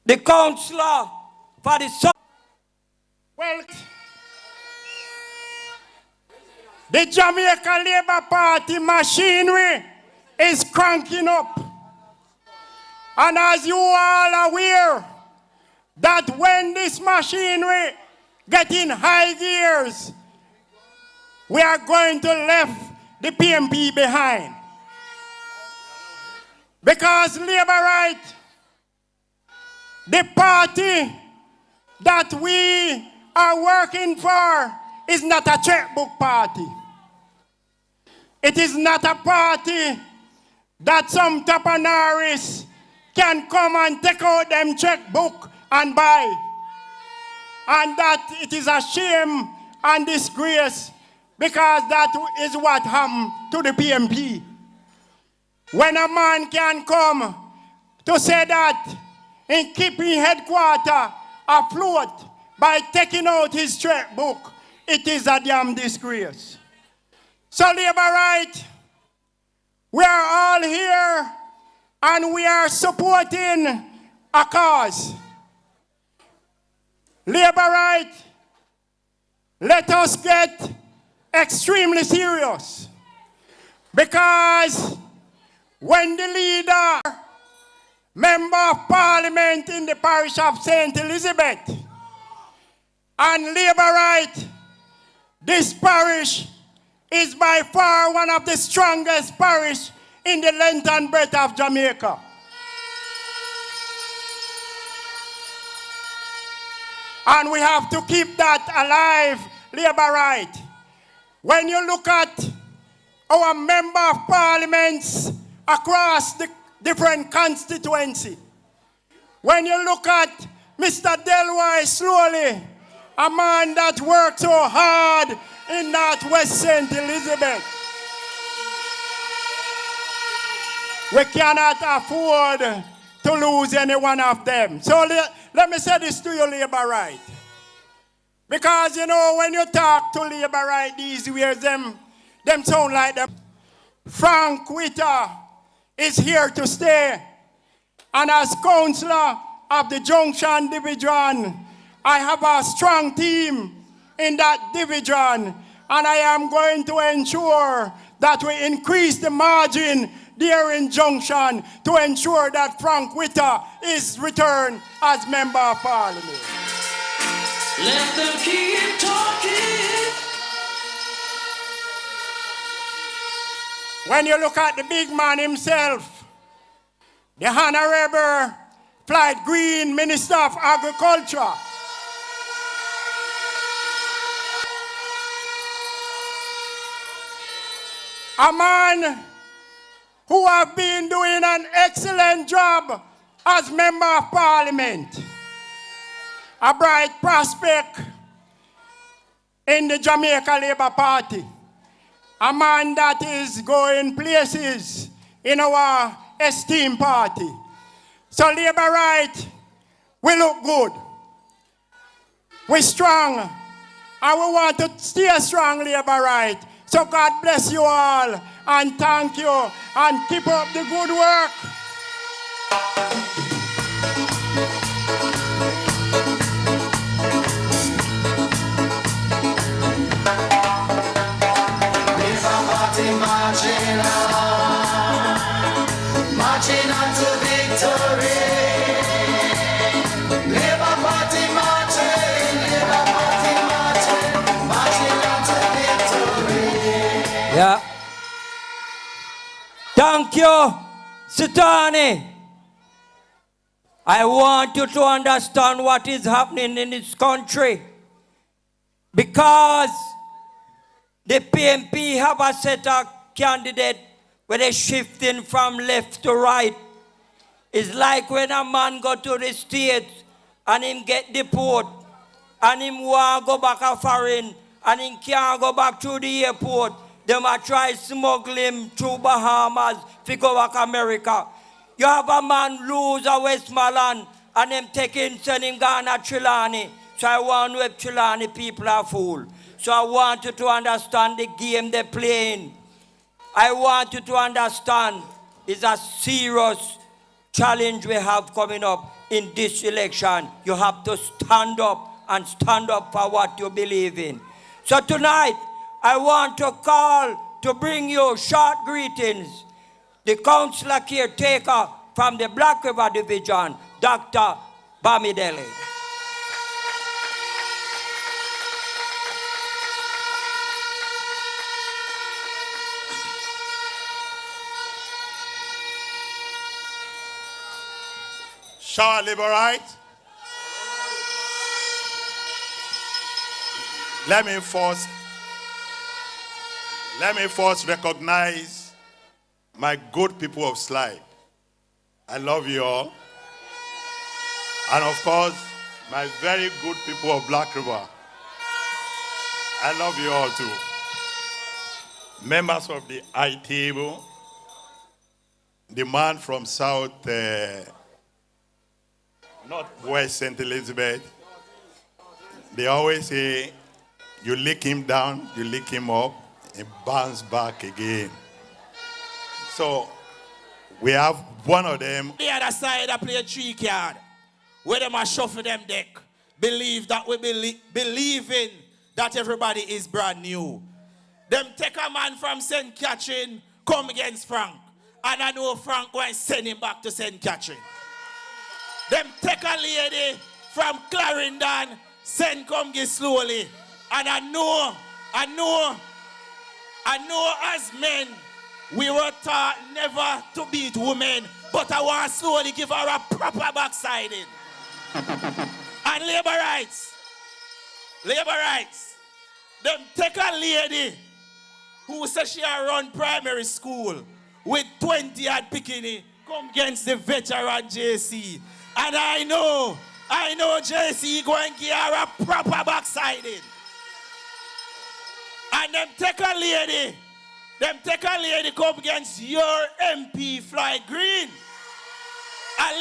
the councillor for the... Well, the Jamaica Labour Party machinery is cranking up. And as you all are aware, that when this machinery gets in high gears, we are going to leave the PMP behind. Because Labour Right, the party that we are working for, is not a checkbook party. It is not a party that some entrepreneurs can come and take out them checkbook and buy. And that it is a shame and disgrace, because that is what happened to the PMP. When a man can come to say that in keeping headquarters afloat by taking out his checkbook, it is a damn disgrace. So Labour Right, we are all here and we are supporting a cause. Labour Right, let us get extremely serious, because when the leader, member of parliament in the parish of St. Elizabeth, and Labour Right, this parish is by far one of the strongest parishes in the length and breadth of Jamaica. And we have to keep that alive, Labour Right. When you look at our member of parliaments across the different constituency, when you look at Mr. Delroy Slowly, a man that worked so hard in Northwest St. Elizabeth, we cannot afford to lose any one of them. So let me say this to you, Labour Right. Because, you know, when you talk to Labour Right these years, them sound like them. Frank Witter is here to stay. And as councillor of the Junction Division, I have a strong team in that division. And I am going to ensure that we increase the margin there in Junction to ensure that Frank Witter is returned as Member of Parliament. Let them keep talking. When you look at the big man himself, the Honorable Floyd Green, Minister of Agriculture, a man who have been doing an excellent job as Member of Parliament, a bright prospect in the Jamaica Labour Party, a man that is going places in our esteemed party. So Labour Right, we look good, we're strong, and we want to stay strong, Labour Right. So God bless you all, and thank you, and keep up the good work. Marching on to victory. Labour Party marching, Labour Party marching on to victory. Yeah. Thank you, Sitani. I want you to understand what is happening in this country, because the PMP have a set of candidates where they're shifting from left to right. It's like when a man go to the States and him get deported and him want to go back a foreign and him can't go back through the airport. They might try smuggle him through Bahamas to go back America. You have a man lose a Westmoreland and them send him Ghana Trelawney. So I want to have Trelawney people are fool. So I want you to understand the game they're playing. I want you to understand it's a serious challenge we have coming up in this election. You have to stand up and stand up for what you believe in. So tonight, I want to call to bring you short greetings. The councillor caretaker from the Black River Division, Dr. Bamidele. Shall liberate. Let me first recognize my good people of Slide. I love you all. And of course, my very good people of Black River. I love you all too. Members of the I table, the man from South Northwest St. Elizabeth, they always say, you lick him down, you lick him up, he bounce back again. So, we have one of them. The other side, I play a 3 card. Where them are shuffle them deck. Believe that we believing that everybody is brand new. Them take a man from St. Catherine, come against Frank. And I know Frank going to send him back to St. Catherine. Them take a lady from Clarendon, send come get slowly. And I know as men, we were taught never to beat women, but I want to slowly give her a proper backsiding. And labor rights, them take a lady who says she run primary school with 20 at Bikini, come against the veteran JC. And I know JC going to give her a proper backsiding. And them take a lady come against your MP Fly Green. A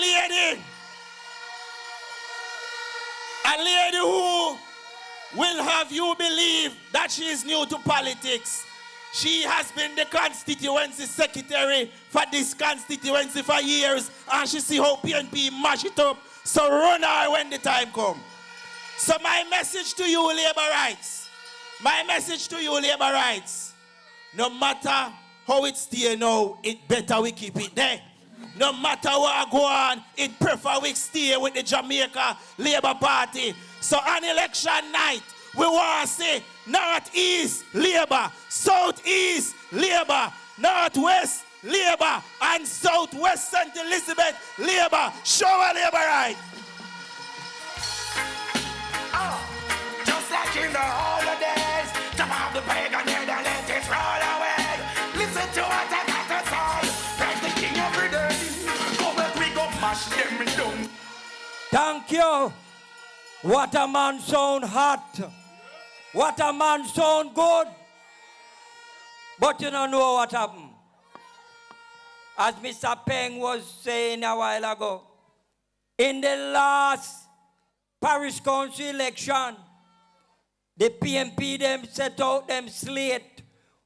lady who will have you believe that she is new to politics. She has been the constituency secretary for this constituency for years, and she see how PNP mash it up. So run her when the time comes. So my message to you, labor rights. No matter how it stay now, it better we keep it there. No matter what go on, it prefer we stay with the Jamaica Labour Party. So on election night, we want to say Northeast Labour, Southeast Labour, Northwest Labour, and Southwest St. Elizabeth Labour. Show a Labour right. Just like in the holidays, come out the pagan head and let it roll away. Listen to what I got to say. Praise the King every day. Go back, we go mash them down. Thank you. What a man sound hot. What a man sound good. But you don't know what happened. As Mr. Peng was saying a while ago, in the last Parish Council election, the PMP them set out them slate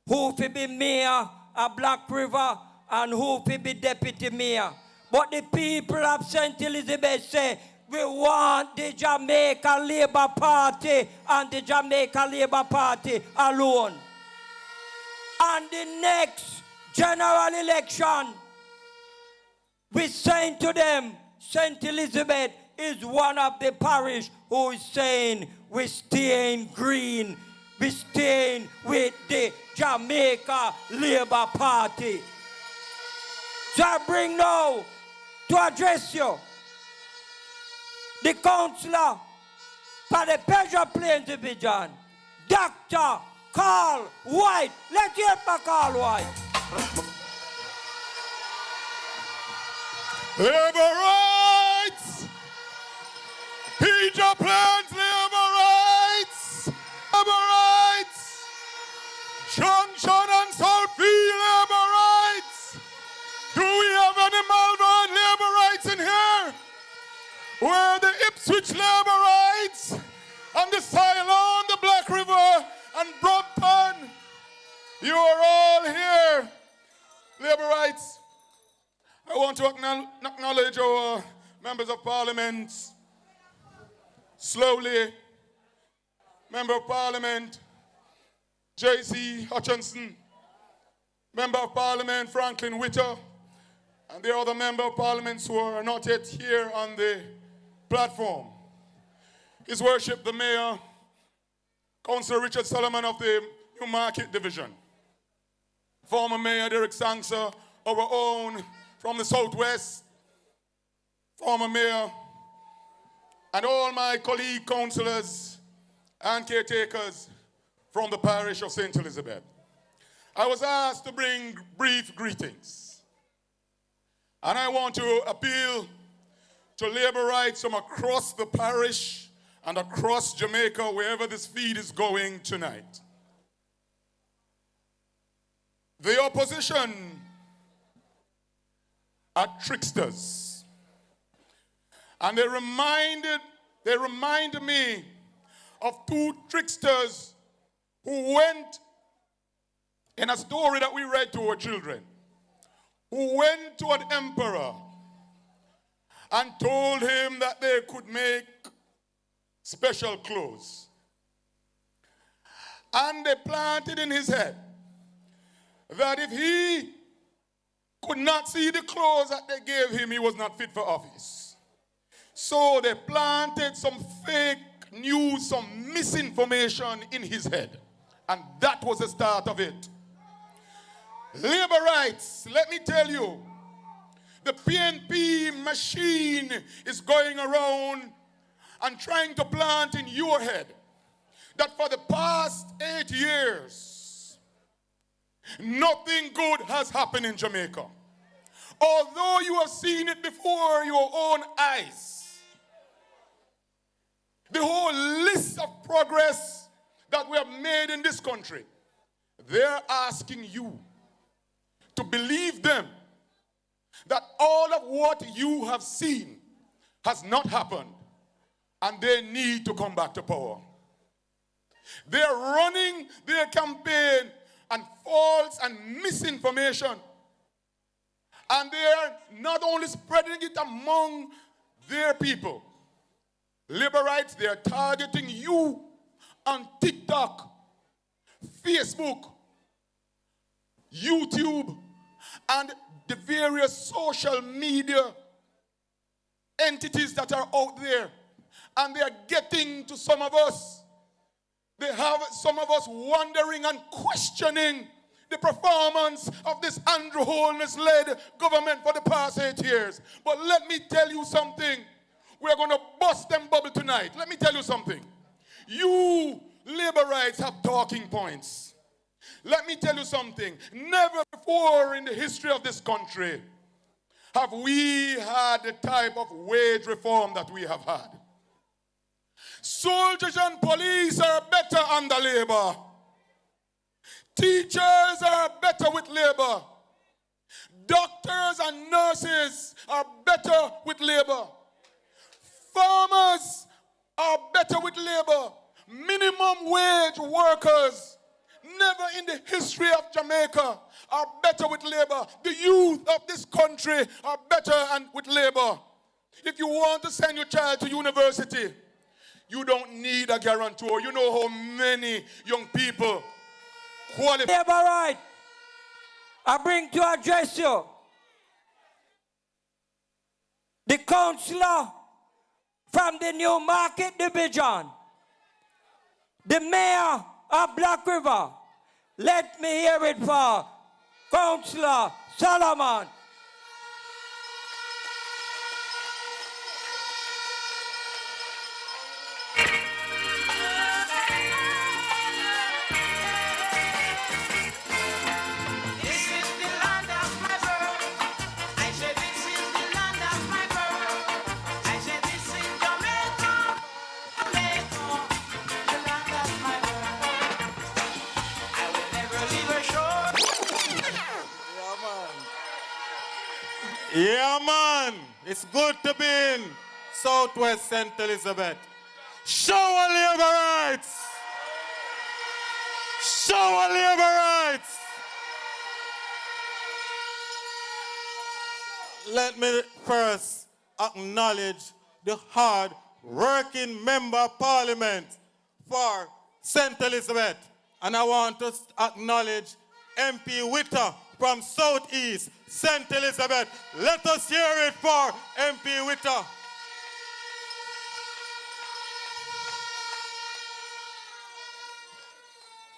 who will be mayor of Black River and who will be deputy mayor. But the people of St. Elizabeth say, we want the Jamaica Labour Party and the Jamaica Labour Party alone. And the next general election, we saying to them, St. Elizabeth is one of the parish who is saying, we staying green, we staying with the Jamaica Labour Party. So I bring now to address you the councillor for the Pleasure Plains Division, Dr. Carl White. Let's hear it for Carl White. Labor rights! Pleasure Plains labor rights! Labor rights! Junction and Southfield labor rights! Do we have any Malvern labor rights in here? Where the Ipswich labor rights and the Ceylon, the Black River and Brompton? You are all here. Labor rights. I want to acknowledge our members of parliament. Slowly, Member of Parliament J.C. Hutchinson, Member of Parliament Franklin Witter, and the other Member of Parliaments who are not yet here on the platform. His Worship the Mayor, Councillor Richard Solomon of the Newmarket Division, former Mayor Derek Sangsa, our own from the Southwest, former Mayor, and all my colleague councillors and caretakers from the parish of St. Elizabeth. I was asked to bring brief greetings. And I want to appeal to laborites from across the parish and across Jamaica, wherever this feed is going tonight. The opposition are tricksters. And they remind me of two tricksters who went in a story that we read to our children, who went to an emperor and told him that they could make special clothes. And they planted in his head that if he could not see the clothes that they gave him, he was not fit for office. So they planted some fake news, some misinformation in his head. And that was the start of it. Labor rights, let me tell you, the PNP machine is going around and trying to plant in your head that for the past 8 years, nothing good has happened in Jamaica. Although you have seen it before your own eyes. The whole list of progress that we have made in this country, they're asking you to believe them that all of what you have seen has not happened and they need to come back to power. They're running their campaign on false and misinformation, and they're not only spreading it among their people. Liberites, they're targeting you on TikTok, Facebook, YouTube, and the various social media entities that are out there. And they are getting to some of us. They have some of us wondering and questioning the performance of this Andrew Holness-led government for the past 8 years. But let me tell you something. We're going to bust them bubble tonight. Let me tell you something. You laborites have talking points. Let me tell you something. Never before in the history of this country have we had the type of wage reform that we have had. Soldiers and police are better under labor. Teachers are better with labor. Doctors and nurses are better with labor. Farmers are better with labor. Minimum wage workers, never in the history of Jamaica, are better with labor. The youth of this country are better with labor. If you want to send your child to university, you don't need a guarantor. You know how many young people qualify. Labor right. I bring to address you the councillor from the Newmarket Division, the mayor of Black River. Let me hear it for Councillor Solomon. Yeah, man. It's good to be in Southwest St. Elizabeth. Show our labor rights. Show our labor rights. Let me first acknowledge the hard-working member of parliament for St. Elizabeth. And I want to acknowledge MP Witter from Southeast St. Elizabeth. Let us hear it for MP Witter.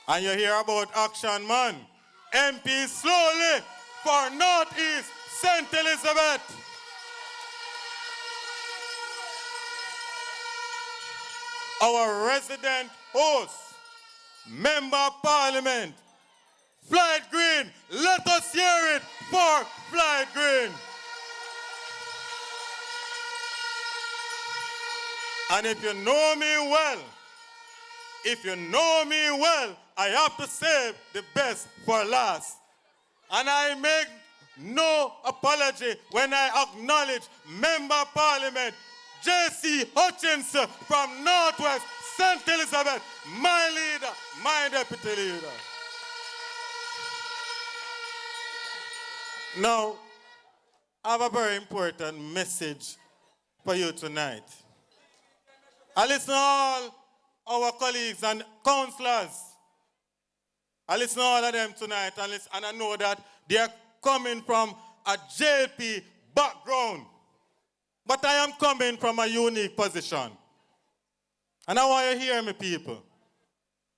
And you hear about Action Man. MP slowly for Northeast St. Elizabeth. Our resident host, Member of Parliament, Flight Green. Let us hear it for Flight Green. And if you know me well, I have to save the best for last. And I make no apology when I acknowledge Member of Parliament J.C. Hutchinson from Northwest St. Elizabeth, my leader, my deputy leader. Now, I have a very important message for you tonight. I listen to all our colleagues and councillors. I listen to all of them tonight, and I know that they are coming from a JLP background. But I am coming from a unique position. And I want you to hear me, people.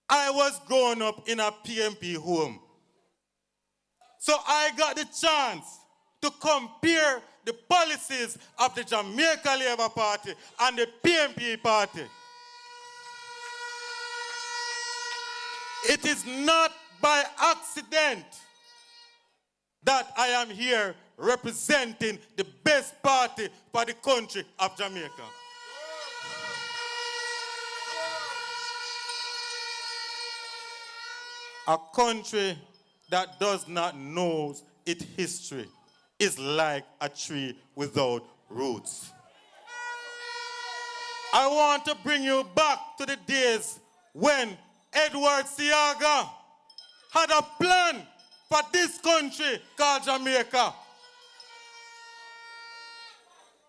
I was growing up in a PMP home. So I got the chance to compare the policies of the Jamaica Labour Party and the PMP party. It is not by accident that I am here representing the best party for the country of Jamaica. A country that does not know its history is like a tree without roots. I want to bring you back to the days when Edward Seaga had a plan for this country called Jamaica.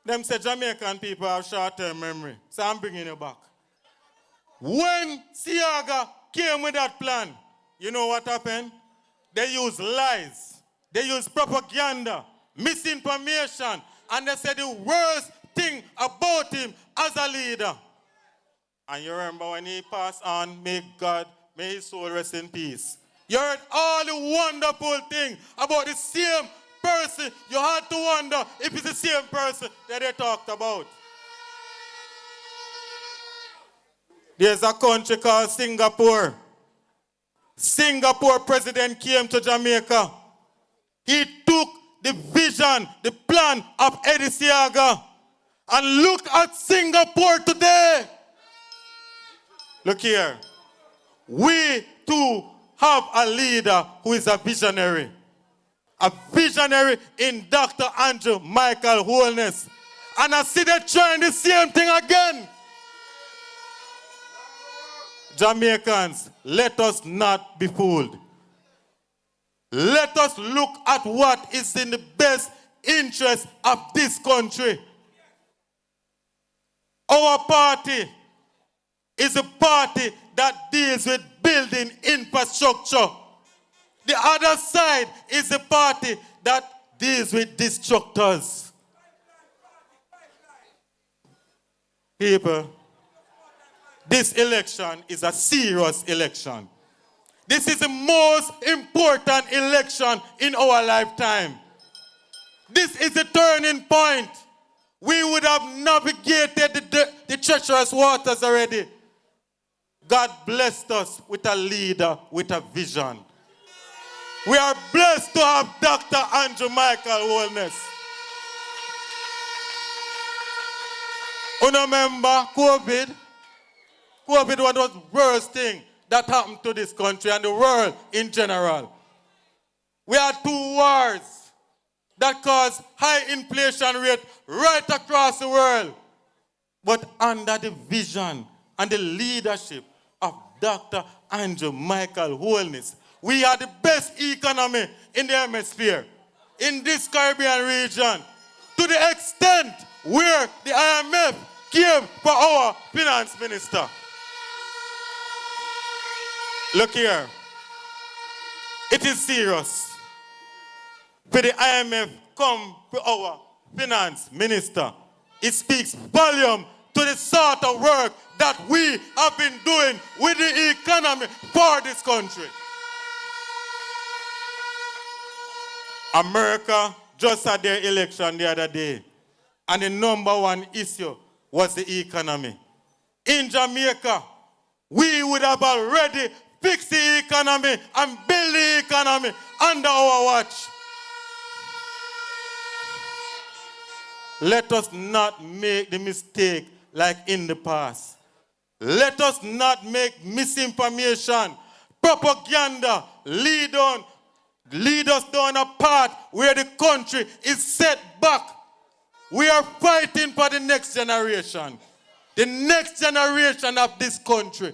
Them say Jamaican people have short-term memory, so I'm bringing you back. When Seaga came with that plan, you know what happened? They used lies, they used propaganda, misinformation, and they said the worst thing about him as a leader. And you remember when he passed on, may his soul rest in peace. You heard all the wonderful things about the same person. You had to wonder if it's the same person that they talked about. There's a country called Singapore. Singapore president came to Jamaica. He took the vision, the plan of Eddie Seaga, and look at Singapore today. Look here. We too have a leader who is a visionary. A visionary in Dr. Andrew Michael Holness. And I see them trying the same thing again. Jamaicans, let us not be fooled. Let us look at what is in the best interest of this country. Our party is a party that deals with building infrastructure. The other side is a party that deals with destructors. People, this election is a serious election. This is the most important election in our lifetime. This is a turning point. We would have navigated the treacherous waters already. God blessed us with a leader with a vision. We are blessed to have Dr. Andrew Michael Holness. You remember COVID? COVID was the worst thing that happened to this country and the world in general. We had 2 wars that caused high inflation rate right across the world. But under the vision and the leadership of Dr. Andrew Michael Holness, we had the best economy in the hemisphere, in this Caribbean region. to the extent where the IMF came for our finance minister. Look here. It is serious. For the IMF come to our finance minister. It speaks volume to the sort of work that we have been doing with the economy for this country. America just had their election the other day, and the number one issue was the economy. In Jamaica, we would have already fixed the economy and built the economy under our watch. Let us not make the mistake like in the past. Let us not make misinformation, propaganda lead us down a path where the country is set back. We are fighting for the next generation of this country.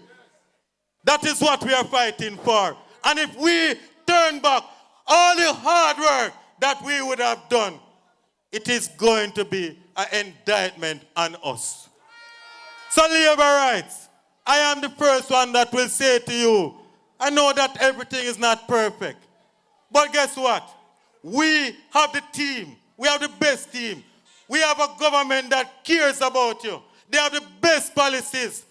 That is what we are fighting for. And if we turn back all the hard work that we would have done, it is going to be an indictment on us. So labor rights, I am the first one that will say to you, I know that everything is not perfect. But guess what? We have the team. We have the best team. We have a government that cares about you. They have the best policies.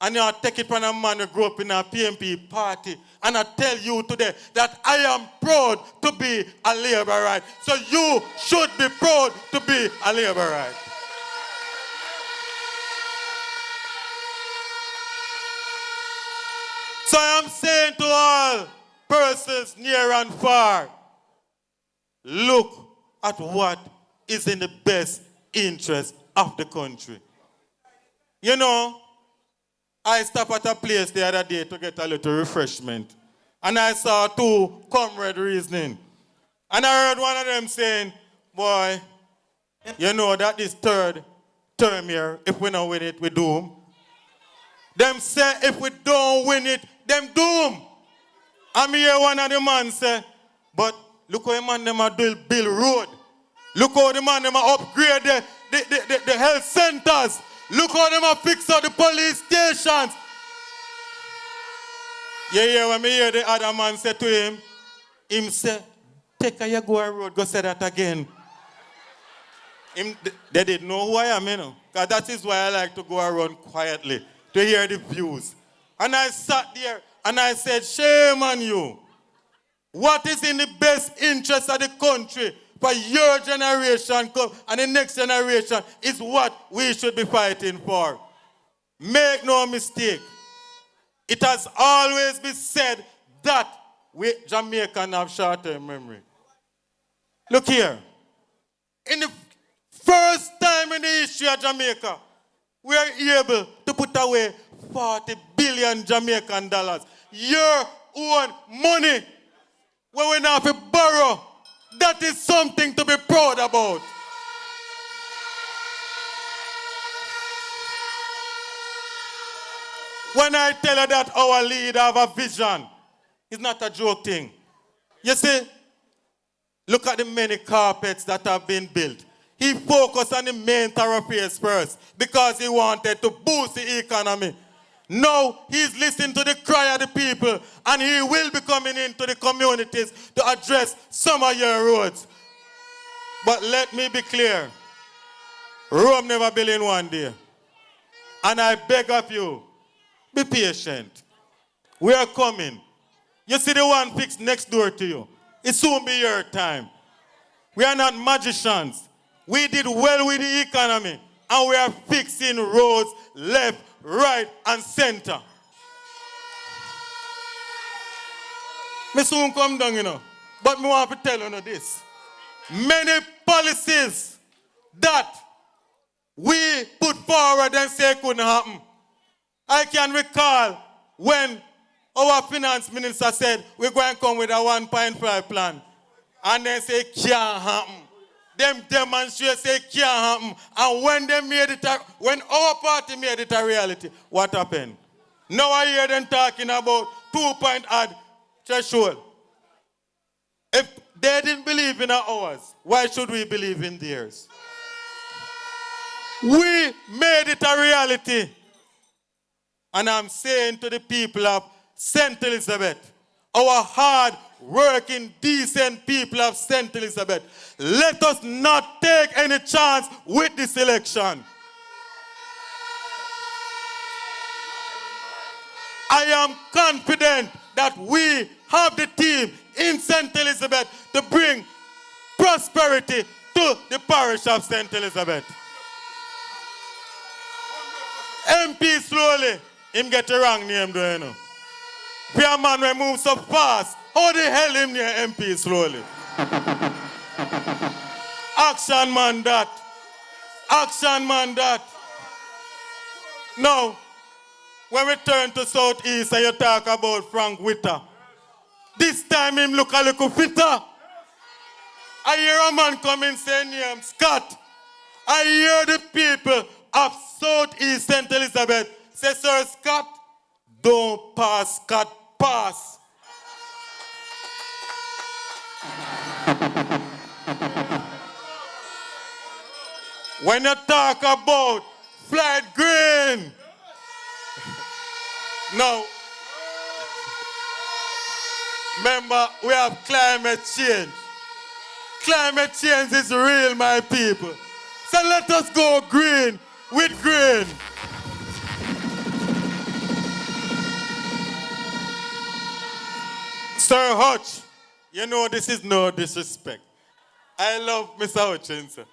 And you take it from a man who grew up in a PMP party. And I tell you today that I am proud to be a laborite. So you should be proud to be a laborite. So I am saying to all persons near and far, look at what is in the best interest of the country. You know, I stopped at a place the other day to get a little refreshment. And I saw two comrades reasoning. And I heard one of them saying, boy, you know that this third term here, if we don't win it, we doom. Them say if we don't win it, them doom. I hear one of the man say, but look how the man them a build road. Look how the man them a upgrade the health centers. Look how them a fix up the police stations. You hear when me hear the other man say to him say, take a Jaguar road, go say that again. They didn't know who I am, you know. Because that is why I like to go around quietly, to hear the views. And I sat there and I said, shame on you. What is in the best interest of the country for your generation and the next generation is what we should be fighting for. Make no mistake. It has always been said that we Jamaicans have short-term memory. Look here. In the first time in the history of Jamaica, we are able to put away 40 billion Jamaican dollars. Your own money. When we not have to borrow. That is something to be proud about. When I tell you that our leader have a vision, it's not a joke thing. You see, look at the many carpets that have been built. He focused on the main thoroughfares first because he wanted to boost the economy. Now he's listening to the cry of the people and he will be coming into the communities to address some of your roads. But let me be clear. Rome never built in one day. And I beg of you, be patient. We are coming. You see the one fixed next door to you. It soon be your time. We are not magicians. We did well with the economy and we are fixing roads left, right, and center. Me soon come down, you know. But me want to tell you this. Many policies that we put forward and say couldn't happen. I can recall when our finance minister said we're going to come with a 1.5 plan. And then say can't happen. Them demonstrate say can't happen. And when they made it, when our party made it a reality, what happened? Now I hear them talking about 2-point threshold. If they didn't believe in ours, why should we believe in theirs? We made it a reality. And I'm saying to the people of St. Elizabeth, our hard-working, decent people of St. Elizabeth, let us not take any chance with this election. I am confident that we have the team in St. Elizabeth to bring prosperity to the parish of St. Elizabeth. MP slowly, him get the wrong name, do you know? We a man we move so fast. How the hell him near MP slowly? Action man that. Action man that. Now, when we turn to Southeast and you talk about Frank Witter, this time him look a little fitter. I hear a man coming saying name Scott. I hear the people of Southeast St. Elizabeth say, Sir Scott, don't pass, Scott, pass. When you talk about flight green, now, remember, we have climate change. Climate change is real, my people. So let us go green with green. Sir Hutch, you know this is no disrespect. I love Mr. Hutchinson.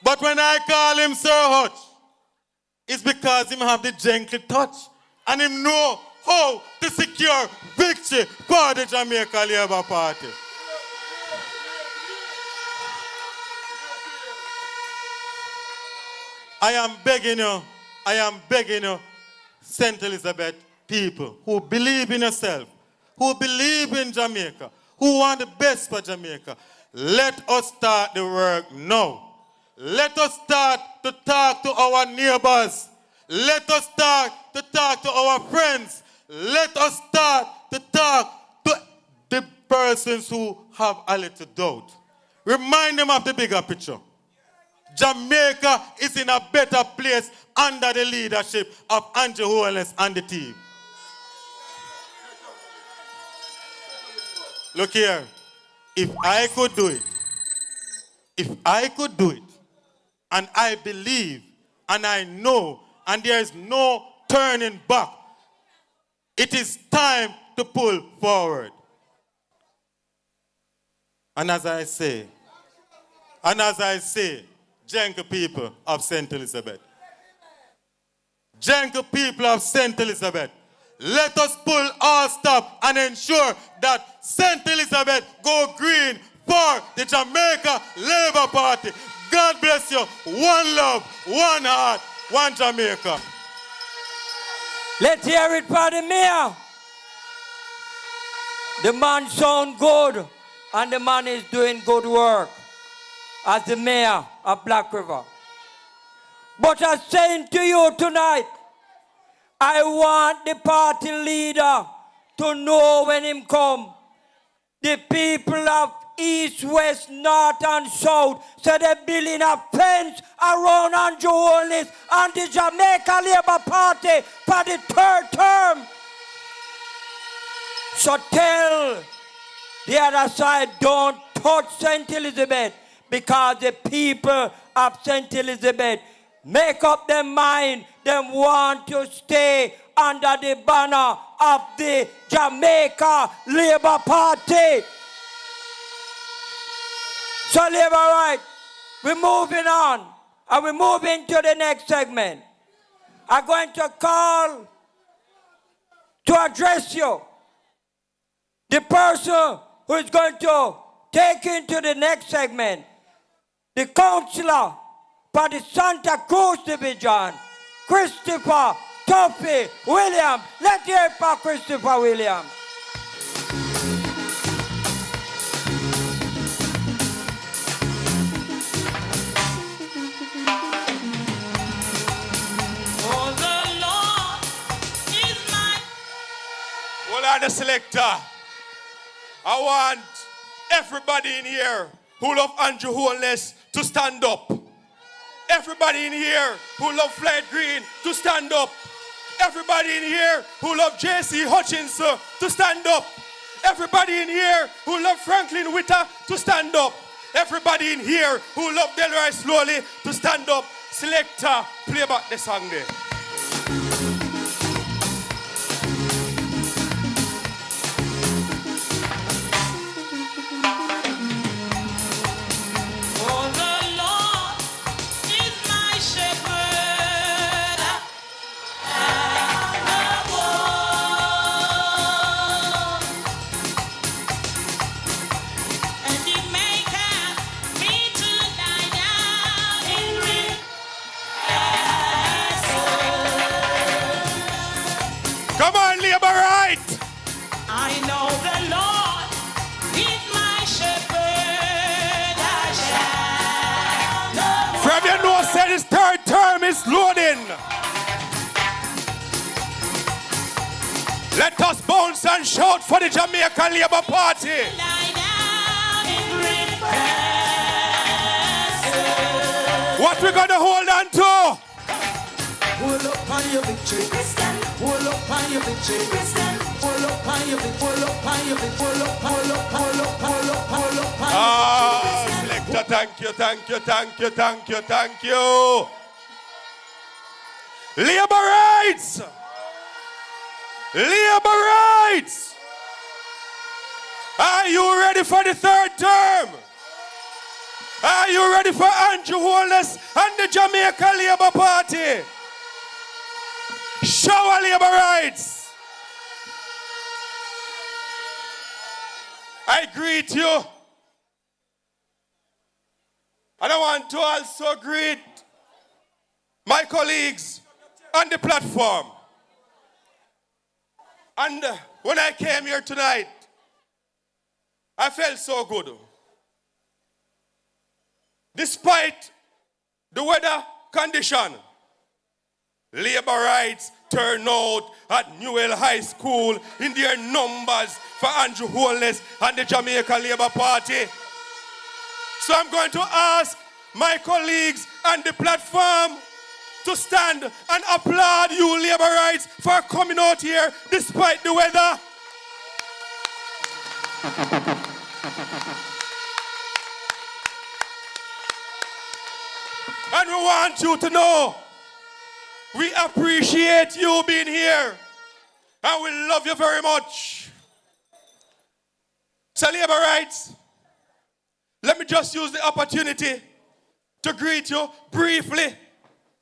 But when I call him Sir Hutch, it's because him have the gentle touch and him know how to secure victory for the Jamaica Labour Party. I am begging you, St. Elizabeth people who believe in yourself, who believe in Jamaica, who want the best for Jamaica, let us start the work now. Let us start to talk to our neighbors. Let us start to talk to our friends. Let us start to talk to the persons who have a little doubt. Remind them of the bigger picture. Jamaica is in a better place under the leadership of Andrew Holness and the team. Look here, if I could do it, and I believe, and I know, and there is no turning back, it is time to pull forward. And as I say, gentle people of St. Elizabeth, gentle people of St. Elizabeth, let us pull all stop and ensure that St. Elizabeth go green for the Jamaica Labour Party. God bless you. One love, one heart, one Jamaica. Let's hear it for the mayor. The man sound good, and the man is doing good work as the mayor of Black River. But I'm saying to you tonight, I want the party leader to know when him come. The people of East, West, North, and South say they're building a fence around Andrew Holness and the Jamaica Labour Party for the third term. So tell the other side, don't touch St. Elizabeth, because the people of St. Elizabeth make up their mind, they want to stay under the banner of the Jamaica Labour Party. So Labour right, we're moving on, and we're moving to the next segment. I'm going to call to address you the person who is going to take you into the next segment, the councillor for the Santa Cruz Division, Christopher Tuffy Williams. Let's hear it for Christopher Williams. Well, the selector, I want everybody in here who love Andrew Holness to stand up. Everybody in here who love Flight Green to stand up. Everybody in here who love JC Hutchinson to stand up. Everybody in here who love Franklin Witter to stand up. Everybody in here who love Delroy Slowly to stand up. Selector, play back the song there. Come on, labor right. I know the Lord is my shepherd. I shall not From your nose, said his third term is loading. Let us bounce and shout for the Jamaican Labour Party. lie down in green pastures. What we gonna hold on to? Pull up on your victory, Christian. Pull up on your victory, Christian. Pull up on your victory, pull up on your victory, pull up, pull up, pull up, pull up, pull up on your victory, Christian. Selector, thank you, thank you, thank you, thank you, thank you. Labour rights! Labour rights! Are you ready for the third term? Are you ready for Andrew Holness and the Jamaica Labour Party? Show our labour rights. I greet you. And I want to also greet my colleagues on the platform. And when I came here tonight, I felt so good. Despite the weather condition, Labour rights turn out at Newell High School in their numbers for Andrew Holness and the Jamaica Labour Party. So I'm going to ask my colleagues on the platform to stand and applaud you, Labour rights, for coming out here despite the weather. And we want you to know we appreciate you being here and we love you very much. So Labour rights, let me just use the opportunity to greet you briefly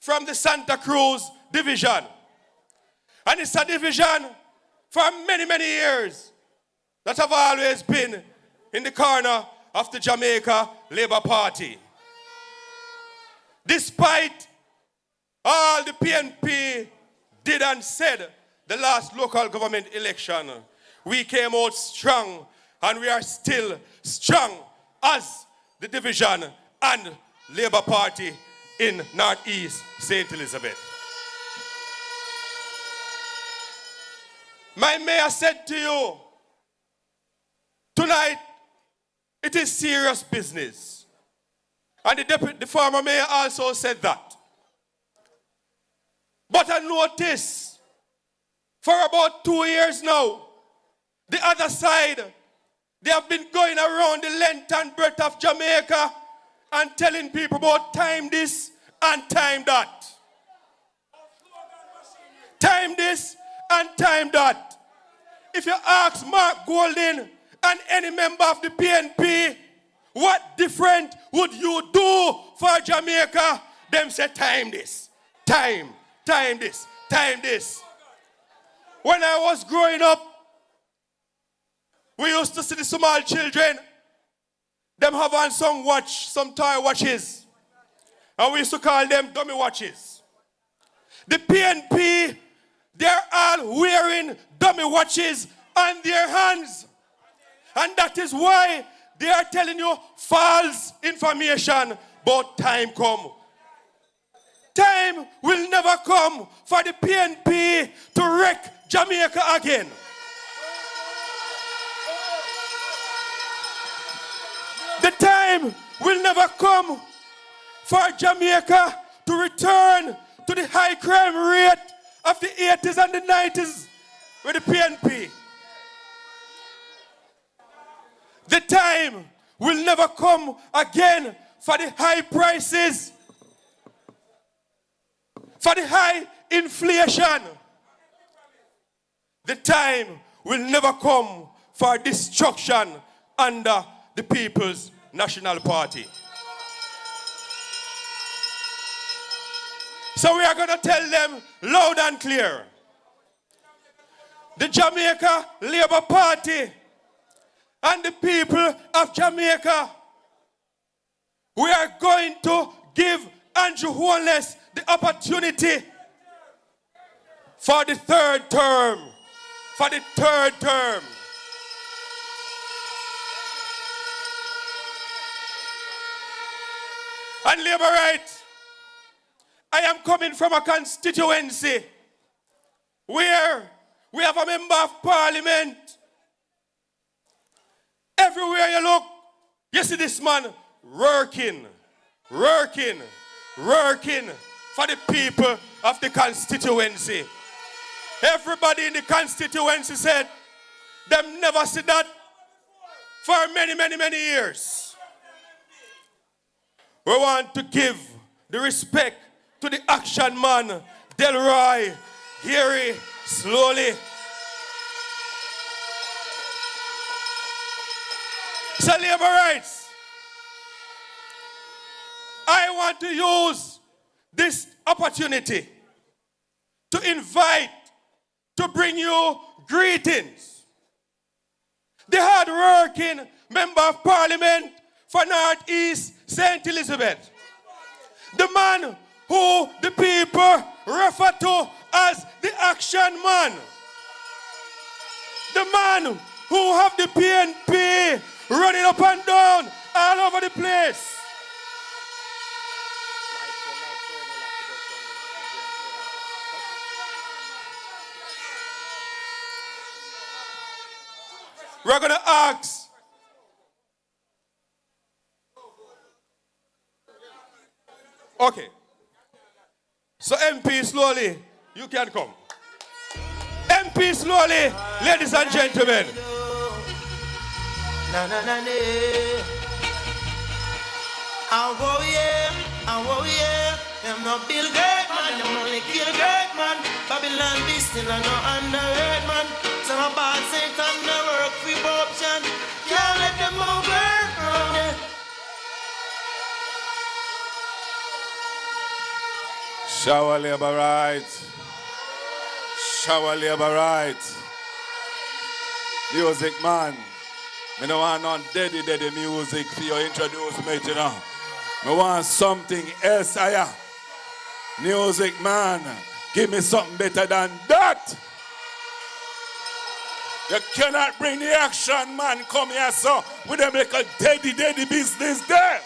from the Santa Cruz division. And it's a division for many, many years that have always been in the corner of the Jamaica Labour Party. Despite all the PNP did and said the last local government election, we came out strong and we are still strong as the division and Labour Party in Northeast St. Elizabeth. My mayor said to you, tonight it is serious business. And the former mayor also said that. But I notice for about 2 years now, the other side, they have been going around the length and breadth of Jamaica and telling people about time this and time that. Time this and time that. If you ask Mark Golding and any member of the PNP, what different would you do for Jamaica? Them say time this, time this, time this. When I was growing up, we used to see the small children, them have on some watch, some toy watches. And we used to call them dummy watches. The PNP, they're all wearing dummy watches on their hands. And that is why they are telling you false information about time come. Time will never come for the PNP to wreck Jamaica again. The time will never come for Jamaica to return to the high crime rate of the 80s and the 90s with the PNP. The time will never come again for the high prices, for the high inflation. The time will never come for destruction under the People's National Party. So we are going to tell them loud and clear. The Jamaica Labour Party and the people of Jamaica, we are going to give Andrew Holness the opportunity for the third term. For the third term. And Labour rights, I am coming from a constituency where we have a member of parliament. Everywhere you look, you see this man working for the people of the constituency. Everybody in the constituency said them never see that for many, many, many years. We want to give the respect to the action man, Delroy, Gary, slowly. So Labour rights, I want to use this opportunity to invite, to bring you greetings. The hard-working member of parliament for North East St. Elizabeth. The man who the people refer to as the action man. The man who have the PNP running up and down all over the place. We're going to ask okay. So MP slowly, you can come. MP slowly, ladies and gentlemen. Na na na na. Oh yeah. I'm not Bill Gates, man. I'm only kill great man. Babylon beast still I no underrated man. Some of bad saints and the work for corruption. Can't let them over. Shower Labour rights. Shower Labour rights. Music man. I don't want no daddy music for you introduce me to now. I want something else higher. Music man. Give me something better than that. You cannot bring the action man come here so we don't make a daddy business there.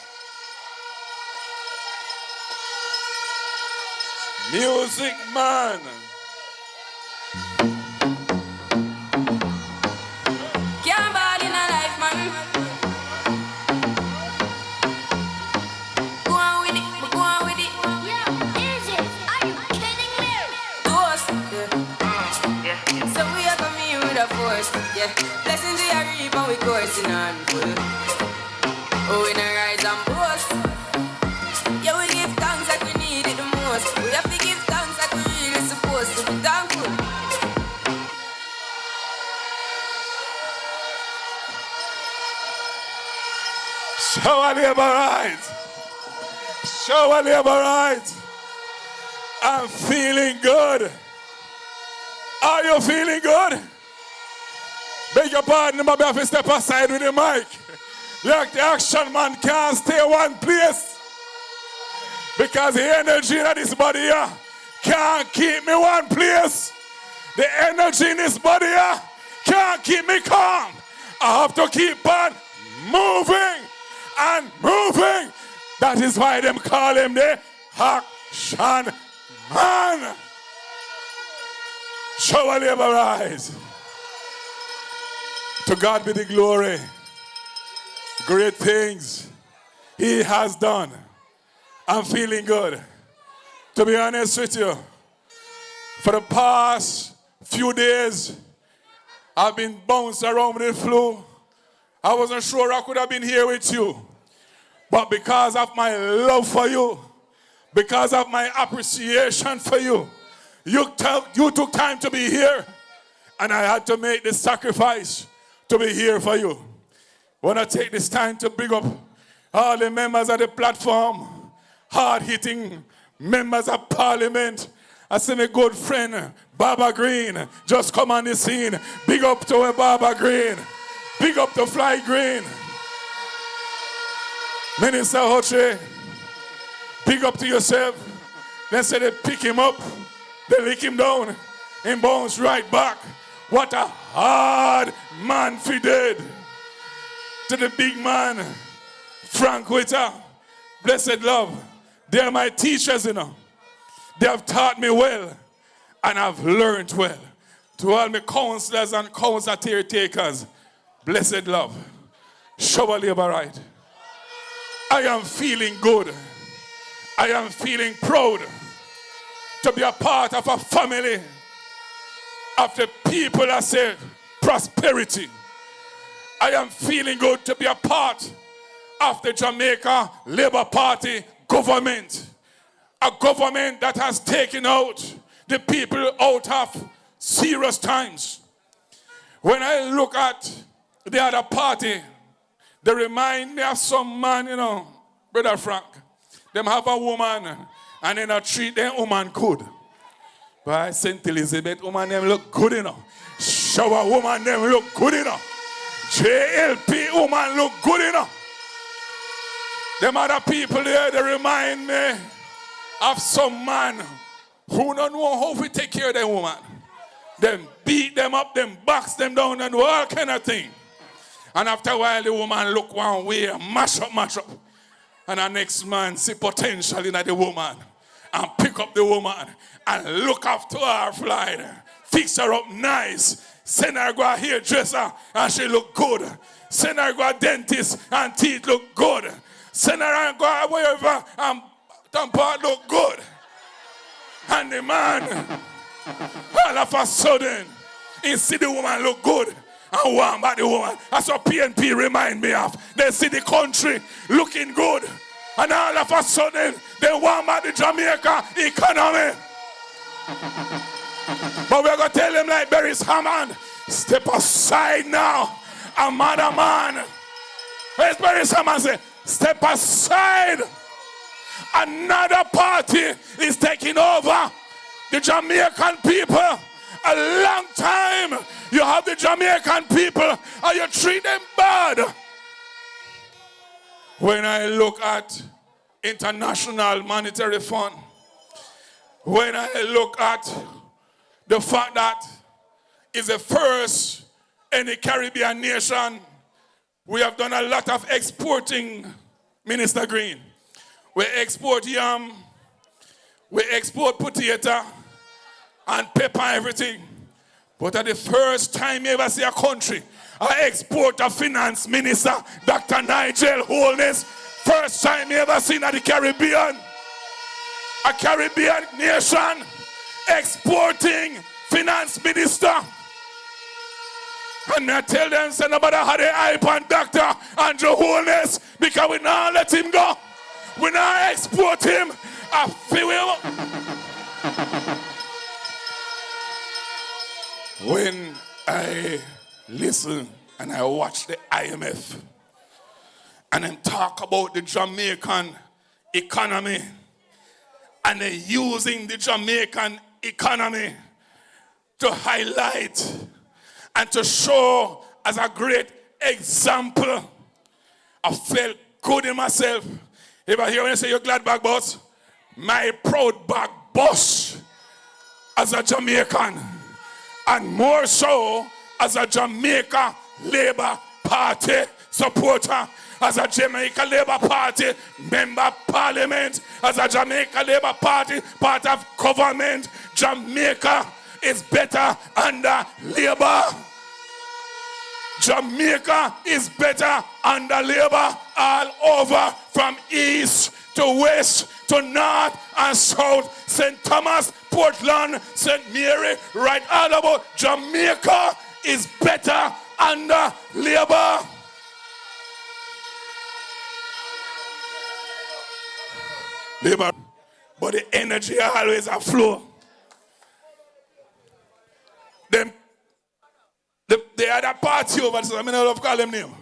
Music man. Can't ball in a life, man. Go on with it. Yeah, is it? Are you kidding me? Toast, yeah. So we are coming here with a force, yeah. Blessings we are reaping, we coursing on full. Oh, we not rise and boast. Yeah, we give thanks like we need it the most. We have to give thanks like we really supposed to be thankful. Shower Labour rights. Shower Labour rights. I'm feeling good. Are you feeling good? Beg your pardon, I have to step aside with the mic. Like the action man can't stay one place. Because the energy in this body here can't keep me one place. The energy in this body here can't keep me calm. I have to keep on moving and moving. That is why them call him the action man. Shower Labour rise. To God be the glory. Great things he has done. I'm feeling good. To be honest with you, for the past few days, I've been bounced around with the flu. I wasn't sure I could have been here with you. But because of my love for you, because of my appreciation for you, you took time to be here. And I had to make the sacrifice to be here for you. I want to take this time to bring up all the members of the platform, hard-hitting members of parliament. I see my good friend, Baba Green, just come on the scene. Big up to Baba Green. Big up to Fly Green. Minister Hoche, big up to yourself. Then say they pick him up, they lick him down, and bounce right back. What a hard man for dead. To the big man, Frank Witter, blessed love. They are my teachers, you know. They have taught me well, and I've learned well. To all my counselors and counsel takers, blessed love. Shower labor right. I am feeling good. I am feeling proud to be a part of a family of the people that say prosperity. I am feeling good to be a part of the Jamaica Labour Party government. A government that has taken out the people out of serious times. When I look at the other party, they remind me of some man, you know, Brother Frank. Them have a woman and then I treat them woman good. But St. Elizabeth woman them look good enough. Shower woman them look good enough. JLP woman look good enough. Them other people there, they remind me of some man who don't know how to take care of them woman. Them beat them up, them box them down and do all kind of thing. And after a while the woman look one way, mash up. And the next man see potential in the woman and pick up the woman and look after her flight. Fix her up nice. Send her go a hairdresser and she look good. Send her go a dentist and teeth look good. Send her and go wherever and tampon look good. And the man, all of a sudden, he see the woman look good and warm by the woman. That's what PNP remind me of. They see the country looking good and all of a sudden, they warm by the Jamaica economy. But we're going to tell them like Barry's Hammond, step aside now. Another man. Where's Barry's Hammond say? Step aside. Another party is taking over the Jamaican people. A long time you have the Jamaican people and you treat them bad. When I look at International Monetary Fund, when I look at the fact that it's the first in the Caribbean nation, we have done a lot of exporting, Minister Green. We export yam, we export potato and pepper and everything. But at the first time you ever see a country, I export a finance minister, Dr. Nigel Holness. First time you ever seen at the Caribbean. A Caribbean nation exporting finance minister. And I tell them, say nobody had a hype on Dr. Andrew Holness because we not let him go. We not export him. I feel when I listen and I watch the IMF and then talk about the Jamaican economy and they're using the Jamaican economy to highlight and to show as a great example, I felt good in myself. If I hear when you say you're glad bag boss, my proud bag boss as a Jamaican, and more so as a Jamaica Labour Party supporter, as a Jamaica Labour Party member of Parliament, as a Jamaica Labour Party part of government. Jamaica is better under Labour. Jamaica is better under Labour all over, from east to west to North and South, St. Thomas, Portland, St. Mary, right all about Jamaica is better under Labour. Labour, but the energy always a flow. Them, the other party over there, I mean, I love call them name.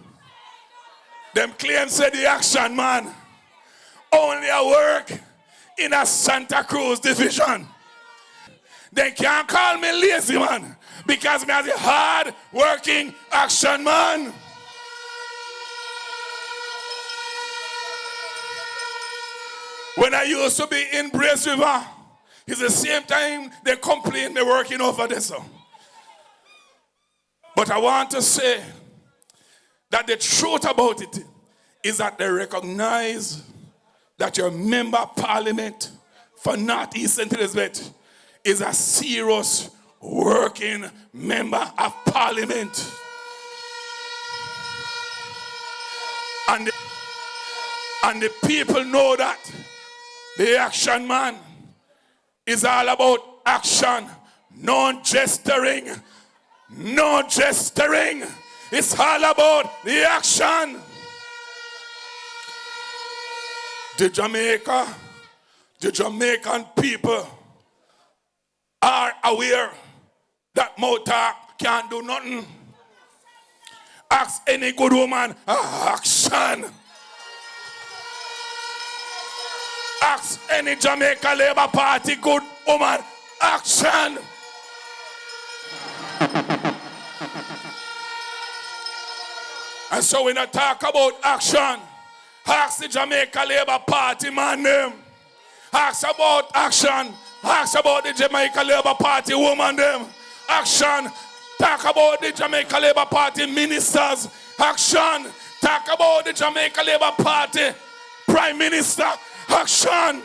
Them claim say the action man only a work in a Santa Cruz division. They can't call me lazy man because me as a hard working action man. When I used to be in Brace River, it's the same time they complain they're working over there. So. But I want to say that the truth about it is that they recognize that your member of parliament for Northeast St. Elizabeth is a serious working member of parliament. And the people know that the action man is all about action, no gesturing, no gesturing. It's all about the action. The Jamaican people are aware that Mota can't do nothing. Ask any good woman, action. Ask any Jamaica Labour Party good woman, action. And so when I talk about action, ask the Jamaica Labour Party man them. Ask about action. Ask about the Jamaica Labour Party woman them. Action. Talk about the Jamaica Labour Party ministers. Action. Talk about the Jamaica Labour Party Prime Minister. Action.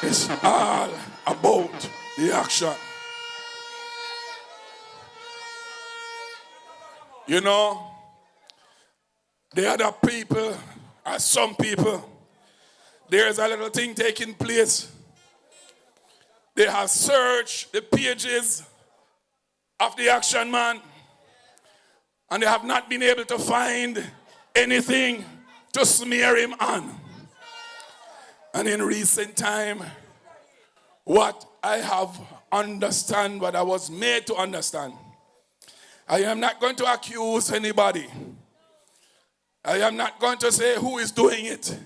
It's all about the action. You know, the other people, or some people, there's a little thing taking place. They have searched the pages of the action man, and they have not been able to find anything to smear him on. And in recent time, what I have understand, what I was made to understand, I am not going to accuse anybody. I am not going to say who is doing it.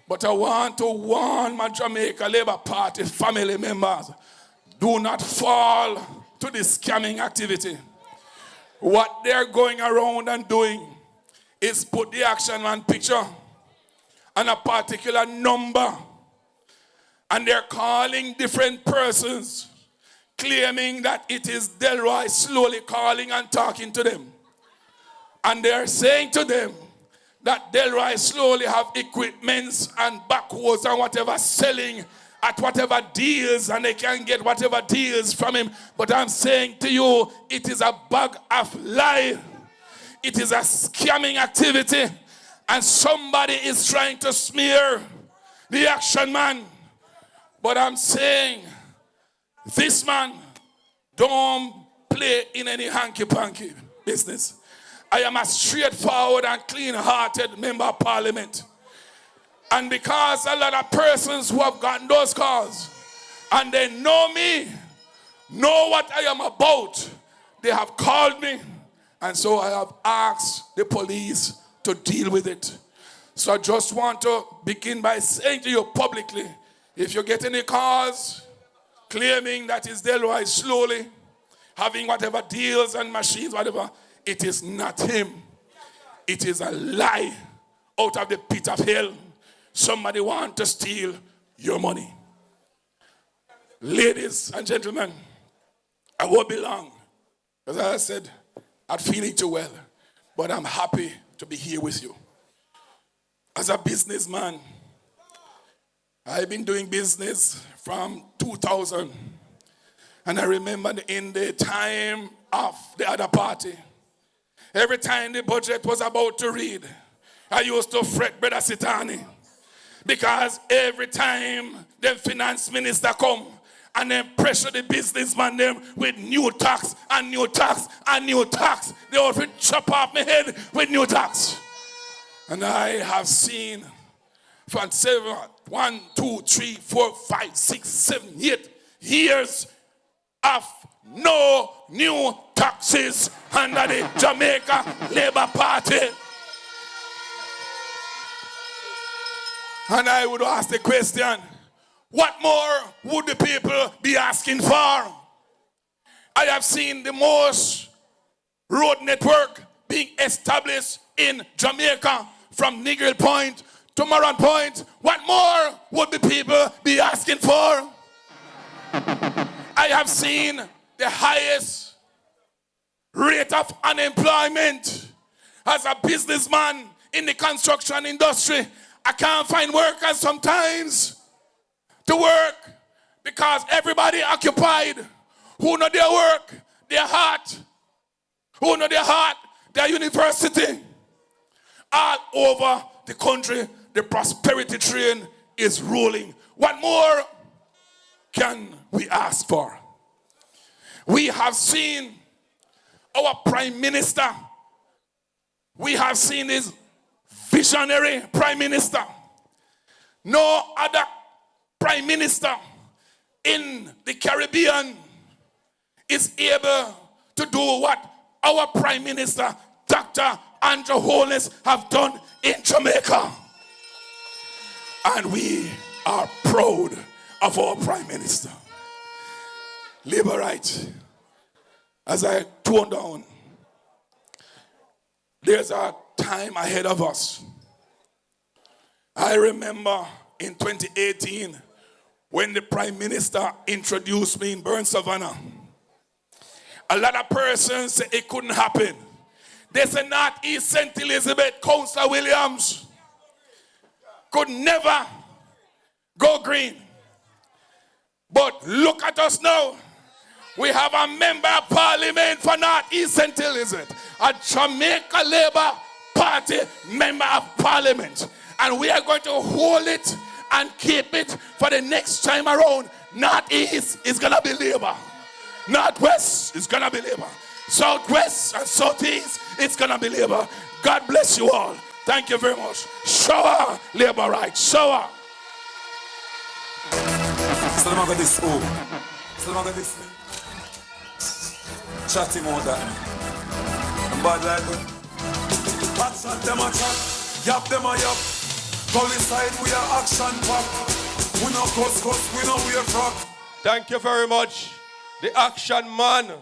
But I want to warn my Jamaica Labour Party family members, do not fall to this scamming activity. What they're going around and doing is put the action man picture and a particular number, and they're calling different persons, claiming that it is Delroy slowly calling and talking to them. And they're saying to them that Delroy slowly have equipments and backwards and whatever selling at whatever deals, and they can get whatever deals from him. But I'm saying to you, it is a bag of lie. It is a scamming activity, and somebody is trying to smear the action man. But I'm saying, this man don't play in any hanky-panky business. I am a straightforward and clean-hearted member of parliament. And because a lot of persons who have gotten those calls and they know me, know what I am about, they have called me, and so I have asked the police to deal with it. So I just want to begin by saying to you publicly, if you get any calls claiming that it's Delroy slowly having whatever deals and machines, whatever, it is not him. It is a lie out of the pit of hell. Somebody want to steal your money. Ladies and gentlemen, I won't be long. As I said, I'm feeling too well, but I'm happy to be here with you. As a businessman, I've been doing business from 2000. And I remember in the time of the other party, every time the budget was about to read, I used to fret Brother Sitani. Because every time the finance minister come and then pressure the businessman them with new tax and new tax and new tax, they will chop off my head with new tax. And I have seen from 1, 2, 3, 4, 5, 6, 7, 8 years of no new taxes under the Jamaica Labour Party. And I would ask the question, what more would the people be asking for? I have seen the most road network being established in Jamaica from Nigel Point to Moran Point. What more would the people be asking for? I have seen the highest rate of unemployment. As a businessman in the construction industry, I can't find workers sometimes to work because everybody occupied. Who know their work, their heart. Who know their heart, their university. All over the country, the prosperity train is rolling. What more can we ask for? We have seen our Prime Minister. We have seen his visionary Prime Minister. No other Prime Minister in the Caribbean is able to do what our Prime Minister, Dr. Andrew Holness, have done in Jamaica. And we are proud of our Prime Minister. Labor rights. As I tone down, there's a time ahead of us. I remember in 2018 when the Prime Minister introduced me in Burn Savannah. A lot of persons said it couldn't happen. They said not East St. Elizabeth, Councillor Williams could never go green. But look at us now. We have a member of parliament for North East St. Elizabeth, a Jamaica Labour Party member of parliament. And we are going to hold it and keep it for the next time around. North East is going to be Labour. Northwest is going to be Labour. Southwest and Southeast, it's going to be Labour. God bless you all. Thank you very much. Shower Labour rights. Shower. Chatting all that. Bad like it. Hot shot them a chat. Yap them a yap. Police side we are action pack. We no cuss, we no wear frock. Thank you very much. The action man.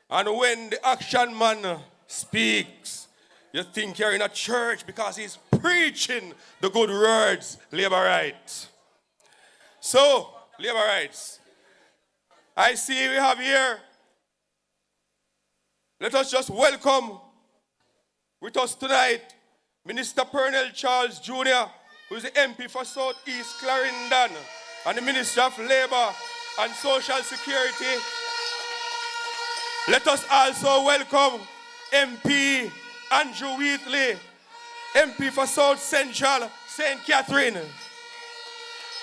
And when the action man speaks, you think you're in a church because he's preaching the good words, labor rights. So, labor rights. I see we have here. Let us just welcome with us tonight Minister Pernell Charles Jr., who is the MP for South East Clarendon and the Minister of Labour and Social Security. Let us also welcome MP Andrew Wheatley, MP for South Central St. Catherine.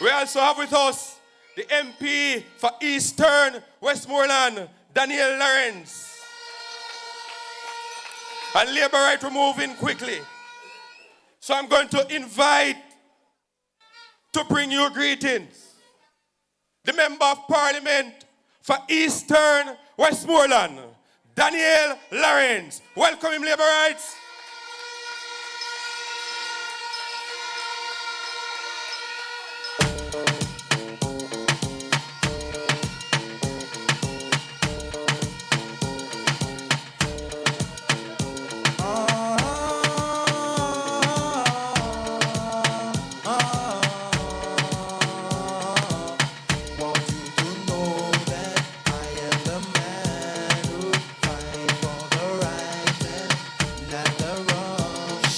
We also have with us the MP for Eastern Westmoreland, Daniel Lawrence. And Labour Right, we're moving quickly. So I'm going to invite to bring you greetings the Member of Parliament for Eastern Westmoreland, Daniel Lawrence. Welcome him, Labour Rights.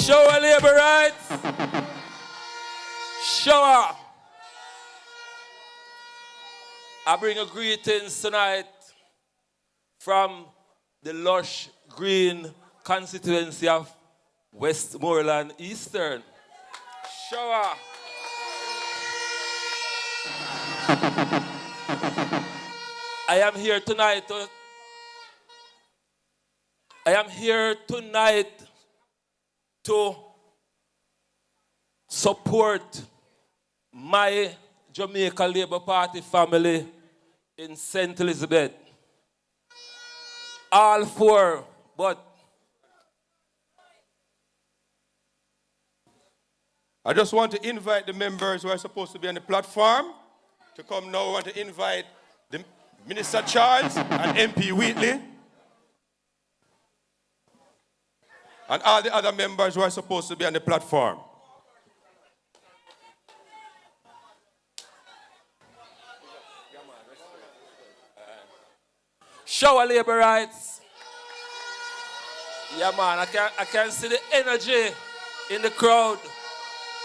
Shower labor rights. Shower. I bring you greetings tonight from the lush green constituency of Westmoreland Eastern. Shower. I am here tonight to support my Jamaica Labour Party family in St. Elizabeth. All four, but I just want to invite the members who are supposed to be on the platform to come now. I want to invite the Minister Charles and MP Wheatley and all the other members who are supposed to be on the platform. shower labor rights. Yeah, man, I can see the energy in the crowd.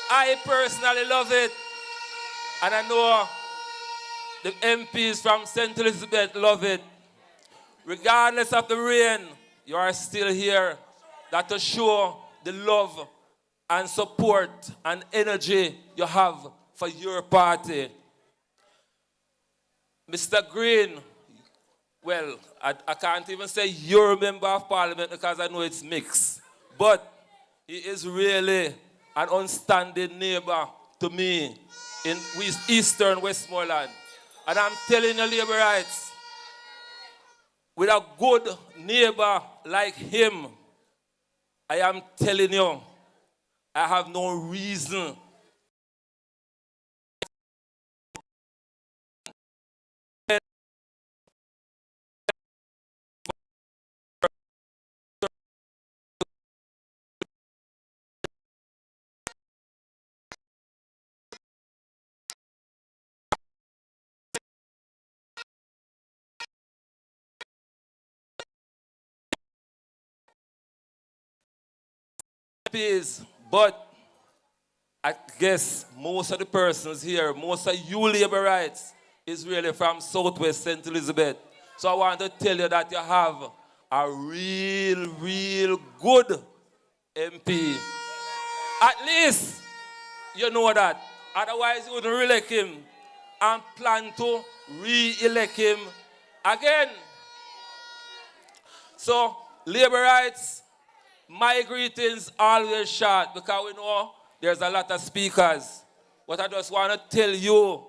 I personally love it. And I know the MPs from St. Elizabeth love it. Regardless of the rain, you are still here. That to show the love and support and energy you have for your party. Mr. Green, well, I can't even say you're a member of parliament because I know it's mixed. But he is really an outstanding neighbor to me in Eastern Westmoreland. And I'm telling you, labor rights, with a good neighbor like him, I am telling you, I have no reason MPs, but I guess most of the persons here, most of you labor rights, is really from Southwest St. Elizabeth. So I want to tell you that you have a real good MP. At least you know that. Otherwise you wouldn't re-elect him and plan to re-elect him again. So labor rights, my greetings always short because we know there's a lot of speakers. But I just want to tell you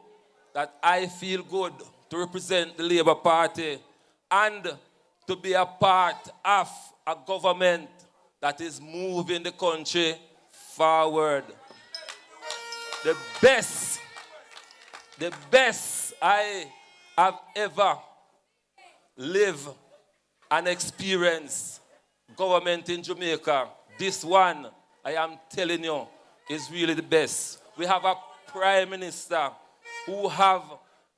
that I feel good to represent the Labour Party and to be a part of a government that is moving the country forward. The best I have ever lived and experienced government in Jamaica, this one, I am telling you, is really the best. We have a prime minister who have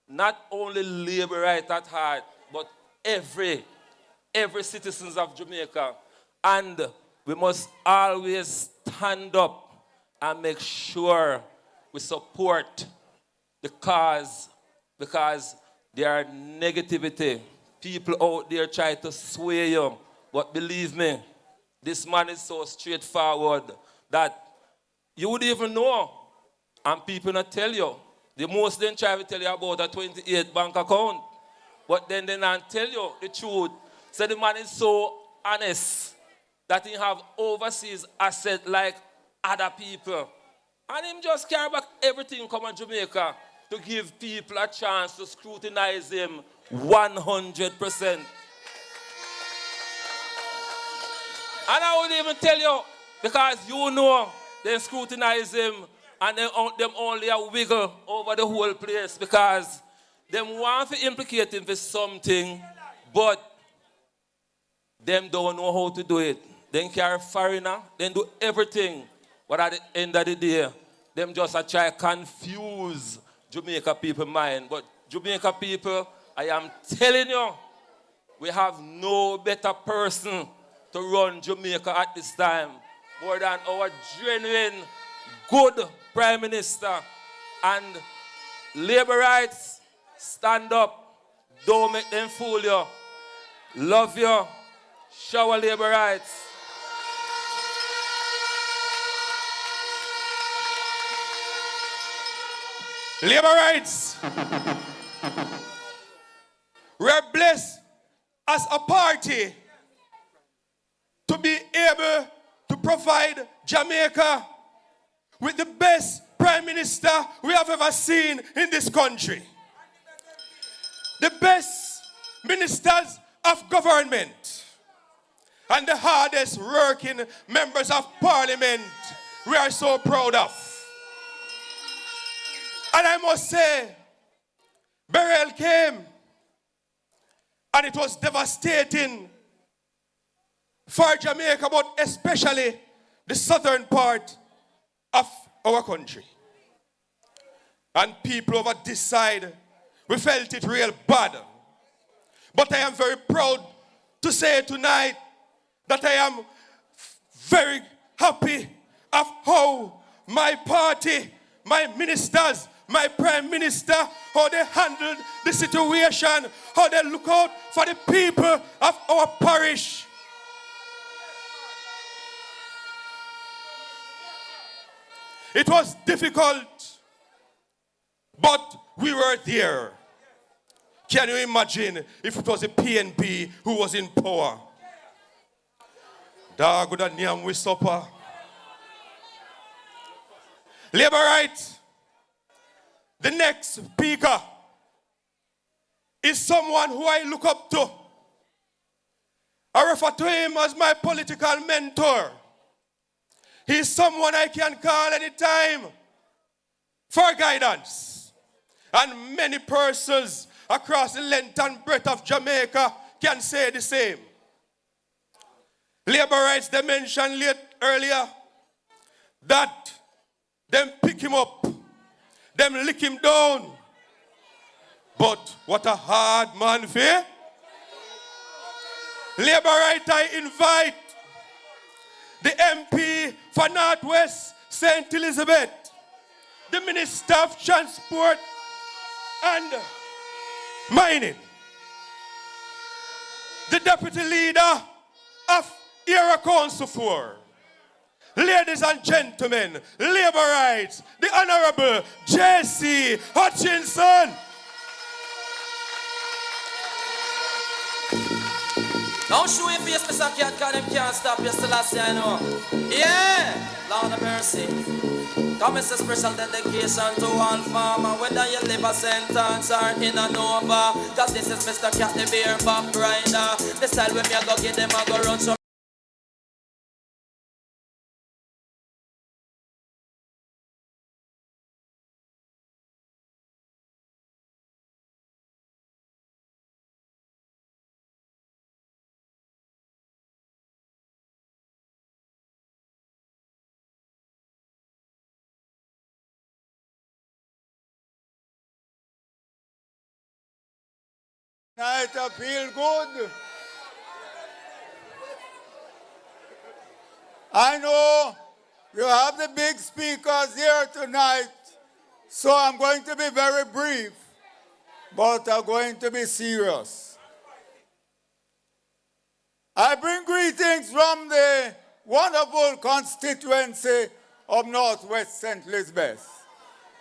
not only labor right at heart, but every citizens of Jamaica. And we must always stand up and make sure we support the cause because there are negativity. People out there try to sway you. But believe me, this man is so straightforward that you would even know, and people not tell you. The most they try to tell you about a 28 bank account, but then they not tell you the truth. So the man is so honest that he have overseas asset like other people. And him just carry back everything come on Jamaica to give people a chance to scrutinize him 100%. And I would even tell you, because you know they scrutinize him and them only a wiggle over the whole place because them want to implicate him for something, but them don't know how to do it. They carry foreigner, they do everything. But at the end of the day, them just try to confuse Jamaica people mind. But Jamaica people, I am telling you, we have no better person to run Jamaica at this time more than our genuine, good Prime Minister. And labor rights, stand up. Don't make them fool you. Love you. Shower labor rights. Labor rights. We are blessed as a party to be able to provide Jamaica with the best prime minister we have ever seen in this country. The best ministers of government and the hardest working members of parliament we are so proud of. And I must say, burial came and it was devastating for Jamaica, but especially the southern part of our country. And people over this side, we felt it real bad. But I am very proud to say tonight that I am very happy of how my party, my ministers, my prime minister, how they handled the situation, how they look out for the people of our parish. It was difficult, but we were there. Can you imagine if it was the PNP who was in power? Da good and nyam we supper. Labor rights. The next speaker is someone who I look up to. I refer to him as my political mentor. He is someone I can call anytime for guidance. And many persons across the length and breadth of Jamaica can say the same. Labor rights, they mentioned earlier that them pick him up, them lick him down. But what a hard man for. Labor right, I invite the MP for Northwest St. Elizabeth, the Minister of Transport and Mining, the Deputy Leader of Area Council 4, ladies and gentlemen, labor rights, the Honorable J.C. Hutchinson. Don't show your face, Mr. Cat, because them can't stop you still as I know. Yeah, Lord of mercy. Come it's a special dedication to all farmer, whether you live a sentence or in a Nova. Cause this is Mr. Cat, the beer back rider. The style with me, I go get them, I go run some. Tonight I feel good. I know you have the big speakers here tonight, so I'm going to be very brief, but I'm going to be serious. I bring greetings from the wonderful constituency of Northwest St. Elizabeth.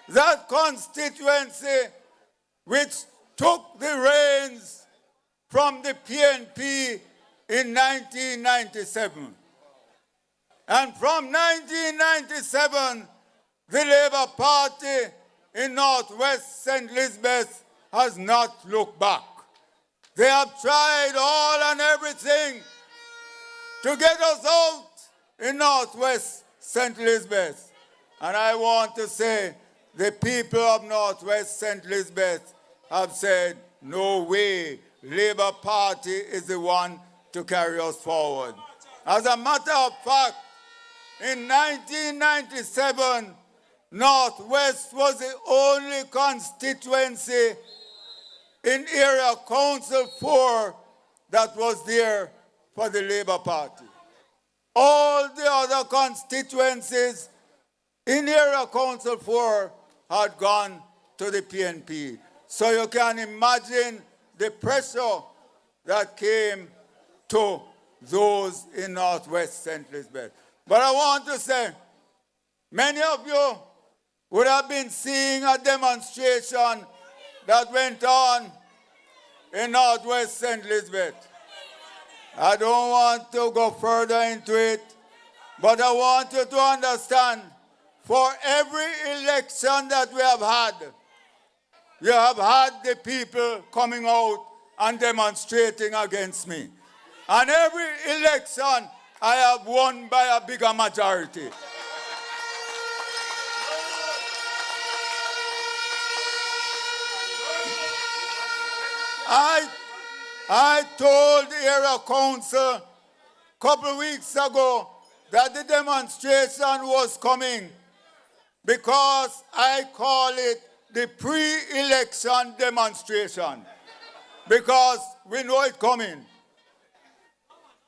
That constituency which took the reins from the PNP in 1997. And from 1997, the Labour Party in Northwest St. Elizabeth has not looked back. They have tried all and everything to get us out in Northwest St. Elizabeth. And I want to say, the people of Northwest St. Elizabeth have said, no way, Labour Party is the one to carry us forward. As a matter of fact, in 1997, Northwest was the only constituency in Area Council 4 that was there for the Labour Party. All the other constituencies in Area Council 4 had gone to the PNP. So you can imagine the pressure that came to those in Northwest St. Elizabeth. But I want to say, many of you would have been seeing a demonstration that went on in Northwest St. Elizabeth. I don't want to go further into it, but I want you to understand, for every election that we have had, you have had the people coming out and demonstrating against me. And every election, I have won by a bigger majority. I told the area council a couple of weeks ago that the demonstration was coming because I call it the pre-election demonstration, because we know it's coming.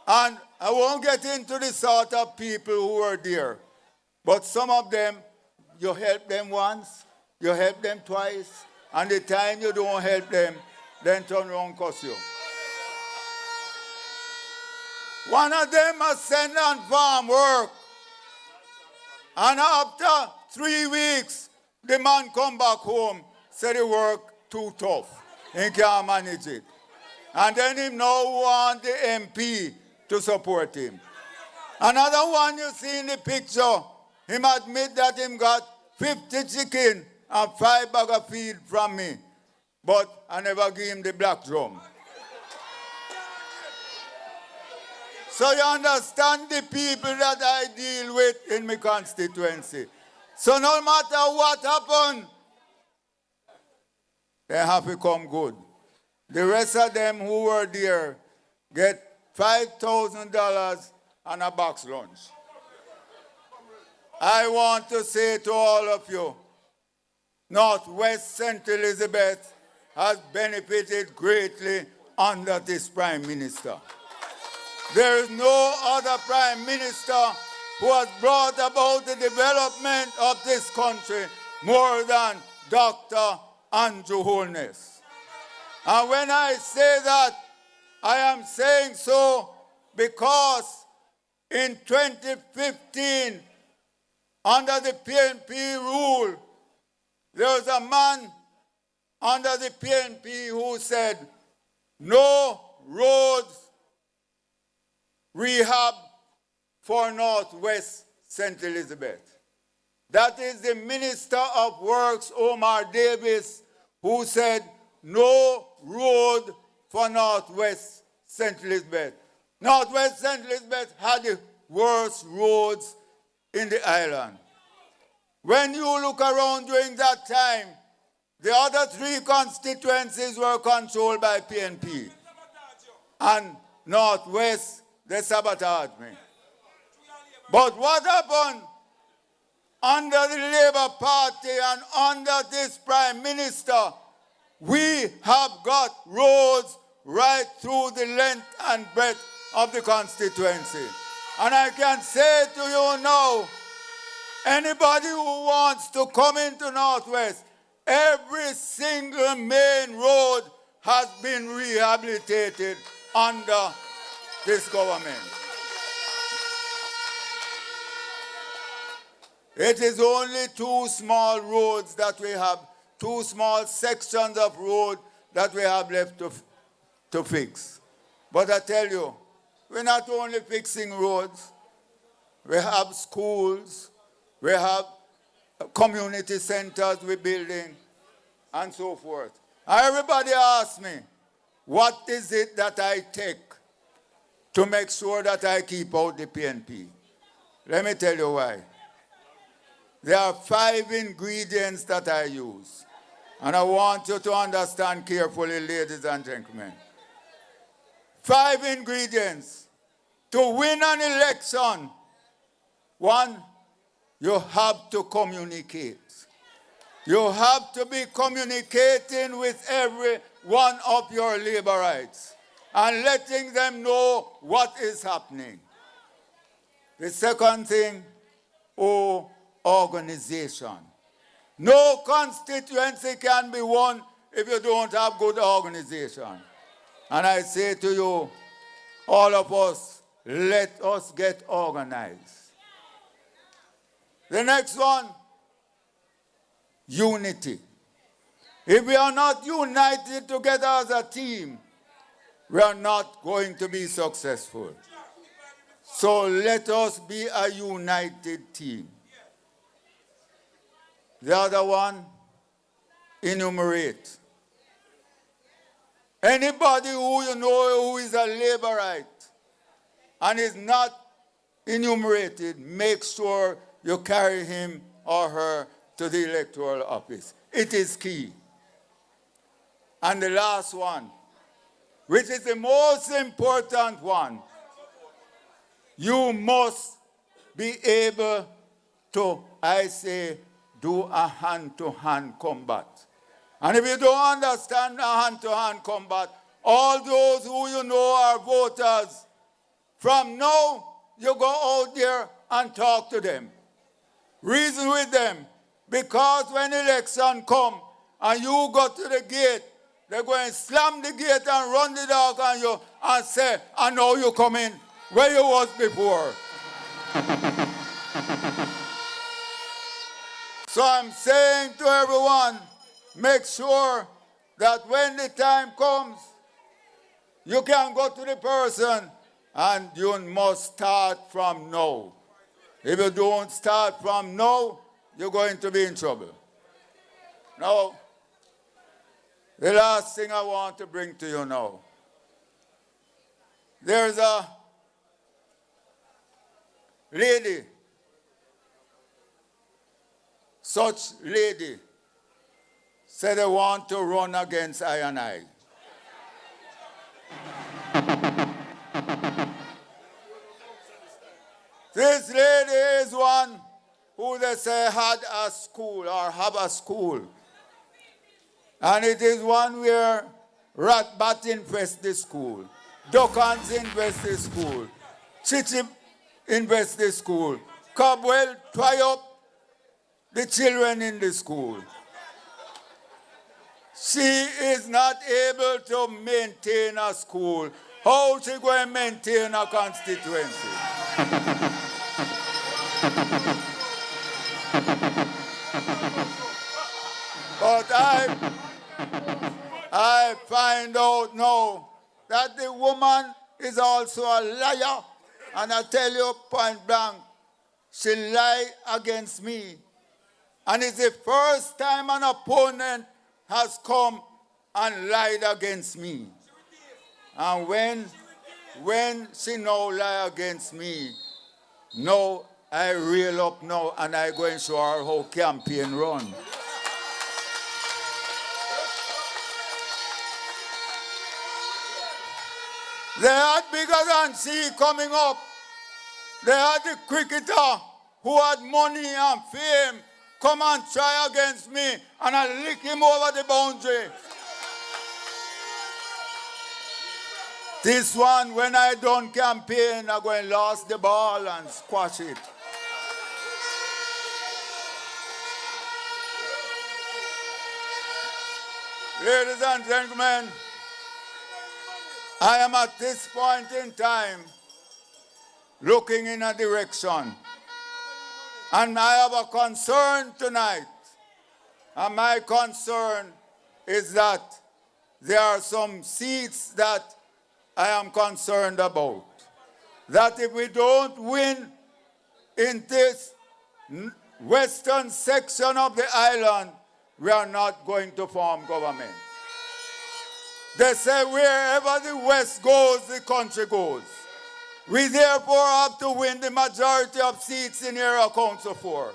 And I won't get into the sort of people who were there, but some of them, you help them once, you help them twice, and the time you don't help them, then turn around and cuss you. One of them has sent on farm work, and after 3 weeks, the man come back home, said the work too tough. He can't manage it. And then he now want the MP to support him. Another one you see in the picture, him admit that him got 50 chicken and 5 bag of feed from me, but I never give him the black drum. So you understand the people that I deal with in my constituency. So no matter what happened, they have become good. The rest of them who were there get $5,000 and a box lunch. I want to say to all of you, Northwest St. Elizabeth has benefited greatly under this Prime Minister. There is no other Prime Minister who has brought about the development of this country more than Dr. Andrew Holness. And when I say that, I am saying so because in 2015, under the PNP rule, there was a man under the PNP who said, no roads rehab for Northwest St. Elizabeth. That is the Minister of Works, Omar Davis, who said, no road for Northwest St. Elizabeth. Northwest St. Elizabeth had the worst roads in the island. When you look around during that time, the other 3 constituencies were controlled by PNP. And Northwest, they sabotaged me. But what happened? Under the Labour Party and under this Prime Minister, we have got roads right through the length and breadth of the constituency. And I can say to you now, anybody who wants to come into Northwest, every single main road has been rehabilitated under this government. It is only 2 small roads that we have, 2 small sections of road that we have left to fix. But I tell you, we're not only fixing roads, we have schools, we have community centers we're building, and so forth. Everybody asks me, what is it that I take to make sure that I keep out the PNP? Let me tell you why. There are 5 ingredients that I use. And I want you to understand carefully, ladies and gentlemen. 5 ingredients to win an election. 1, you have to communicate. You have to be communicating with every one of your Labourites and letting them know what is happening. The second thing, organization. No constituency can be won if you don't have good organization. And I say to you, all of us, let us get organized. The next one, unity. If we are not united together as a team, we are not going to be successful. So let us be a united team. The other one, enumerate. Anybody who you know who is a laborite and is not enumerated, make sure you carry him or her to the electoral office. It is key. And the last one, which is the most important one, you must be able to, I say, do a hand-to-hand combat. And if you don't understand a hand-to-hand combat, all those who you know are voters, from now, you go out there and talk to them. Reason with them. Because when election come and you go to the gate, they're going to slam the gate and run the dog on you and say, I know you come in where you was before. So I'm saying to everyone, make sure that when the time comes, you can go to the person and you must start from now. If you don't start from now, you're going to be in trouble. Now, the last thing I want to bring to you now. There's a lady, such lady, said they want to run against I and I. This lady is one who they say had a school or have a school. And it is one where Ratbat invests the school, Duckans invest the school, Chichip invest the school, Cobwell try up the children in the school. She is not able to maintain a school. How is she going to maintain a constituency? But I find out now that the woman is also a liar. And I tell you point blank, she lied against me. And it's the first time an opponent has come and lied against me. And when she now lie against me, now I reel up now and I go and show her how campaign run. They had bigger than she coming up. They had the cricketer who had money and fame come and try against me and I lick him over the boundary. This one, when I done campaign, I'm going to lose the ball and squash it. Ladies and gentlemen, I am at this point in time looking in a direction. And I have a concern tonight. And my concern is that there are some seats that I am concerned about. That if we don't win in this western section of the island, we are not going to form government. They say wherever the West goes, the country goes. We therefore have to win the majority of seats in Area Council 4.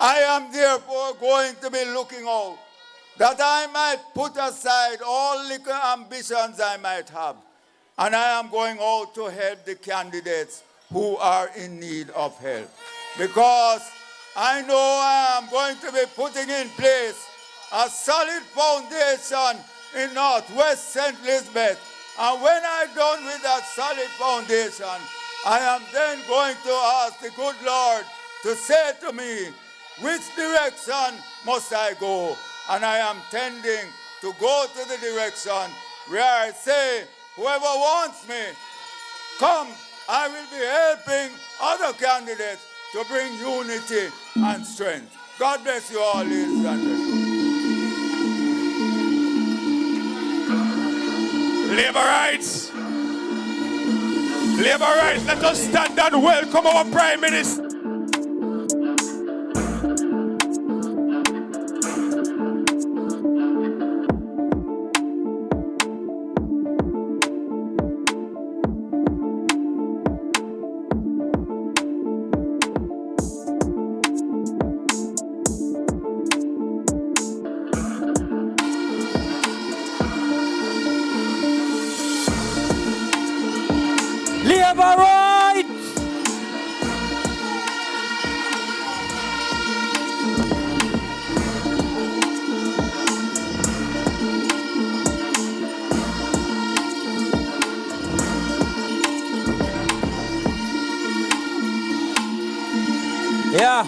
I am therefore going to be looking out that I might put aside all little ambitions I might have. And I am going out to help the candidates who are in need of help. Because I know I am going to be putting in place a solid foundation in Northwest St. Elizabeth. And when I'm done with that solid foundation, I am then going to ask the good Lord to say to me, which direction must I go? And I am tending to go to the direction where I say, whoever wants me, come, I will be helping other candidates to bring unity and strength. God bless you all, ladies and gentlemen. Labor rights. Labor rights. Let us stand and welcome our Prime Minister. Labor rights. Yeah.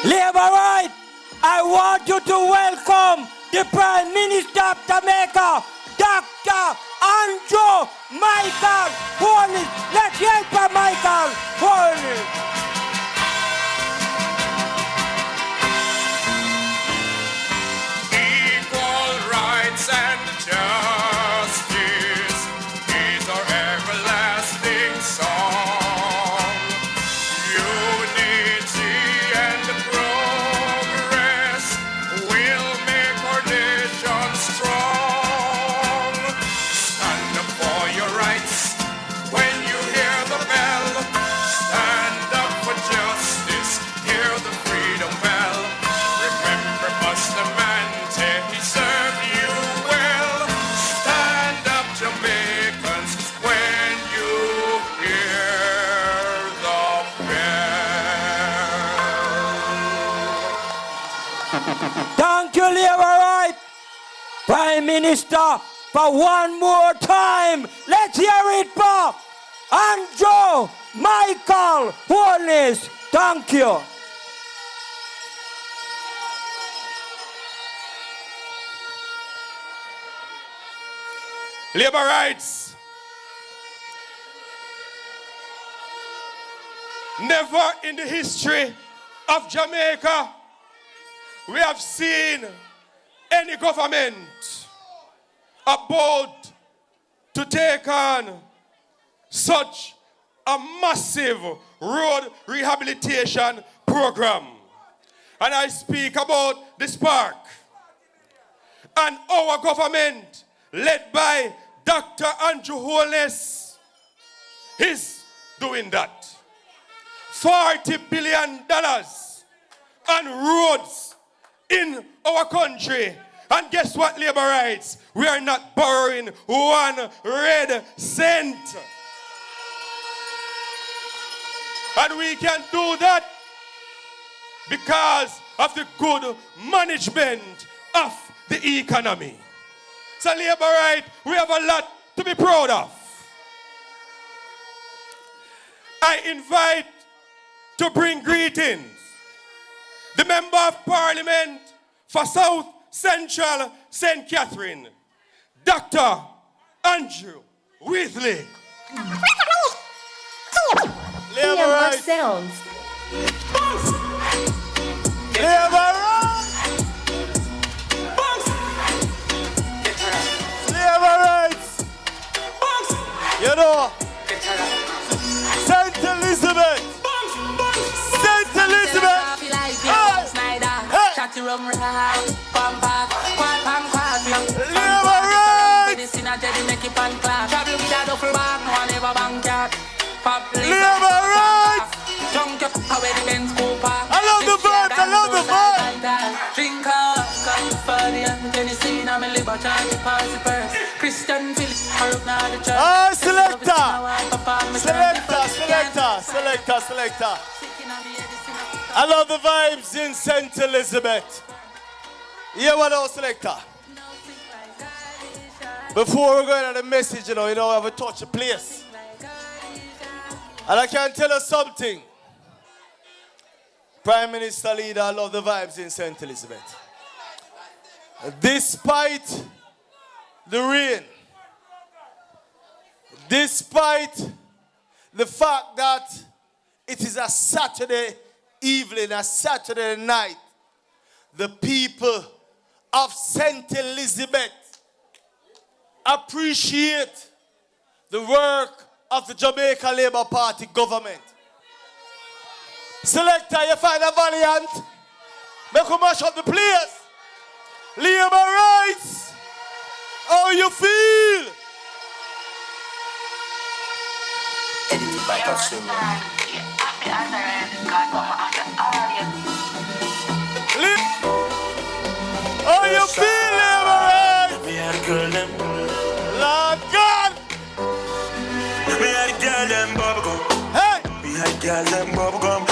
Labor right. I want you to welcome the Prime Minister of Jamaica, Dr. Andrew Michael Holness. Let's hear it for Michael Holness. Equal rights and justice is our everlasting song. Unity and progress will make our nation strong. Stand up for your rights when you hear the bell. Stand up for justice, hear the freedom bell. Remember Bustamante, he served you well. Stand up, Jamaicans, when you hear the bell. Thank you, Labor right. Prime Minister, for one more time. Let's hear it for Andrew Michael Holness. Thank you. Labor rights. Never in the history of Jamaica we have seen any government about to take on such a massive road rehabilitation program. And I speak about the Spark. And our government, led by Dr. Andrew Holness, is doing that. $40 billion on roads in our country. And guess what, Labor rights? We are not borrowing one red cent. And we can do that because of the good management of the economy. So Labor right, we have a lot to be proud of. I invite to bring greetings the Member of Parliament for South Central St. Catherine, Dr. Andrew Weasley. Labor rights. Sounds. Labor rights. Labor rights. You know, St. Elizabeth. St. Elizabeth. Labor rights. Labor rights. I love the vibes. I love the vibes. Drink up, California, Tennessee, I'm a libertarian, Christian, Philip, selector. I love the vibes in St. Elizabeth. Hear what else, selector? Before we're going on the message, you know, we have a touch of place. And I can tell you something. Prime Minister leader, I love the vibes in St. Elizabeth. Despite the rain, despite the fact that it is a Saturday evening, a Saturday night, the people of St. Elizabeth appreciate the work of the Jamaica Labour Party government. Selector, you find a valiant. Make a mash up the place. Labour rights. How you feel? Edited by Consumer. How you feel, Labour rights? Me and girl them. Lord God. Me and girl them bubblegum. Hey. Me and girl them bubblegum.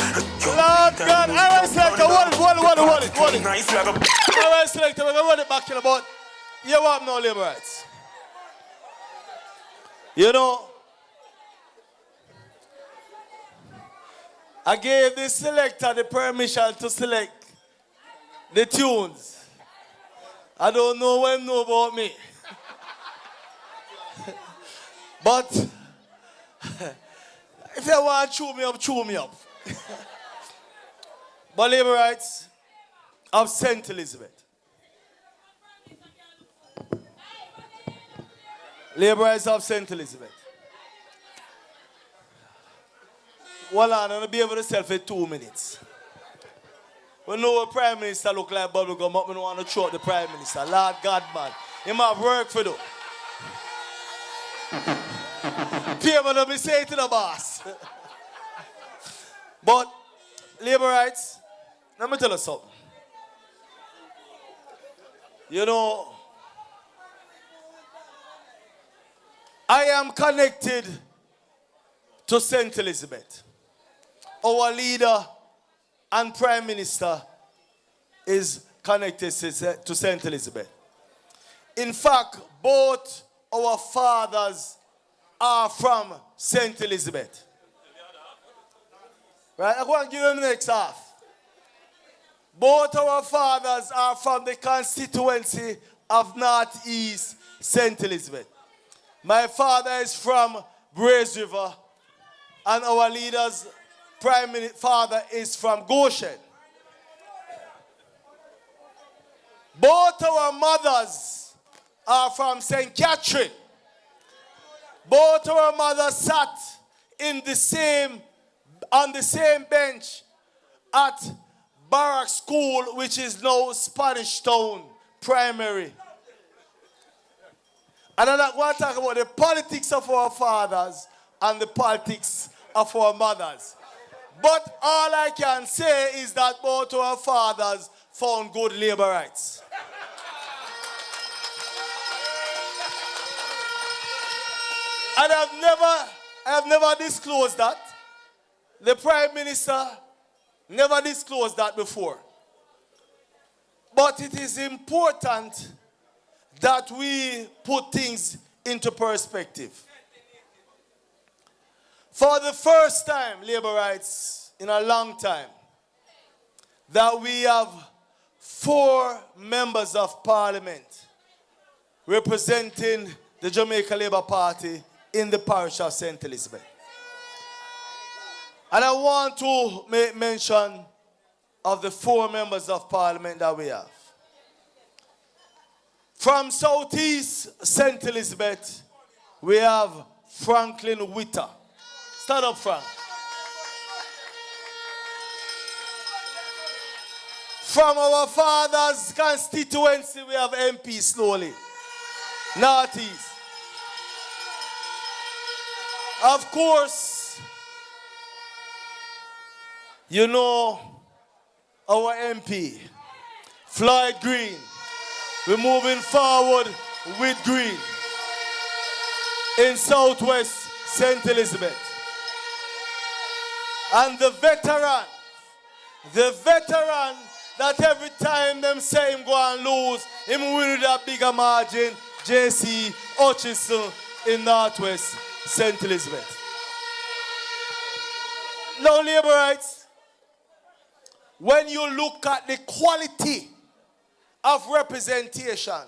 Lord God. All right, Selector. Hold it. All right, Selector. We're going to run it back in about. You want no Labour rights? You know, I gave the selector the permission to select the tunes. I don't know what he know about me. But if you want to chew me up. But Labour rights of St. Elizabeth. Labour rights of St. Elizabeth. Well, I'm going to be able to sell for 2 minutes. We know what Prime Minister look like bubblegum, but we don't want to throw out the Prime Minister. Lord God, man. He might have work for them. People don't be saying to the boss. But, Labour rights, let me tell you something. You know, I am connected to St. Elizabeth. Our leader and Prime Minister is connected to St. Elizabeth. In fact, both our fathers are from St. Elizabeth. Right? I'm going to give them the next half. Both our fathers are from the constituency of Northeast St. Elizabeth. My father is from Braze River, and our leader's father is from Goshen. Both our mothers are from St. Catherine. Both our mothers sat on the same bench at Barrack School, which is now Spanish Town Primary. And I'm not going to talk about the politics of our fathers and the politics of our mothers. But all I can say is that both our fathers found good labor rights. And I have never disclosed that. The Prime Minister never disclosed that before. But it is important that we put things into perspective. For the first time, labor rights in a long time, that we have 4 members of parliament representing the Jamaica Labour Party in the parish of St. Elizabeth. And I want to make mention of the 4 members of parliament that we have. From Southeast St. Elizabeth, we have Franklin Witter. Stand up, Frank. From our father's constituency, we have MP Slowly. Northeast. Of course, you know our MP, Floyd Green. We're moving forward with Green in Southwest St. Elizabeth. And the veteran that every time them say him go and lose, him win with a bigger margin, JC Hutchinson in Northwest St. Elizabeth. Now, labor rights, when you look at the quality of representation,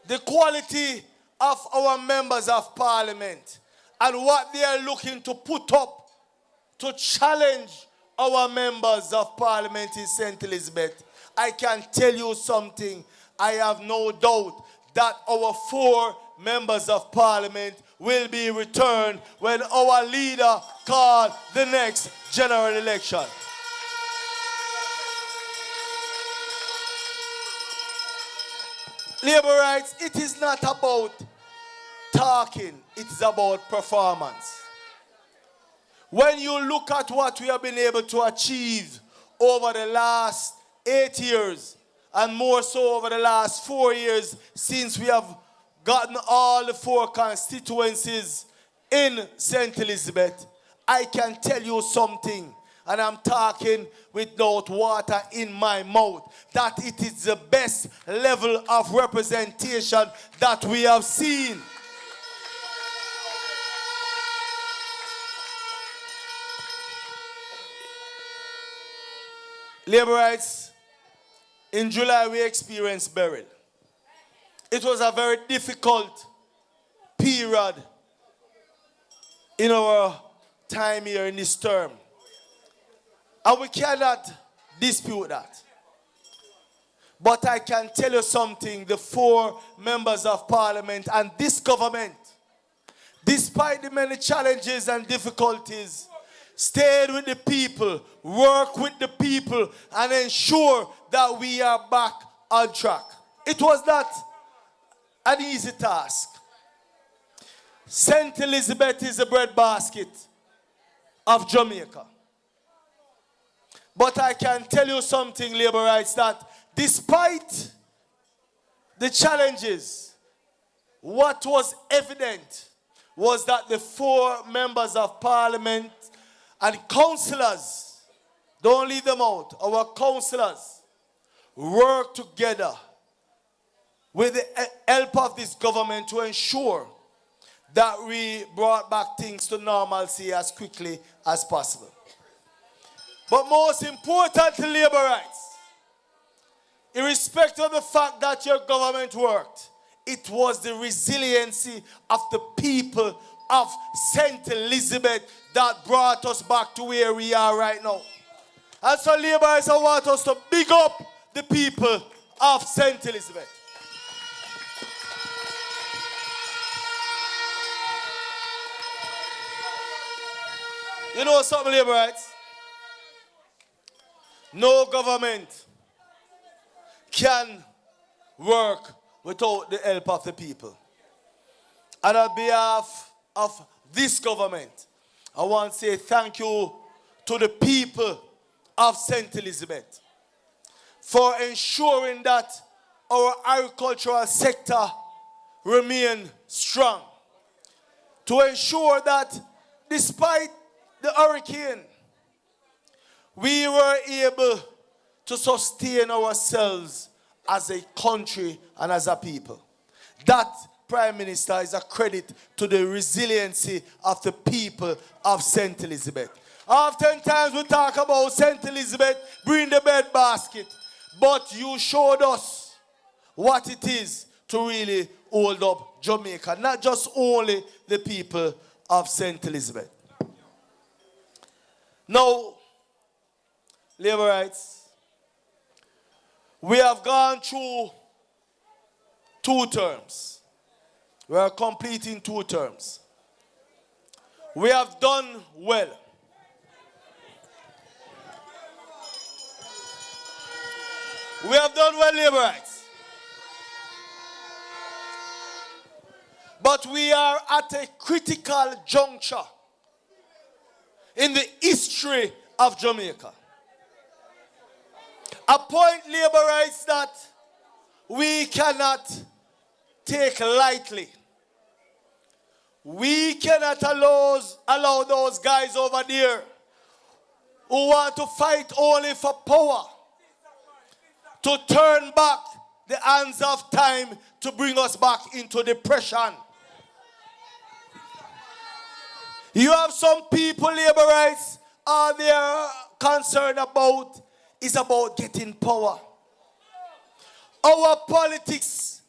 the quality of our members of parliament, and what they are looking to put up to challenge our members of parliament in St. Elizabeth, I can tell you something. I have no doubt that our 4 members of parliament will be returned when our leader called the next general election. Labor rights, it is not about talking, it is about performance. When you look at what we have been able to achieve over the last 8 years, and more so over the last 4 years since we have gotten all the 4 constituencies in St. Elizabeth, I can tell you something, and I'm talking without water in my mouth, that it is the best level of representation that we have seen. Labor rights, in July we experienced burial. It was a very difficult period in our time here in this term. And we cannot dispute that. But I can tell you something, the 4 members of parliament and this government, despite the many challenges and difficulties, stayed with the people, work with the people, and ensure that we are back on track. It was not an easy task. St. Elizabeth is the breadbasket of Jamaica. But I can tell you something, labor rights, that despite the challenges, what was evident was that the 4 members of parliament and councillors, don't leave them out, our councillors work together with the help of this government to ensure that we brought back things to normalcy as quickly as possible. But most importantly, labor rights, irrespective of the fact that your government worked, it was the resiliency of the people of St. Elizabeth that brought us back to where we are right now. And so, labor rights, I want us to big up the people of St. Elizabeth. You know something, labor rights? No government can work without the help of the people. And on behalf of this government, I want to say thank you to the people of St. Elizabeth for ensuring that our agricultural sector remain strong. To ensure that despite the hurricane, we were able to sustain ourselves as a country and as a people. That, Prime Minister, is a credit to the resiliency of the people of St. Elizabeth. Oftentimes we talk about St. Elizabeth, bring the bread basket, but you showed us what it is to really hold up Jamaica, not just only the people of St. Elizabeth. Now, labor rights, we have gone through 2 terms. We are completing 2 terms. We have done well. We have done well, labor rights. But we are at a critical juncture in the history of Jamaica. A point, labor rights, that we cannot take lightly. We cannot allow those guys over there who want to fight only for power to turn back the hands of time to bring us back into depression. You have some people, labor rights, all they are concerned about is about getting power. Our politics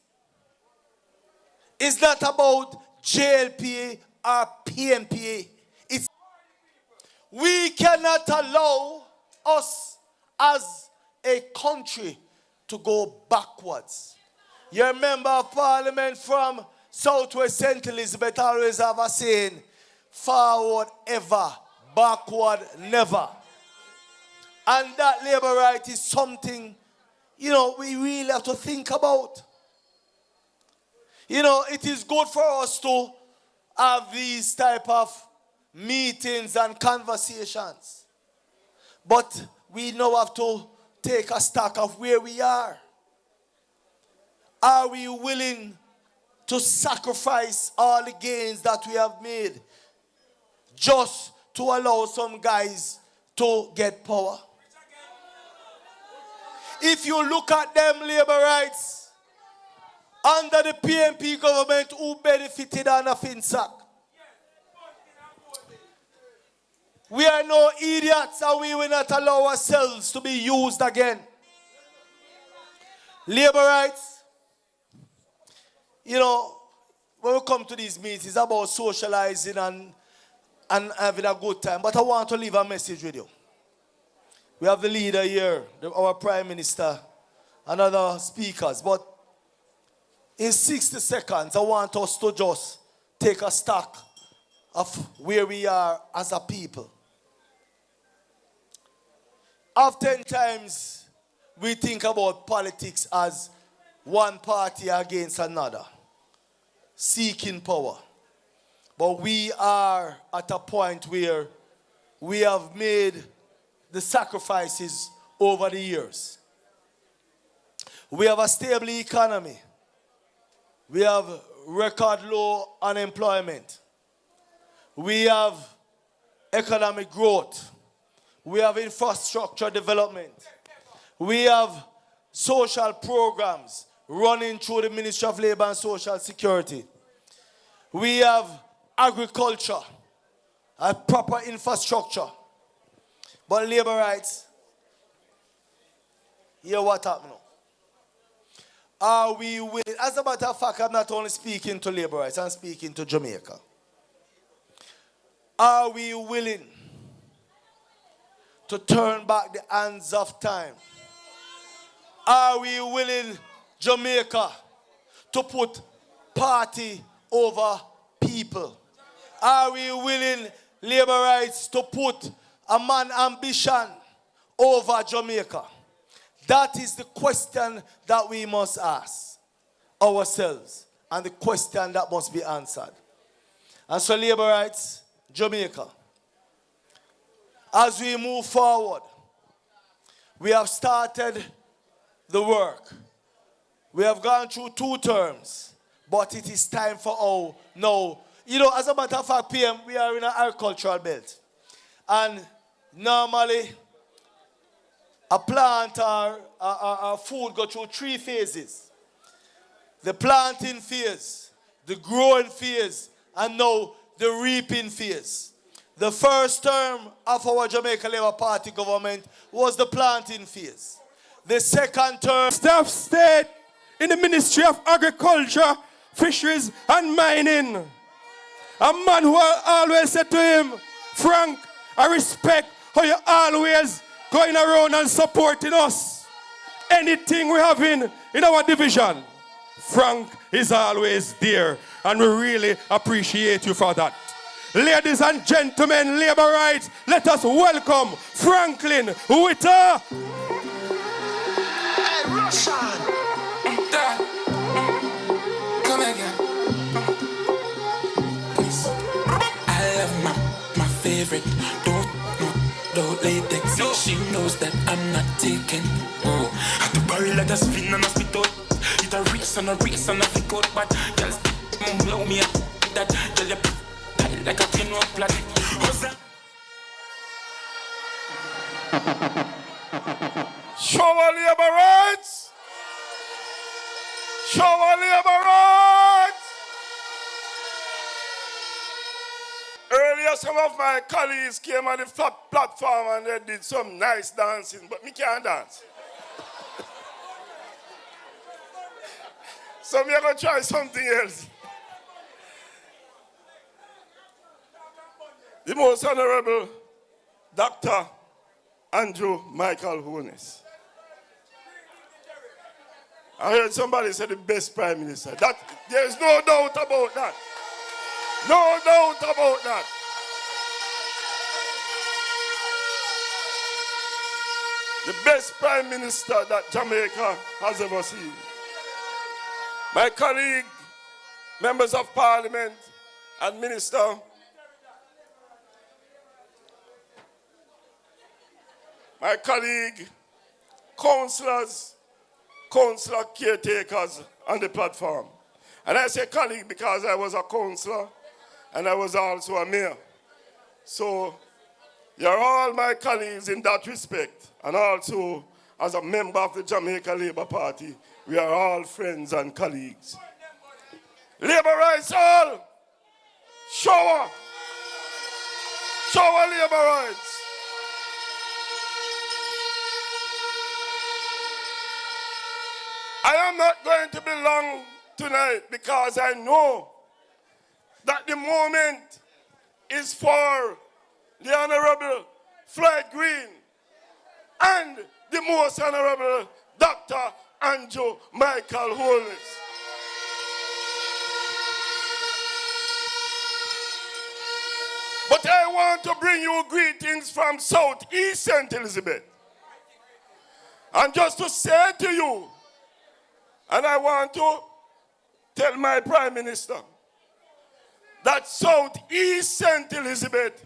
is not about JLP or PMPA. We cannot allow us as a country to go backwards. Your member of parliament from Southwest St. Elizabeth always have a saying, forward ever, backward never. And that labor right is something, we really have to think about. It is good for us to have these type of meetings and conversations. But we now have to take a stock of where we are. Are we willing to sacrifice all the gains that we have made just to allow some guys to get power? If you look at them labor rights under the PNP government, who benefited on a FinSac? We are no idiots, and we will not allow ourselves to be used again. Labor rights, when we come to these meetings, it's about socializing and having a good time. But I want to leave a message with you. We have the leader here, our Prime Minister, and other speakers. But in 60 seconds, I want us to just take a stock of where we are as a people. Oftentimes, we think about politics as one party against another, seeking power. But we are at a point where we have made the sacrifices over the years. We have a stable economy. We have record low unemployment. We have economic growth. We have infrastructure development. We have social programs running through the Ministry of Labor and Social Security. We have agriculture, a proper infrastructure. But labor rights, hear what happened now. Are we willing? As a matter of fact, I'm not only speaking to labor rights, I'm speaking to Jamaica. Are we willing to turn back the hands of time? Are we willing, Jamaica, to put party over people? Are we willing, labor rights, to put a man ambition over Jamaica? That is the question that we must ask ourselves, and the question that must be answered. And so labor rights, Jamaica, as we move forward, we have started the work. We have gone through 2 terms, but it is time for all now. As a matter of fact, PM, we are in an agricultural belt. And normally, a plant or a food go through 3 phases. The planting phase, the growing phase, and now the reaping phase. The first term of our Jamaica Labour Party government was the planting phase. The second term... Staff state in the Ministry of Agriculture, Fisheries and Mining. A man who always said to him, Frank, I respect how you always going around and supporting us. Anything we have in our division, Frank is always there. And we really appreciate you for that. Ladies and gentlemen, labor rights, let us welcome Franklin Witter. Hey, Russian. Come again. Please. I love my favorite. Don't latex. No. She knows that I'm not taking. Oh. At the barrel, let us spin and I spit out. It a race and a flick out. But just blow me up. That JLP. Like a keynote plot. Show our labor rights. Show our labor rights. Earlier, some of my colleagues came on the platform and they did some nice dancing, but me can't dance. So me gonna try something else. The Most Honorable Dr. Andrew Michael Hoones. I heard somebody say the best prime minister. That there's no doubt about that. No doubt about that. The best prime minister that Jamaica has ever seen. My colleague, members of parliament and minister, my colleague, councillors, councillor caretakers on the platform. And I say colleague because I was a councillor and I was also a mayor. So you're all my colleagues in that respect. And also, as a member of the Jamaica Labour Party, we are all friends and colleagues. Labour rights all. Shower. Shower labour rights. I am not going to be long tonight because I know that the moment is for the Honorable Floyd Green and the Most Honorable Dr. Andrew Michael Holness. But I want to bring you greetings from Southeast St. Elizabeth. And just to say to you, and I want to tell my Prime Minister that Southeast St. Elizabeth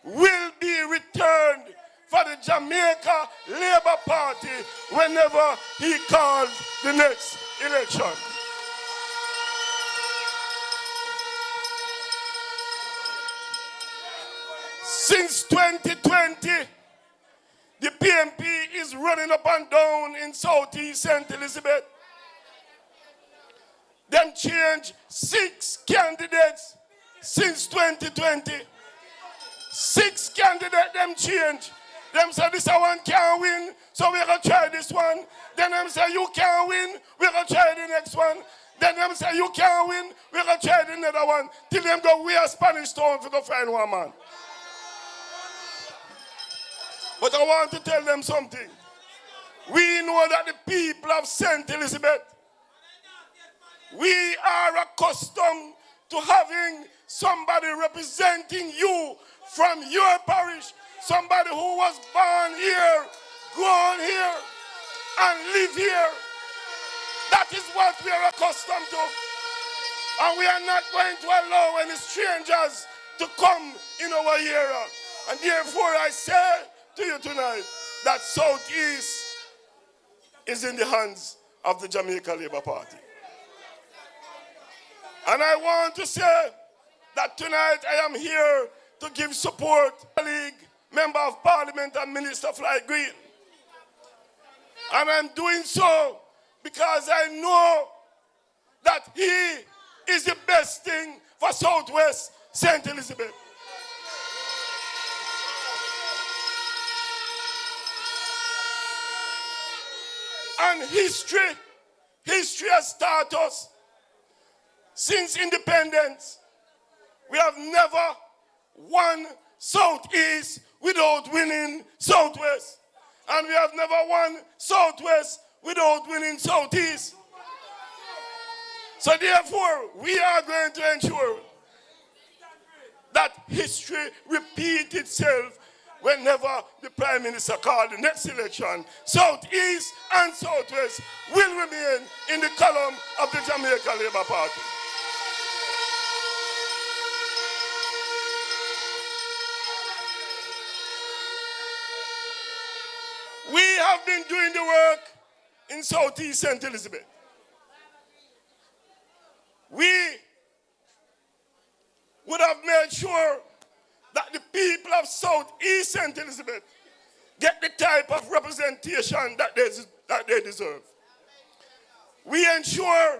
will be returned for the Jamaica Labour Party whenever he calls the next election. Since 2020, the PMP is running up and down in Southeast St. Elizabeth. Them changed 6 candidates since 2020. 6 candidates them change. Them say this one can't win, so we're going to try this one. Then them say you can't win, we're going to try the next one. Then them say you can't win, we're going to try the another one. Till them go wear Spanish town to go find one man. But I want to tell them something. We know that the people of St. Elizabeth, we are accustomed to having somebody representing you from your parish, somebody who was born here, grown here, and live here. That is what we are accustomed to. And we are not going to allow any strangers to come in our area. And therefore I say to you tonight that Southeast is in the hands of the Jamaica Labour Party. And I want to say that tonight I am here to give support to my colleague, Member of Parliament and Minister Floyd Green. And I'm doing so because I know that he is the best thing for Southwest St. Elizabeth. And history has taught us since independence, we have never won Southeast without winning Southwest. And we have never won Southwest without winning Southeast. So therefore, we are going to ensure that history repeats itself whenever the Prime Minister calls the next election. Southeast and Southwest will remain in the column of the Jamaica Labour Party. We have been doing the work in Southeast St. Elizabeth. We would have made sure that the people of Southeast St. Elizabeth get the type of representation that they deserve. We ensure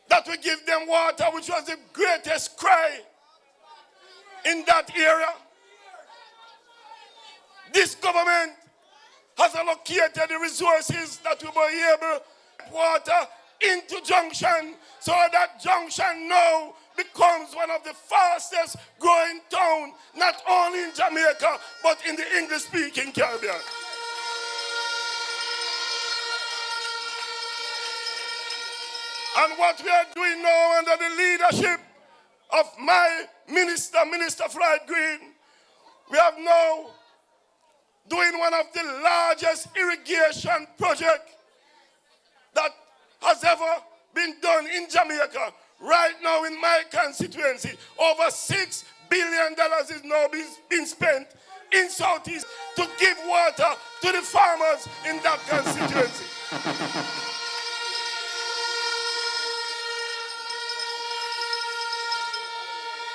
that we give them water, which was the greatest cry in that area. This government has allocated the resources that we were able to put water into Junction, so that Junction now becomes one of the fastest growing towns, not only in Jamaica, but in the English-speaking Caribbean. And what we are doing now under the leadership of my Minister Floyd Green, we have now doing one of the largest irrigation projects that has ever been done in Jamaica. Right now in my constituency, over $6 billion is now being spent in Southeast to give water to the farmers in that constituency.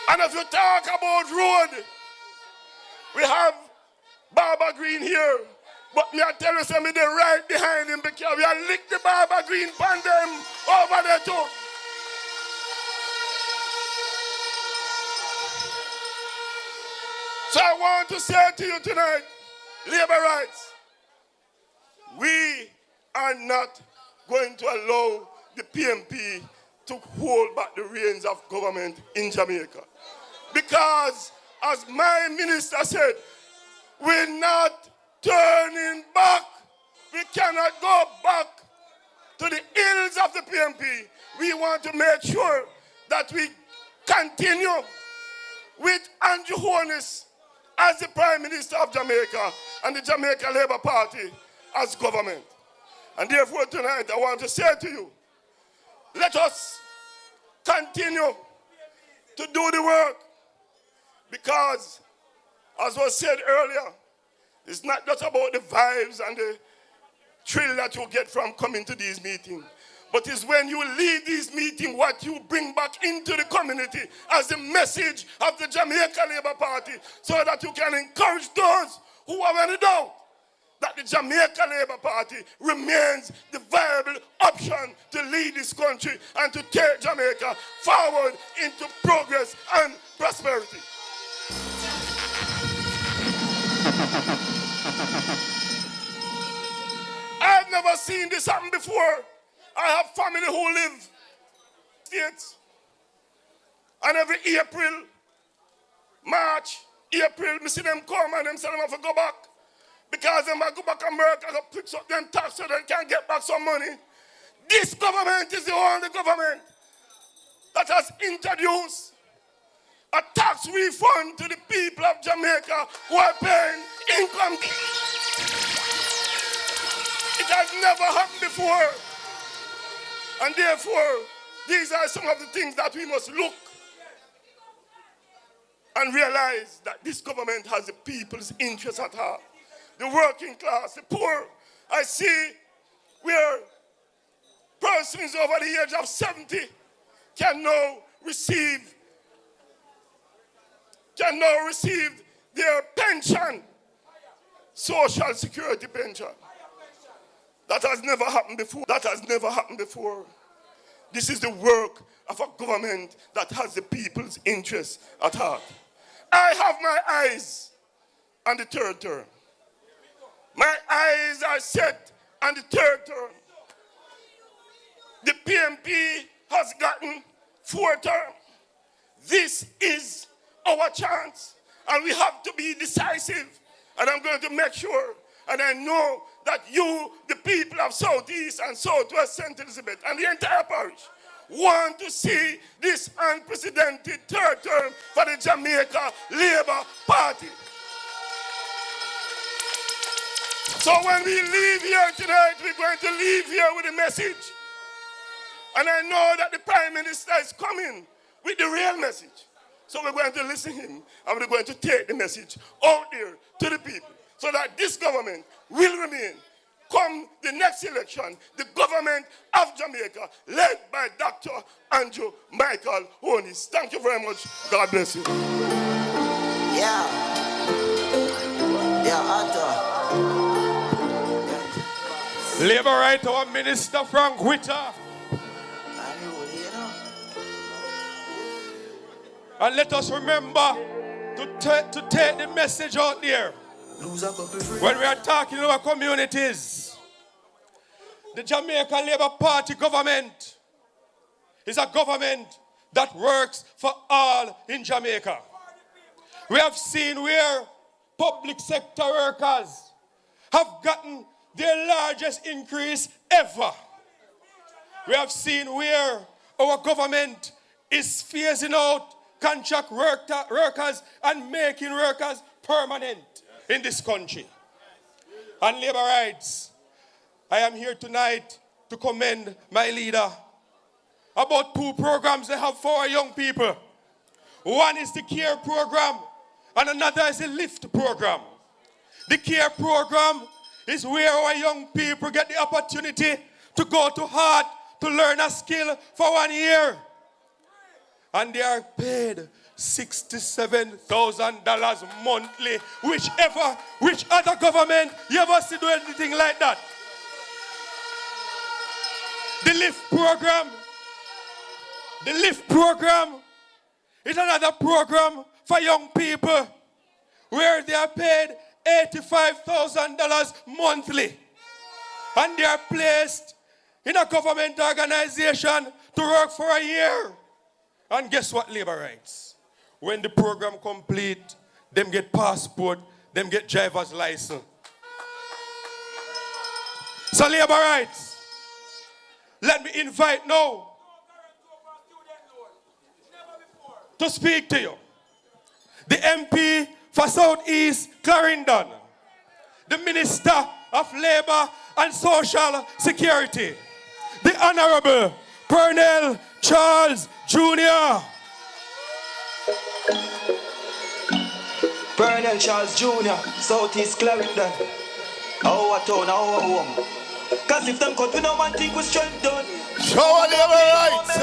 And if you talk about road, we have Barbara Green here. But me I tell you something, they're right behind him because we are lick the Barbara Green pan them over there too. So I want to say to you tonight, labor rights, we are not going to allow the PMP to hold back the reins of government in Jamaica. Because, as my minister said, we're not turning back. We cannot go back to the ills of the PMP. We want to make sure that we continue with Andrew Holness as the Prime Minister of Jamaica and the Jamaica Labour Party as government. And therefore tonight I want to say to you, let us continue to do the work, because as was said earlier, it's not just about the vibes and the thrill that you get from coming to these meetings, but it's when you leave these meetings what you bring back into the community as the message of the Jamaica Labour Party, so that you can encourage those who are in doubt that the Jamaica Labour Party remains the viable option to lead this country and to take Jamaica forward into progress and prosperity. I've never seen this happen before. I have family who live in states, and every April, March, April, I see them come and them say them have to go back. Because them go back to America to fix up them tax so they can get back some money. This government is the only government that has introduced a tax refund to the people of Jamaica who are paying income. It has never happened before. And therefore, these are some of the things that we must look and realize that this government has the people's interests at heart. The working class, the poor. I see where persons over the age of 70 can now receive their pension, social security pension. That has never happened before. That has never happened before. This is the work of a government that has the people's interests at heart. I have my eyes on the third term. My eyes are set on the third term. The PMP has gotten 4 terms. This is our chance, and we have to be decisive. And I'm going to make sure, and I know that you, the people of Southeast and Southwest St. Elizabeth, and the entire parish, want to see this unprecedented third term for the Jamaica Labour Party. So when we leave here tonight, we're going to leave here with a message. And I know that the Prime Minister is coming with the real message. So we're going to listen to him, and we're going to take the message out there to the people, so that this government will remain, come the next election, the government of Jamaica, led by Dr. Andrew Michael Holness. Thank you very much. God bless you. Yeah, Otto. Labor right, our Minister Frank Witter. And let us remember to take the message out there. When we are talking about communities, the Jamaica Labour Party government is a government that works for all in Jamaica. We have seen where public sector workers have gotten their largest increase ever. We have seen where our government is phasing out contract workers and making workers permanent in this country. And labor rights, I am here tonight to commend my leader about 2 programs they have for our young people. One is the CARE program and another is the LIFT program. The CARE program is where our young people get the opportunity to go to Heart to learn a skill for 1 year. And they are paid $67,000 monthly, which other government you ever see do anything like that? The LIFT program is another program for young people where they are paid $85,000 monthly. And they are placed in a government organization to work for a year. And guess what, labor rights? When the program complete, them get passport, them get driver's license. So labor rights, let me invite now to speak to you the MP for Southeast Clarendon, the Minister of Labor and Social Security, the Honorable Pernell Charles Jr. Pernell Charles Jr., Southeast Clarendon. Our town, our home. Cause if them cut, we no one think we strength done. Show our labor rights.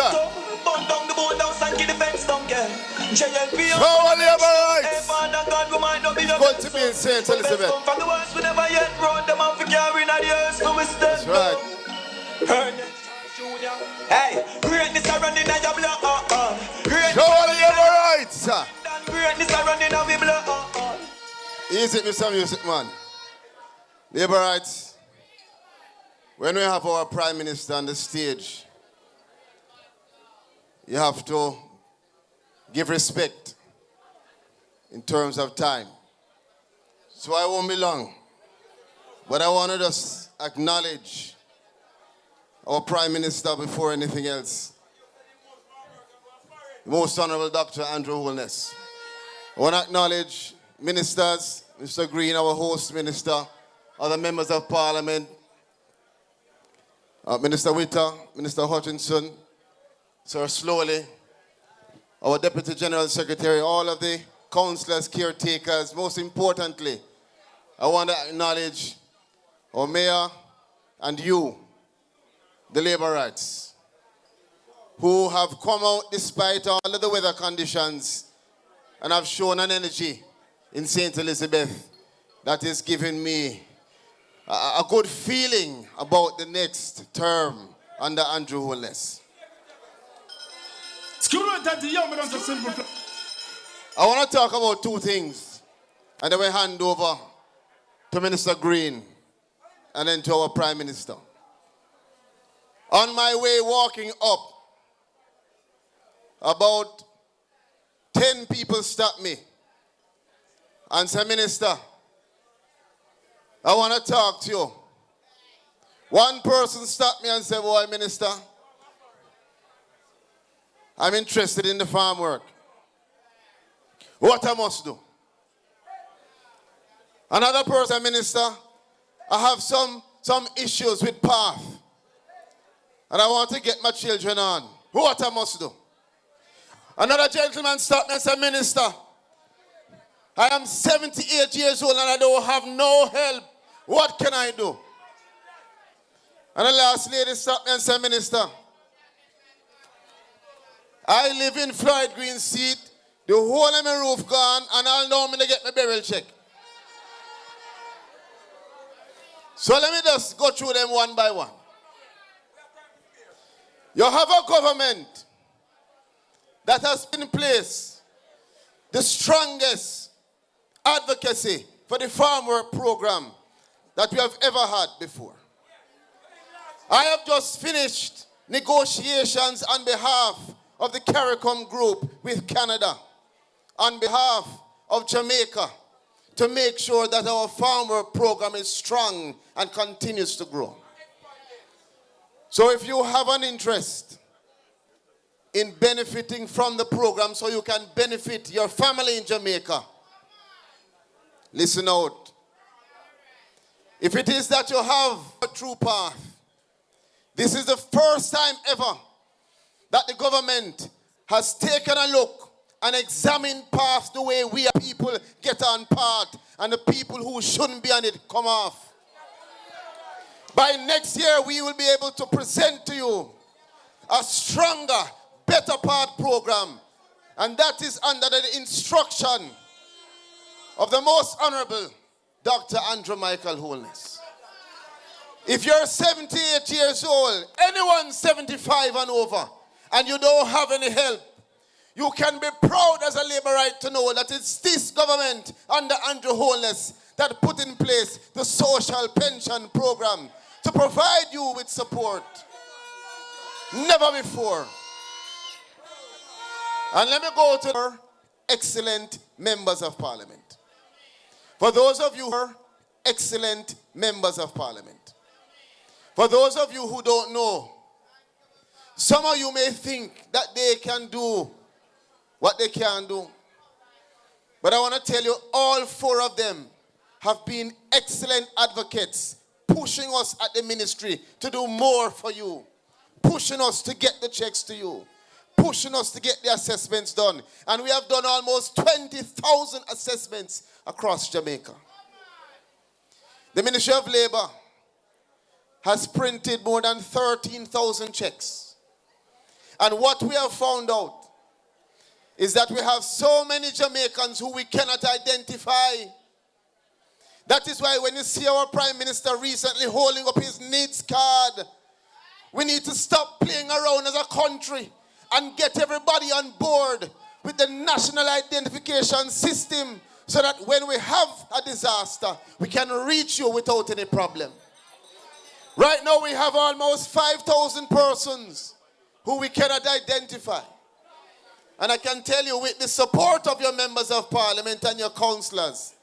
Burn down the bone house and kill the fence down, girl. JLP. Show our labor rights. Good to be in St. Elizabeth. From the worst we never yet run them out for carrying at the earth, so we stand. That's right. Hey, greatness are running at your blood. Show our labor rights. Greatness are running at your blood. Easy, Mr. Music Man. Labor rights. When we have our Prime Minister on the stage, you have to give respect in terms of time. So I won't be long, but I want to just acknowledge our Prime Minister before anything else. Most Honorable Dr. Andrew Holness. I want to acknowledge ministers, Mr. Green, our host minister, other members of Parliament, Minister Witter, Minister Hutchinson, Sir Slowly, our Deputy General Secretary, all of the councillors, caretakers. Most importantly, I want to acknowledge our Mayor and you, the labor rights, who have come out despite all of the weather conditions and have shown an energy in St. Elizabeth that is giving me a good feeling about the next term under Andrew Holness. I want to talk about 2 things, and then we hand over to Minister Green and then to our Prime Minister. On my way walking up, about 10 people stopped me and said, Minister, I want to talk to you. One person stopped me and said, boy, Minister, I'm interested in the farm work. What I must do? Another person, Minister, I have some issues with path. And I want to get my children on. What I must do? Another gentleman stopped me and said, Minister, I am 78 years old and I don't have no help. What can I do? And the last lady stopped me and said, Minister, I live in Floyd Green Seat. The whole of my roof gone and I'll know me to get my burial check. So let me just go through them one by one. You have a government that has put in place the strongest advocacy for the farm work program that we have ever had before. I have just finished negotiations on behalf of the CARICOM group with Canada, on behalf of Jamaica, to make sure that our farm work program is strong and continues to grow. So if you have an interest in benefiting from the program so you can benefit your family in Jamaica, listen out. If it is that you have a true path, this is the first time ever that the government has taken a look and examined paths the way we people get on path and the people who shouldn't be on it come off. By next year, we will be able to present to you a stronger, better path program, and that is under the instruction of the most honorable Dr. Andrew Michael Holness. If you're 78 years old, anyone 75 and over, and you don't have any help, you can be proud as a Labourite to know that it's this government under Andrew Holness that put in place the social pension program to provide you with support. Never before. And let me go to our excellent members of parliament. For those of you who are excellent members of parliament, for those of you who don't know, some of you may think that they can do what they can do. But I want to tell you, all four of them have been excellent advocates, pushing us at the ministry to do more for you, pushing us to get the checks to you, pushing us to get the assessments done. And we have done almost 20,000 assessments across Jamaica. The Ministry of Labour has printed more than 13,000 checks. And what we have found out is that we have so many Jamaicans who we cannot identify. That is why when you see our Prime Minister recently holding up his needs card, we need to stop playing around as a country and get everybody on board with the national identification system so that when we have a disaster, we can reach you without any problem. Right now we have almost 5,000 persons who we cannot identify. And I can tell you, with the support of your members of parliament and your councillors,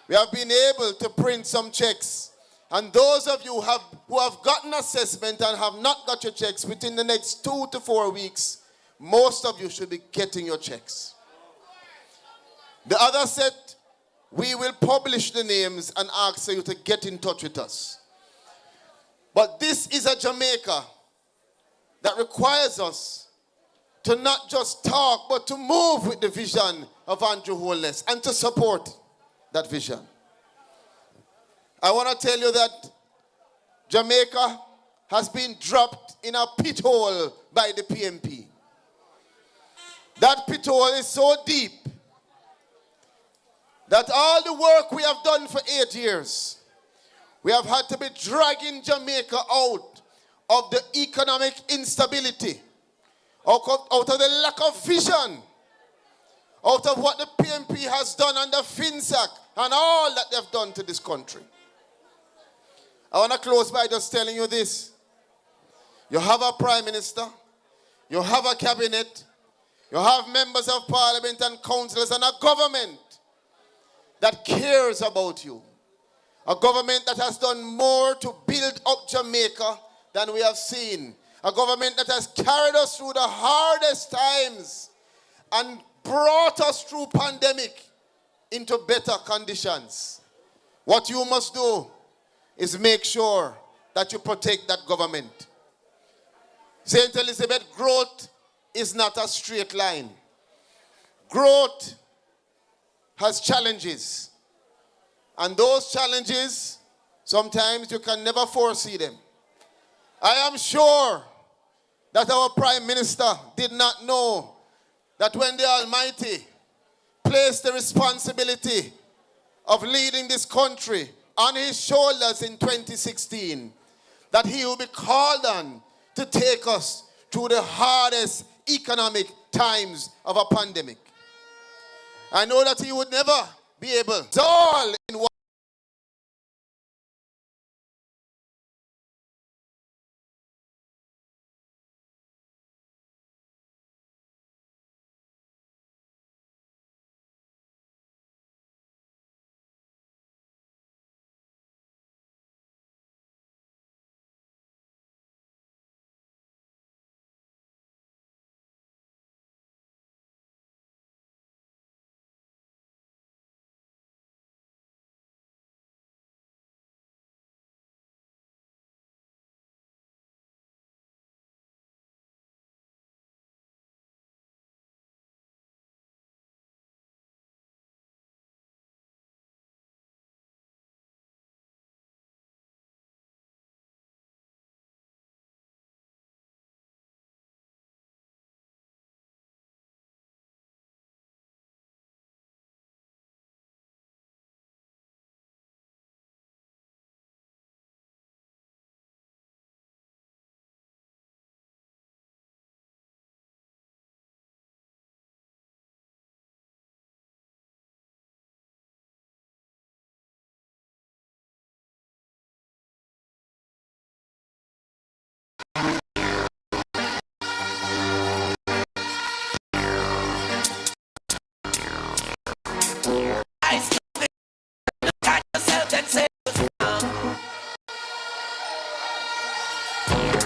we have been able to print some checks. And those of you who have gotten assessment and have not got your checks within the next 2 to 4 weeks, most of you should be getting your checks. The other set, we will publish the names and ask you to get in touch with us. But this is a Jamaica that requires us to not just talk, but to move with the vision of Andrew Holness and to support that vision. I want to tell you that Jamaica has been dropped in a pit hole by the PMP. That pit hole is so deep that all the work we have done for 8 years, we have had to be dragging Jamaica out of the economic instability, out of the lack of vision, out of what the PMP has done under FinSAC and all that they've done to this country. I want to close by just telling you this. You have a Prime Minister, you have a cabinet, you have members of parliament and councillors and a government that cares about you. A government that has done more to build up Jamaica than we have seen. A government that has carried us through the hardest times and brought us through pandemic into better conditions. What you must do is make sure that you protect that government. St. Elizabeth, growth is not a straight line. Growth has challenges. And those challenges, sometimes you can never foresee them. I am sure that our Prime Minister did not know that when the Almighty placed the responsibility of leading this country on his shoulders in 2016, that he will be called on to take us through the hardest economic times of a pandemic. I know that he would never be able to all in one.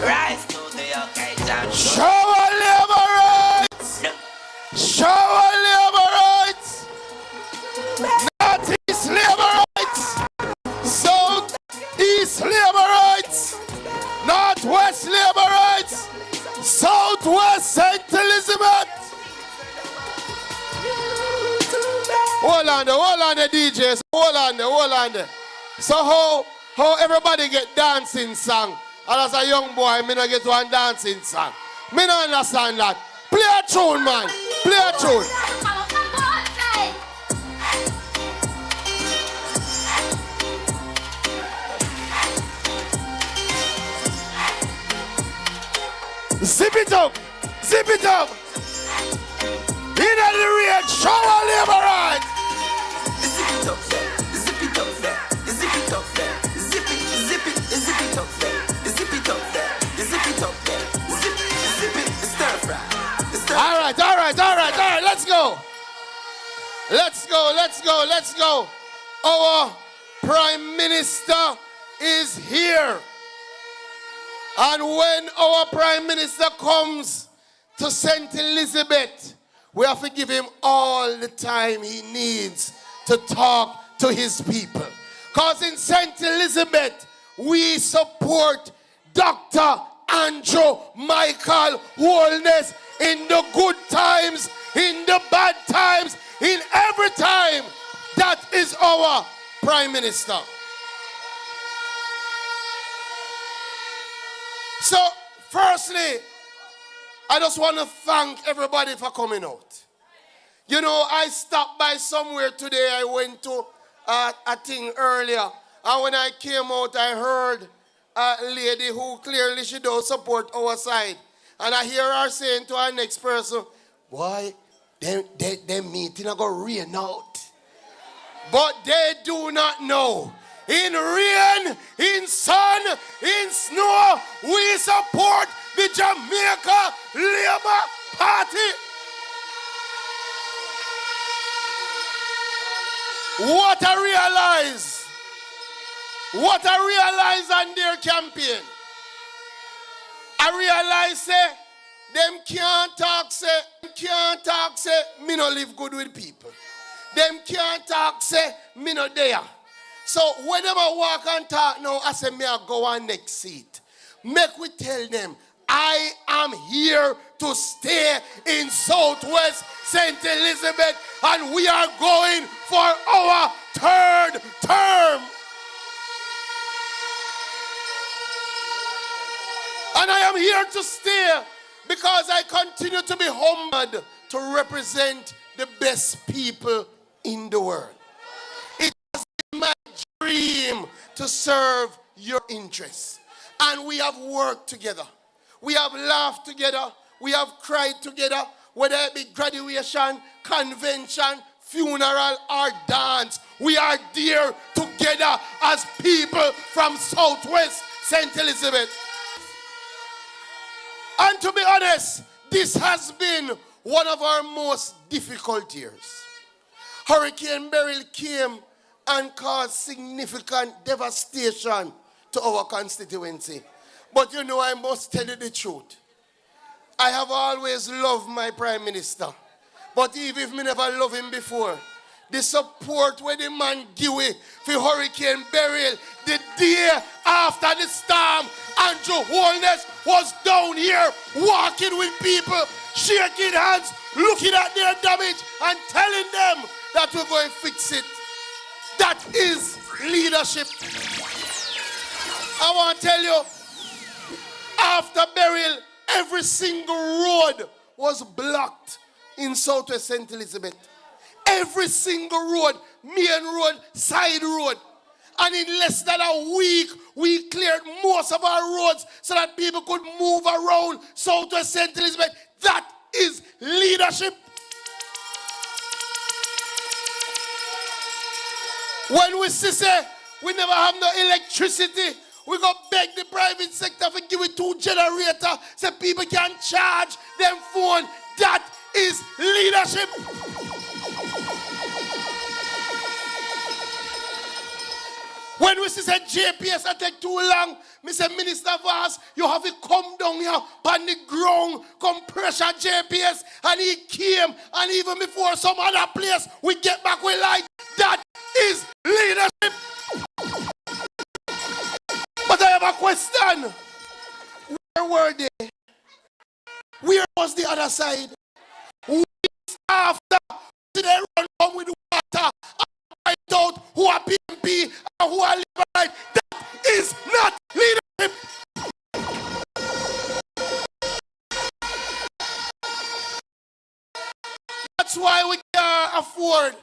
Rise to the occasion. Show our labor rights. Show our labor rights. Northeast labor rights. Southeast labor rights. Northwest labor rights. Southwest St. Elizabeth. Hold on the DJs. Hold on there. So how everybody get dancing song? And as a young boy, me not get one dancing song. Me not understand that. Play a tune, man. Play a tune. Zip it up. Zip it up. In the rage, show our labor right. Zip it up there. Zip it up there. Zip it up there. Zip it up there. Zip it up there. Zip it up there. Zip it. Stir fry. All right. Let's go. Our Prime Minister is here. And when our Prime Minister comes to St. Elizabeth, we have to give him all the time he needs to talk to his people. Because in St. Elizabeth, we support Dr. Andrew Michael Holness in the good times, in the bad times, in every time. That is our Prime Minister. So, firstly, I just want to thank everybody for coming out. You know, I stopped by somewhere today. I went to a thing earlier. And when I came out, I heard a lady who clearly she don't support our side. And I hear her saying to our next person, boy, them meeting are going to rain out. But they do not know. In rain, in sun, in snow, we support the Jamaica Labour Party. What I realize on their campaign, I realize them can't talk say, me no live good with people. Them can't talk say, me no there. So when them walk and talk now, I say, me I go on next seat. Make we tell them, I am here to stay in Southwest St. Elizabeth and we are going for our third term. And I am here to stay because I continue to be humbled to represent the best people in the world. It has been my dream to serve your interests. And we have worked together. We have laughed together. We have cried together. Whether it be graduation, convention, funeral, or dance. We are there together as people from Southwest St. Elizabeth. And to be honest, this has been one of our most difficult years. Hurricane Beryl came and caused significant devastation to our constituency. But you know, I must tell you the truth. I have always loved my Prime Minister. But even if me never loved him before, the support where the man give for Hurricane Beryl, the day after the storm, Andrew Holness was down here walking with people, shaking hands, looking at their damage and telling them that we're going to fix it. That is leadership. I want to tell you, after Beryl, every single road was blocked in Southwest St. Elizabeth. Every single road, main road, side road. And in less than a week, we cleared most of our roads so that people could move around Southwest St. Elizabeth. That is leadership. When we say we never have no electricity, we go beg the private sector to give it 2 generators so people can charge them phone. That is leadership. When we say JPS I take too long, me say Minister Vaz, you have to come down here on the ground, come pressure JPS, and he came, and even before some other place, we get back with light. That is leadership. But I have a question. Where were they? Where was the other side? Weeks after, did they run home with water and find out who are PMP and who are liberal? That is not leadership. That's why we can't afford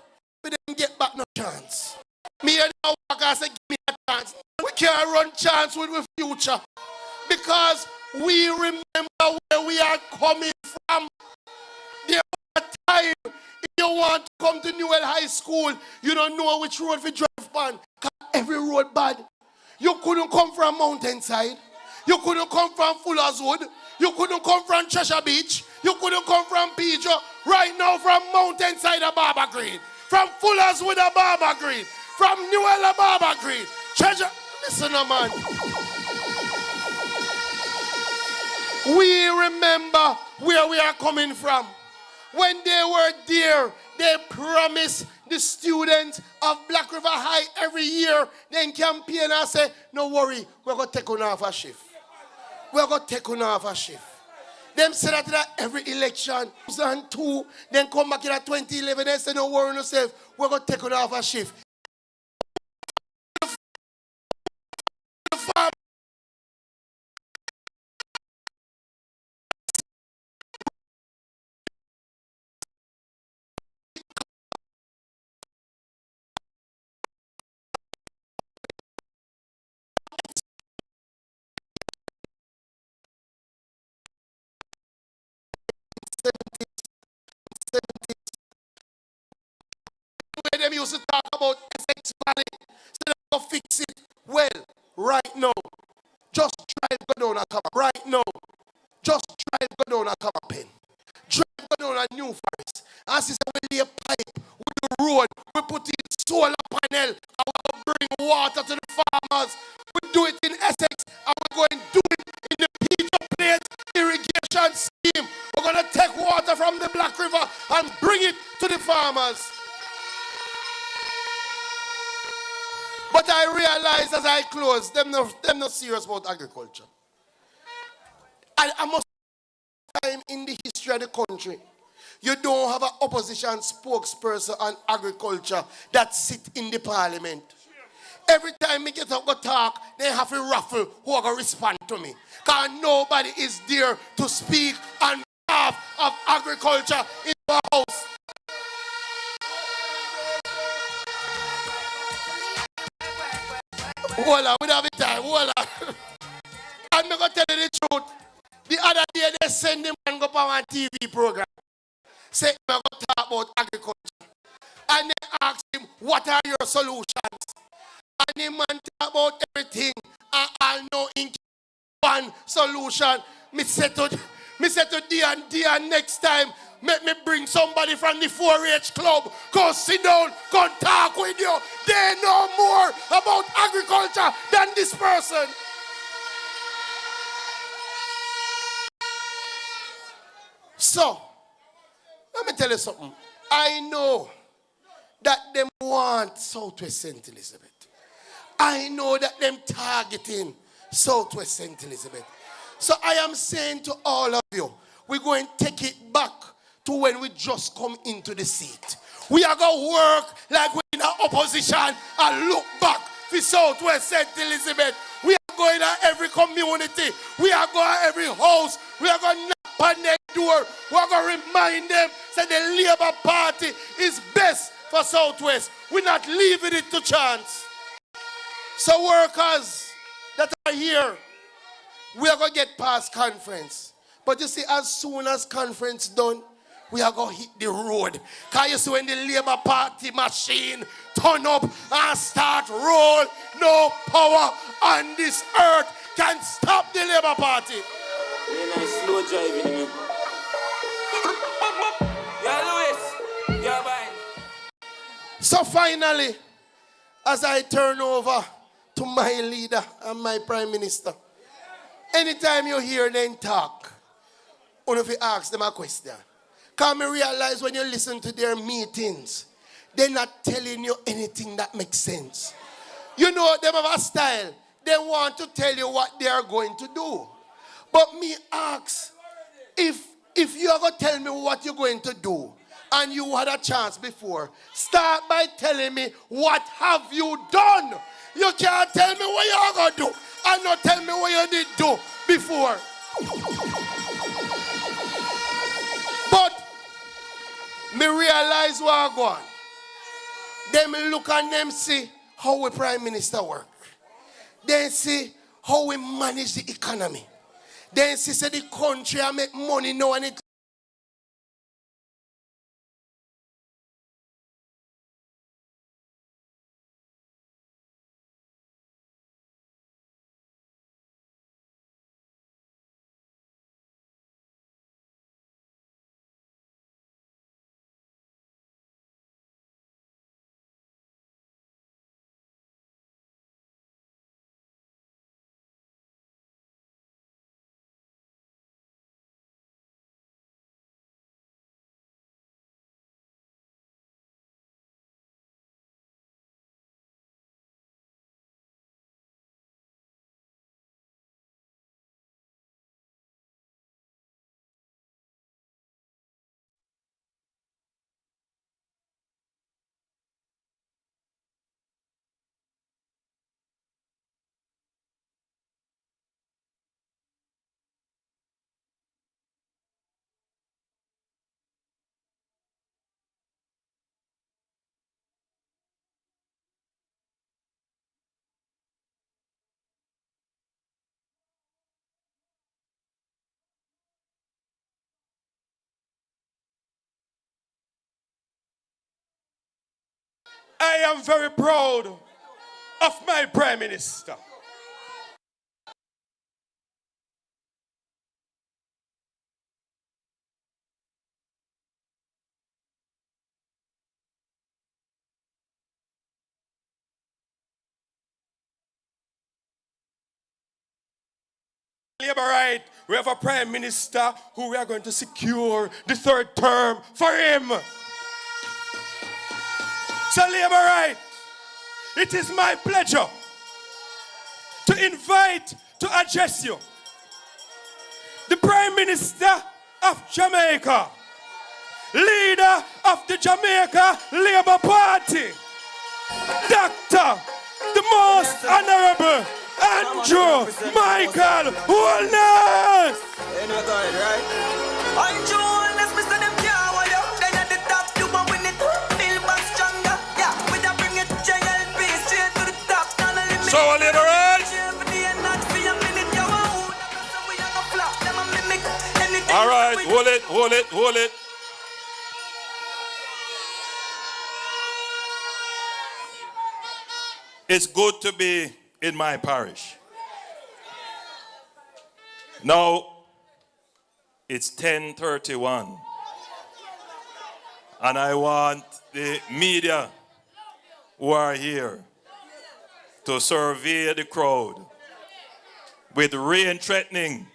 we didn't get back no chance. Me and our workers say give me a chance. We can't run chance with the future because we remember where we are coming from. There was a time if you want to come to Newell High School, you don't know which road to drive on. Every road bad. You couldn't come from Mountainside. You couldn't come from Fuller's Wood. You couldn't come from Treasure Beach. You couldn't come from Pedro. Right now from Mountainside of Barber Green. From Fuller's Wood of Barber Green. From Newell of Barber Green. Treasure. Listen, man. We remember where we are coming from. When they were there, they promised the students of Black River High every year, then campaign and say, no worry, we're going to take on off a shift. We're going to take on off a shift. Them say that every election, 2002, then come back in 2011 and say, no worry yourself, we're going to take on off a shift. When them used to talk about Essex Valley, so they go fix it. Well, right now, just drive go down and come up. Right now, just drive go down and come up in. Drive go down a New Forest. As is we lay a pipe with the road, we put in solar panel, and we bring water to the farmers. We do it in Essex, and we're going to do it in the Peter Plate irrigation scheme. We're going to take water from the Black River and bring it to the farmers. But I realize as I close, them not serious about agriculture. I must time in the history of the country, you don't have an opposition spokesperson on agriculture that sit in the parliament. Every time me get up go talk, they have to raffle who are going to respond to me. Because nobody is there to speak on behalf of agriculture in our house. Hold on, we don't have time. Hold on. I'm going to tell you the truth. The other day they send him and go on a TV program. Say, I'm going to talk about agriculture. And they ask him, what are your solutions? And the man talk about everything. And I know in one solution. Me say to Dian next time, let me bring somebody from the 4-H club. Go sit down, go talk with you. They know more about agriculture than this person. So, let me tell you something. I know that them want Southwest St. Elizabeth. I know that them targeting Southwest St. Elizabeth. So I am saying to all of you, we're going to take it back to when we just come into the seat. We are going to work like we're in opposition and look back for Southwest St. Elizabeth. We are going to every community. We are going to every house. We are going to knock on their door. We are going to remind them that the Labour Party is best for Southwest. We're not leaving it to chance. So workers that are here, we are going to get past conference. But you see, as soon as conference done, we are going to hit the road. Because you see when the Labour Party machine turn up and start roll, no power on this earth can stop the Labour Party. You're nice slow driving, man. You're Lewis. You're mine. So finally, as I turn over to my leader and my prime minister. Anytime you hear them talk, you have to ask them a question. Because I realize when you listen to their meetings, they're not telling you anything that makes sense. You know, they have a style. They want to tell you what they are going to do. But me ask, if you are going to tell me what you're going to do, and you had a chance before, start by telling me what have you done. You can't tell me what you're going to do and not tell me what you did do before. But me realize what I go on. Them look and them see how we prime minister work. Then see how we manage the economy. Then see say the country I make money now and it. I am very proud of my Prime Minister. Labor right, we have a Prime Minister who we are going to secure the third term for him. So Labor right, it is my pleasure to invite to address you the Prime Minister of Jamaica, leader of the Jamaica Labour Party, Dr. the most honorable Andrew Michael Holness. Andrew Holness, Mr. Them can't hold you. Then at the top, you want win it. Feel back stronger. Yeah, we da bring it JLP straight to the top. So liberate. All right, hold it. It's good to be in my parish. Now, it's 10:31. And I want the media who are here to survey the crowd with rain threatening.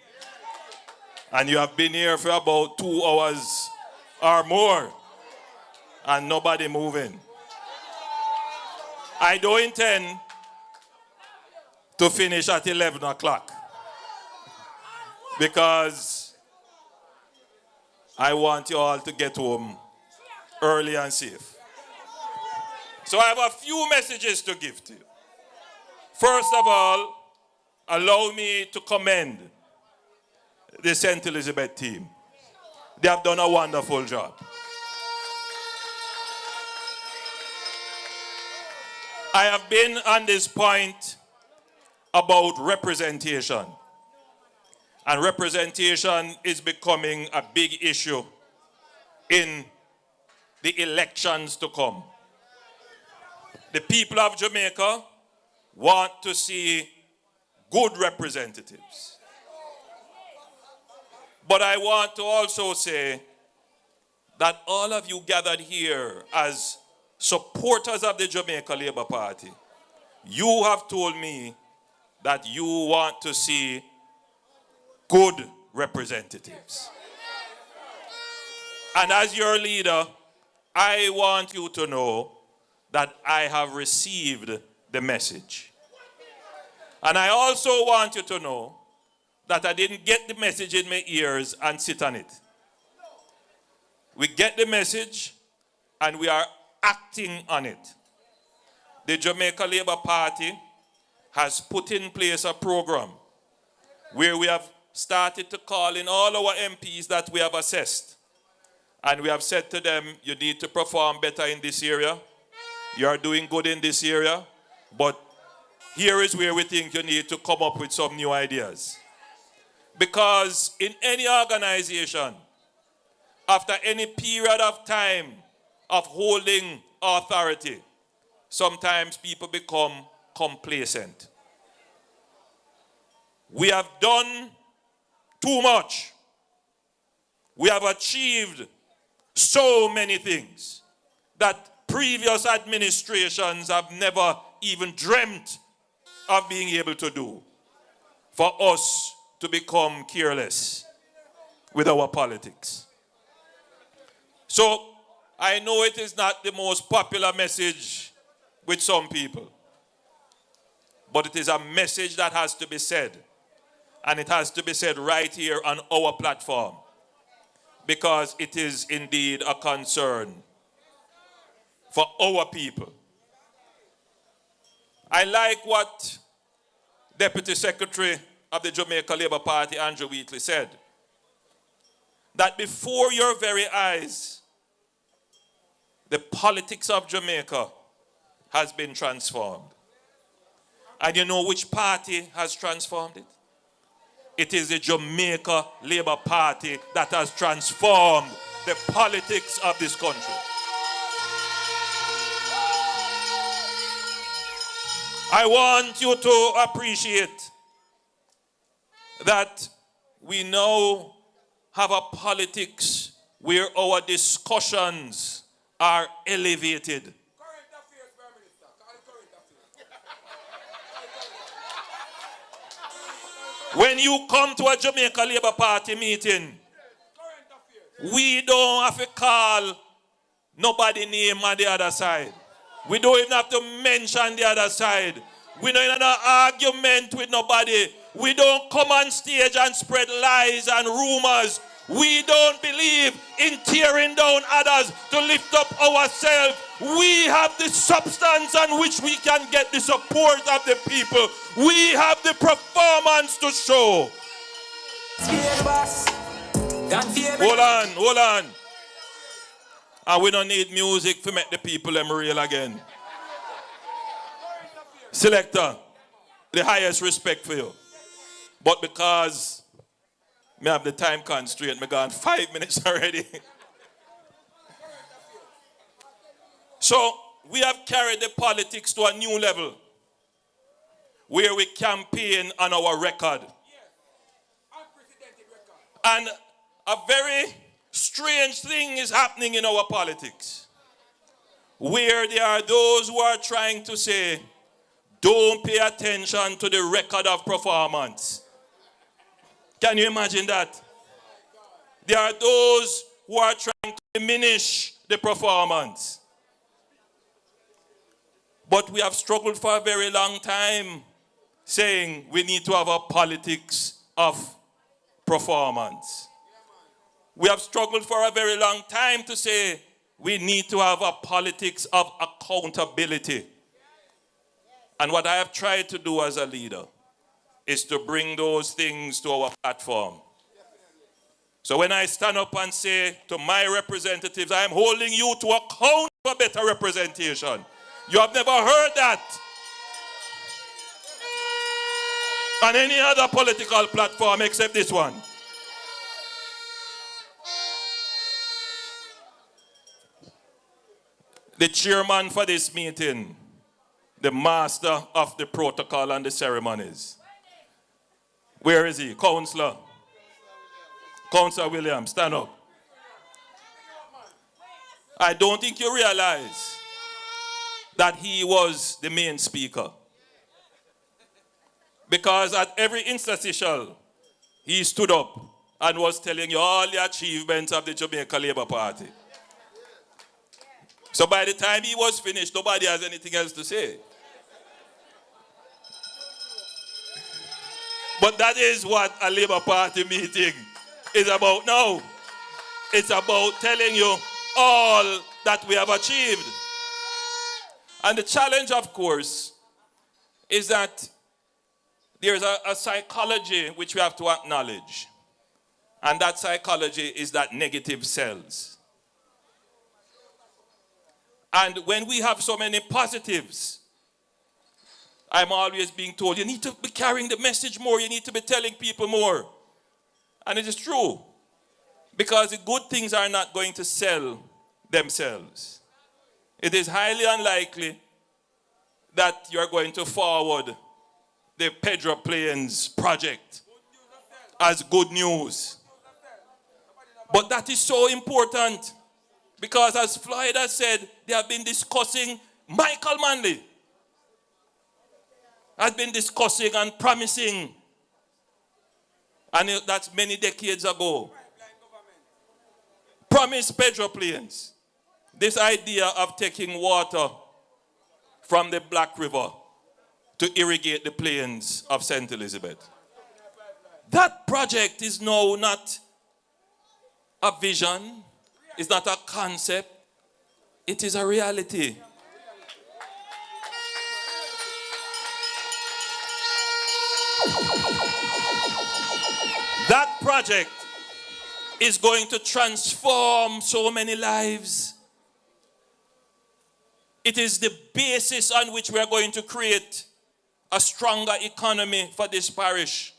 And you have been here for about 2 hours or more and nobody moving. I don't intend to finish at 11 o'clock because I want you all to get home early and safe. So I have a few messages to give to you. First of all, allow me to commend the St. Elizabeth team. They have done a wonderful job. I have been on this point about representation. And representation is becoming a big issue in the elections to come. The people of Jamaica want to see good representatives. But I want to also say that all of you gathered here as supporters of the Jamaica Labour Party You have told me that you want to see good representatives. And as your leader, I want you to know that I have received the message. And I also want you to know that I didn't get the message in my ears and sit on it. We get the message and we are acting on it. The Jamaica Labour Party has put in place a program where we have started to call in all our MPs that we have assessed. And we have said to them, you need to perform better in this area. You are doing good in this area. But here is where we think you need to come up with some new ideas. Because in any organization, after any period of time of holding authority, sometimes people become complacent. We have done too much. We have achieved so many things that previous administrations have never even dreamt of being able to do. For us to become careless with our politics. So, I know it is not the most popular message with some people, but it is a message that has to be said, and it has to be said right here on our platform, because it is indeed a concern for our people. I like what Deputy Secretary of the Jamaica Labour Party, Andrew Wheatley, said, that before your very eyes, the politics of Jamaica has been transformed. And you know which party has transformed it? It is the Jamaica Labour Party that has transformed the politics of this country. I want you to appreciate that we now have a politics where our discussions are elevated. When you come to a Jamaica Labour Party meeting, we don't have to call nobody name on the other side. We don't even have to mention the other side. We don't even have an argument with nobody. We don't come on stage and spread lies and rumors. We don't believe in tearing down others to lift up ourselves. We have the substance on which we can get the support of the people. We have the performance to show. Hold on. And we don't need music to make the people them real again. Selector, the highest respect for you. But because me have the time constraint, me gone 5 minutes already. So we have carried the politics to a new level where we campaign on our record. And a very strange thing is happening in our politics, where there are those who are trying to say, don't pay attention to the record of performance. Can you imagine that? There are those who are trying to diminish the performance. But we have struggled for a very long time saying we need to have a politics of performance. We have struggled for a very long time to say we need to have a politics of accountability. And what I have tried to do as a leader is to bring those things to our platform. So when I stand up and say to my representatives, I am holding you to account for better representation. You have never heard that on any other political platform except this one. The chairman for this meeting, the master of the protocol and the ceremonies. Where is he? Councillor. Councillor Williams, stand up. I don't think you realize that he was the main speaker. Because at every interstitial, he stood up and was telling you all the achievements of the Jamaica Labour Party. So by the time he was finished, nobody has anything else to say. But that is what a Labour Party meeting is about now. It's about telling you all that we have achieved. And the challenge, of course, is that there's a psychology which we have to acknowledge. And that psychology is that negative sells. And when we have so many positives, I'm always being told, you need to be carrying the message more, you need to be telling people more. And it is true. Because the good things are not going to sell themselves. It is highly unlikely that you're going to forward the Pedro Plains project as good news. But that is so important. Because as Floyd has said, they have been discussing, Michael Manley has been discussing and promising. And that's many decades ago. Promised Pedro Plains. This idea of taking water from the Black River to irrigate the plains of St. Elizabeth. That project is now not a vision. It's not a concept. It is a reality. That project is going to transform so many lives. It is the basis on which we are going to create a stronger economy for this parish.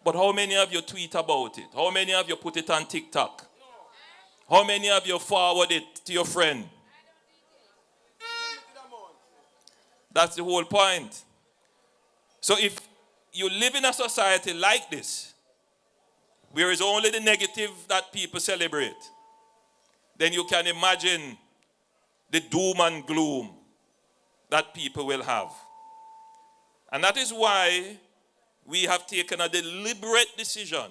But how many of you tweet about it? How many of you put it on TikTok? How many of you forward it to your friend? That's the whole point. So if you live in a society like this, where it's only the negative that people celebrate, then you can imagine the doom and gloom that people will have. And that is why we have taken a deliberate decision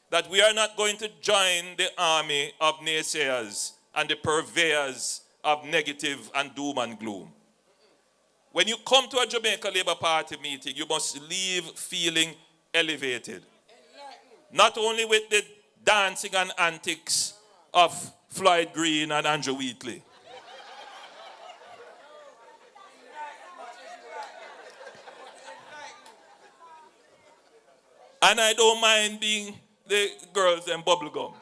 that we are not going to join the army of naysayers and the purveyors of negative and doom and gloom. When you come to a Jamaica Labour Party meeting, you must leave feeling elevated. Not only with the dancing and antics of Floyd Green and Andrew Wheatley. And I don't mind being the girls and bubblegum.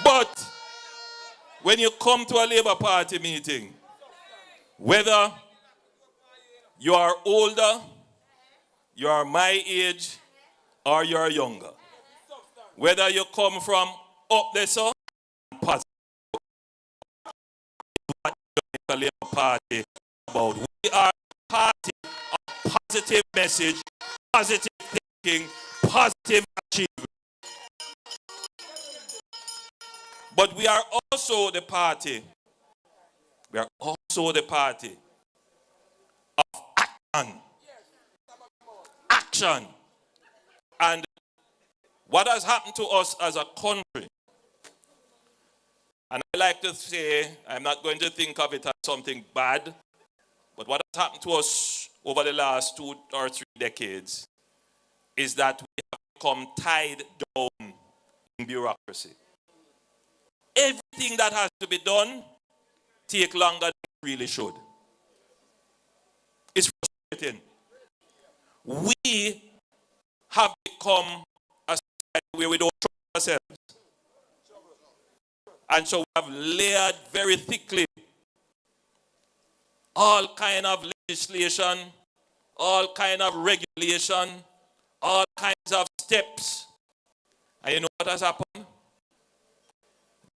But when you come to a Labour Party meeting, whether you are older, you are my age, or you are younger, whether you come from up there, so positive, what the Labour Party about. We are a party of positive message, positive thinking, positive achievement. But we are also the party. We are also the party of action. Action. And what has happened to us as a country, and I like to say, I'm not going to think of it as something bad, but what has happened to us over the last 2 or 3 decades is that we have become tied down in bureaucracy. Everything that has to be done take longer than it really should. It's frustrating. We have become a society where we don't trust ourselves. And so we have layered very thickly all kind of legislation, all kind of regulation, all kinds of steps. And you know what has happened?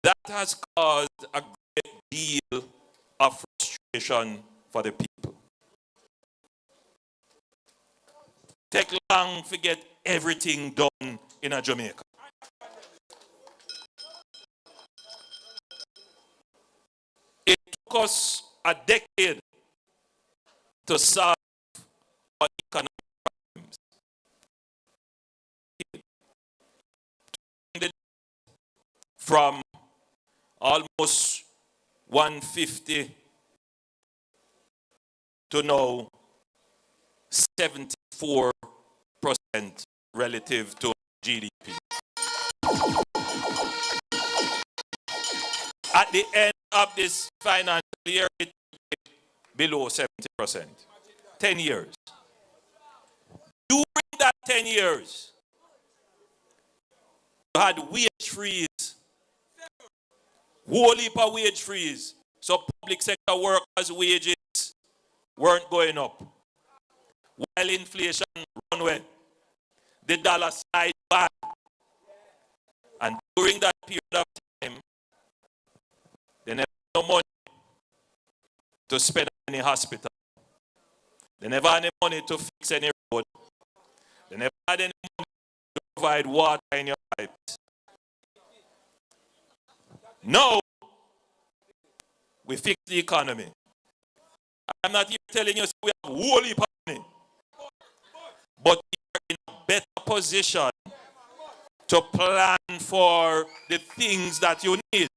That has caused a great deal of frustration for the people. Take long to get everything done in a Jamaica. us a decade to solve our economic problems. From almost 150 to now 74% relative to GDP. At the end of this financial year, it will be below 70%. 10 years. During that 10 years, you had wage freeze. Whole heap of wage freeze. So public sector workers' wages weren't going up. While inflation run away, the dollar slide back. And during that period of time, they never had no money to spend in any hospital. They never had any money to fix any road. They never had any money to provide water in your pipes. Now, we fix the economy. I'm not here telling you we have whole heap of money, but we are in a better position to plan for the things that you need.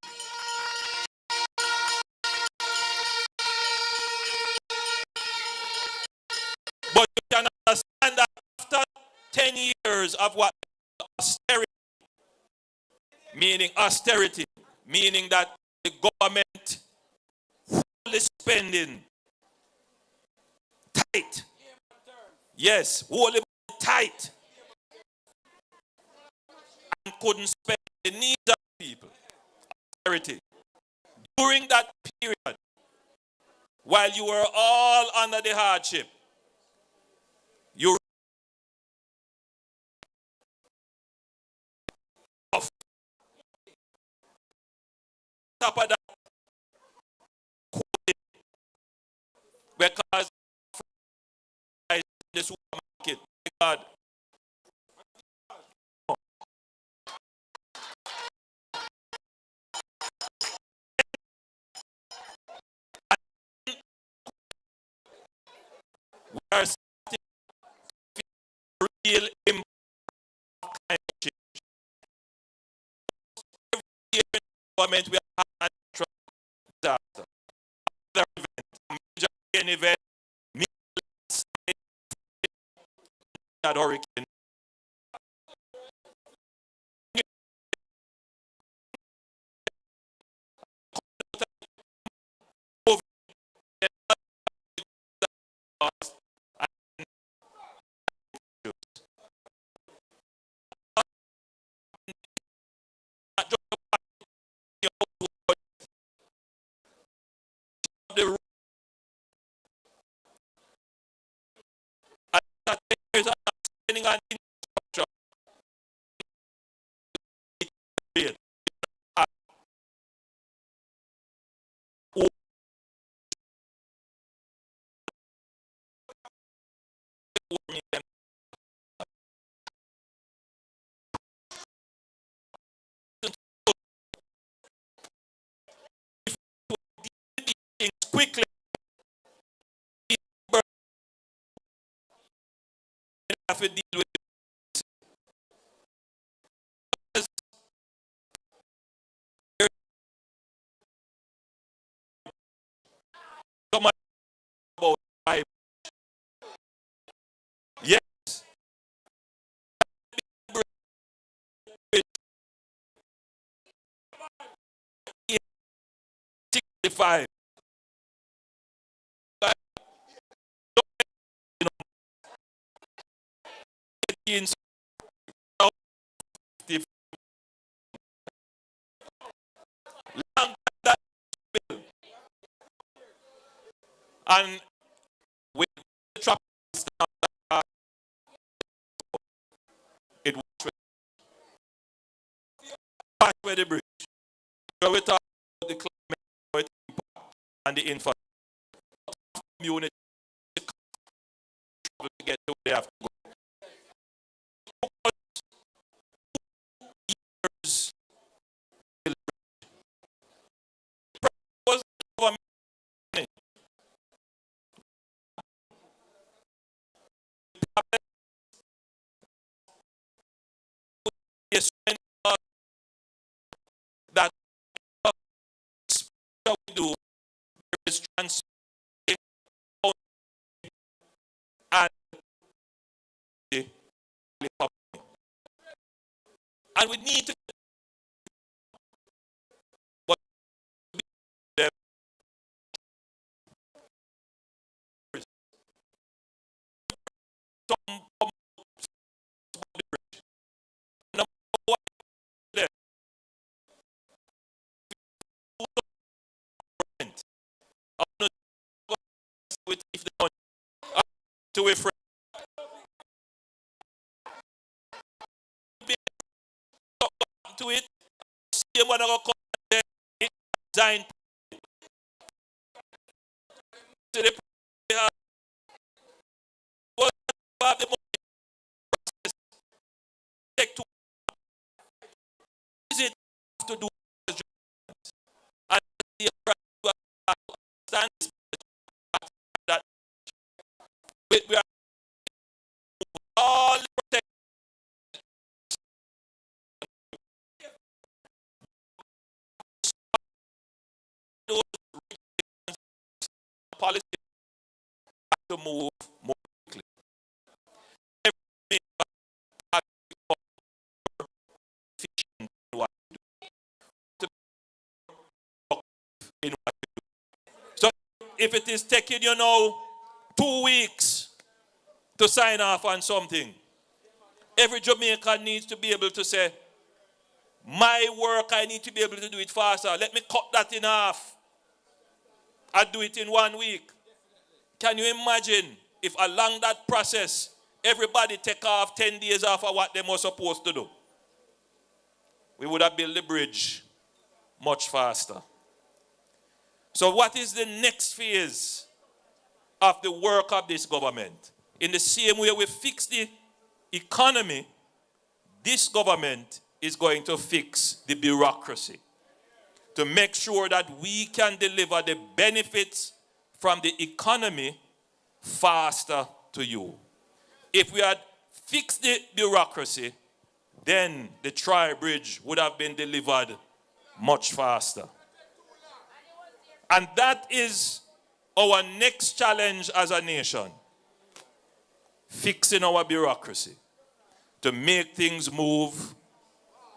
But you can understand that after 10 years of what austerity, meaning that the government fully spending tight. Yes, wholly tight. And couldn't spend the needs of people. Austerity. During that period, while you were all under the hardship, you off. Top of that, because in the supermarket, God. We are starting to feel real impact of climate change. Every year in the government, we have a natural disaster. Another event, a major event, that hurricane. Spending on infrastructure. Quickly, have to deal with about time. Yes. 65. And with the traffic it was pass by the bridge. So we talk about the climate impact and the infrastructure. Community to get to where they have to go. Years was government is transparent and we need to if they want to a friend. To it, see what I call design to the take to is it to do and understand that we are all protect those policy to move more quickly. So if it is taking 2 weeks to sign off on something, every Jamaican needs to be able to say, my work, I need to be able to do it faster. Let me cut that in half. I'll do it in 1 week. Can you imagine if along that process, everybody take off 10 days after what they were supposed to do? We would have built the bridge much faster. So what is the next phase of the work of this government? In the same way we fix the economy, this government is going to fix the bureaucracy to make sure that we can deliver the benefits from the economy faster to you. If we had fixed the bureaucracy, then the tri-bridge would have been delivered much faster. And that is our next challenge as a nation. Fixing our bureaucracy to make things move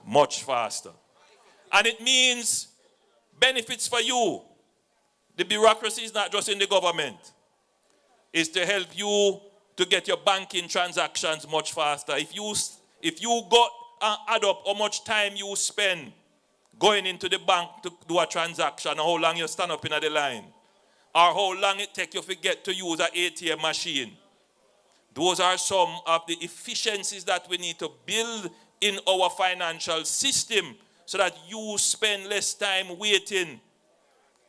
much faster. And it means benefits for you. The bureaucracy is not just in the government. It's to help you to get your banking transactions much faster. If you go and add up how much time you spend going into the bank to do a transaction, how long you stand up in the line, or how long it takes you to get to use an ATM machine. Those are some of the efficiencies that we need to build in our financial system so that you spend less time waiting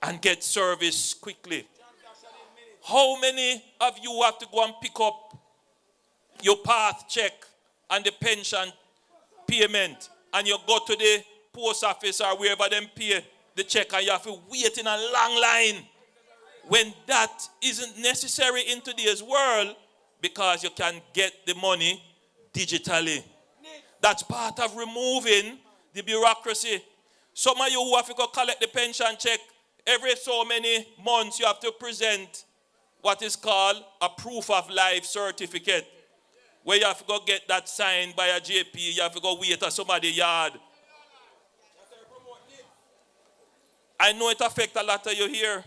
and get service quickly. How many of you have to go and pick up your path check and the pension payment and you go to the post office or wherever them pay the check and you have to wait in a long line when that isn't necessary in today's world because you can get the money digitally? That's part of removing the bureaucracy. Some of you who have to go collect the pension check, every so many months you have to present what is called a proof of life certificate, where you have to go get that signed by a JP, you have to go wait at somebody's yard. I know it affects a lot of you here.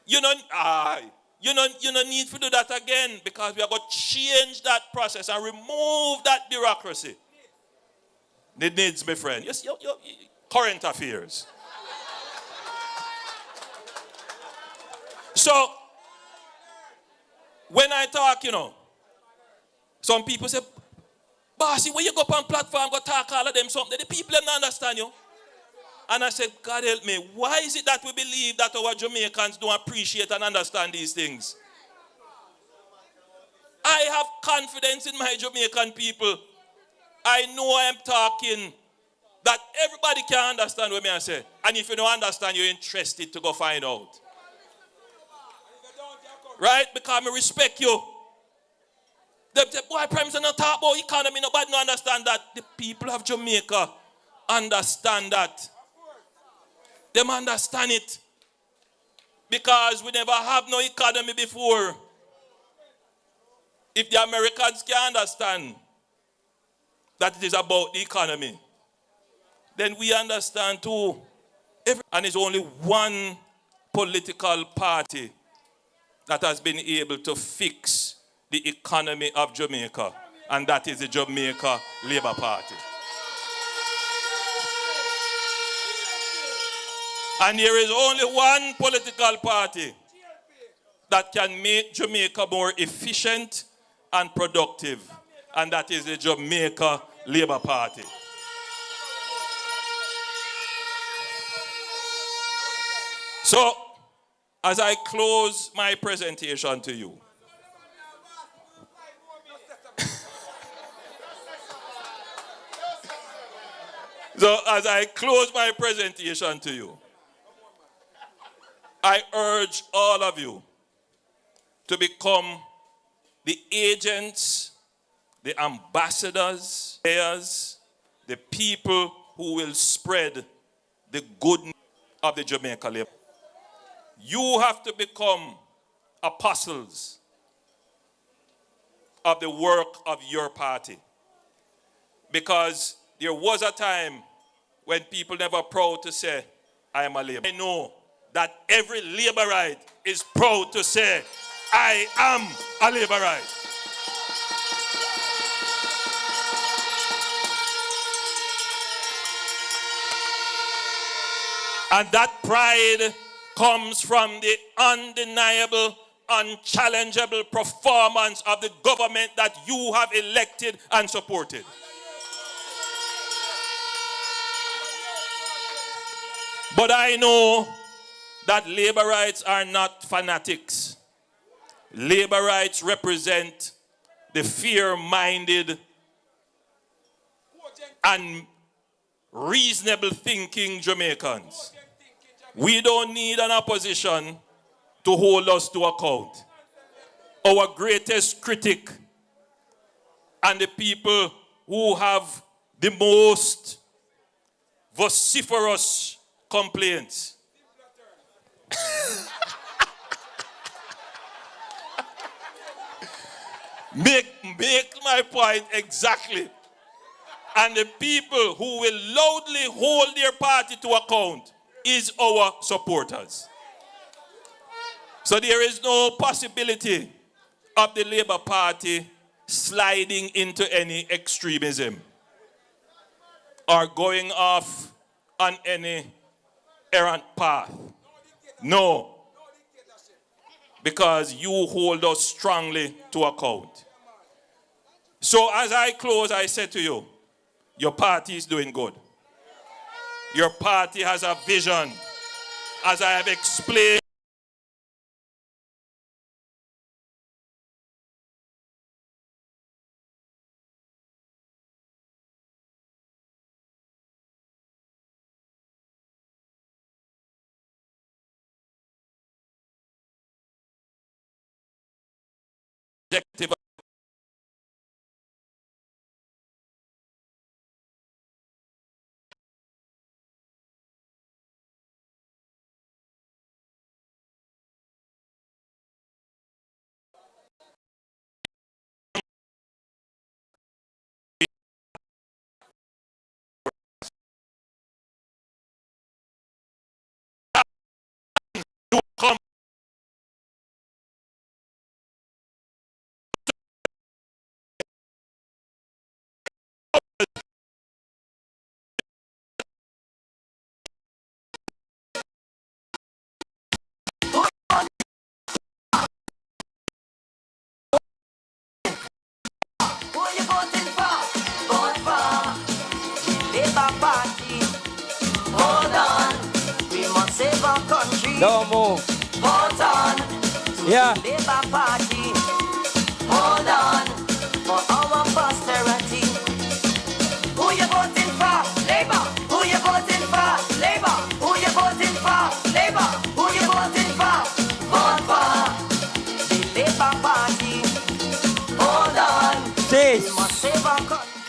You don't need to do that again because we are going to change that process and remove that bureaucracy. It needs, my friend. Yes, your current affairs. So, when I talk, some people say, Bossy, when you go up on platform, go talk all of them something, the people don't understand you. And I said, God help me, why is it that we believe that our Jamaicans don't appreciate and understand these things? I have confidence in my Jamaican people. I know I am talking that everybody can understand what I say. And if you don't understand, you're interested to go find out. Right? Because I respect you. The boy Prime Minister not talk about economy, nobody don't understand that. The people of Jamaica understand that. Them understand it. Because we never have no economy before. If the Americans can understand that it is about the economy, then we understand too. And it's only one political party that has been able to fix the economy of Jamaica, and that is the Jamaica Labour Party. And there is only one political party that can make Jamaica more efficient and productive, and that is the Jamaica Labour Party. So, as I close my presentation to you, I urge all of you to become the agents, the ambassadors, the people who will spread the good news of the Jamaica Labour. You have to become apostles of the work of your party. Because there was a time when people never proud to say, I am a Labour. I know that every Labourite is proud to say, I am a Labourite. And that pride comes from the undeniable, unchallengeable performance of the government that you have elected and supported. But I know that Labourites are not fanatics. Labourites represent the fear-minded and reasonable thinking Jamaicans. We don't need an opposition to hold us to account. Our greatest critic and the people who have the most vociferous complaints make my point exactly. And the people who will loudly hold their party to account is our supporters. So there is no possibility of the Labour Party sliding into any extremism or going off on any errant path. No. Because you hold us strongly to account. So as I close, I say to you, your party is doing good. Your party has a vision. As I have explained, objective to come Who you voting for? Vote for Labour Party. Hold on, we must save our country. Don't move. Vote on to Yeah. the Labour Party. Hold on for our posterity. Who you voting for? Labour. Who you voting for? Labour. Who you voting for? Labour. Who you voting for? Vote for the Labour Party. Hold on. Sis. We must save our country.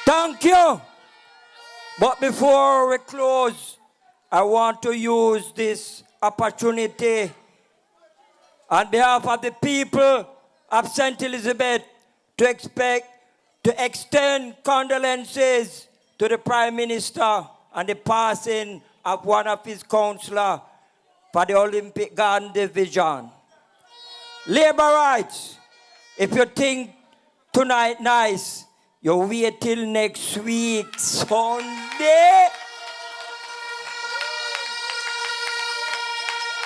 Thank you. But before we close, I want to use this opportunity on behalf of the people of St. Elizabeth to extend condolences to the Prime Minister on the passing of one of his councillors for the Olympic Garden Division. Labor rights, if you think tonight nice, you wait till next week, Sunday.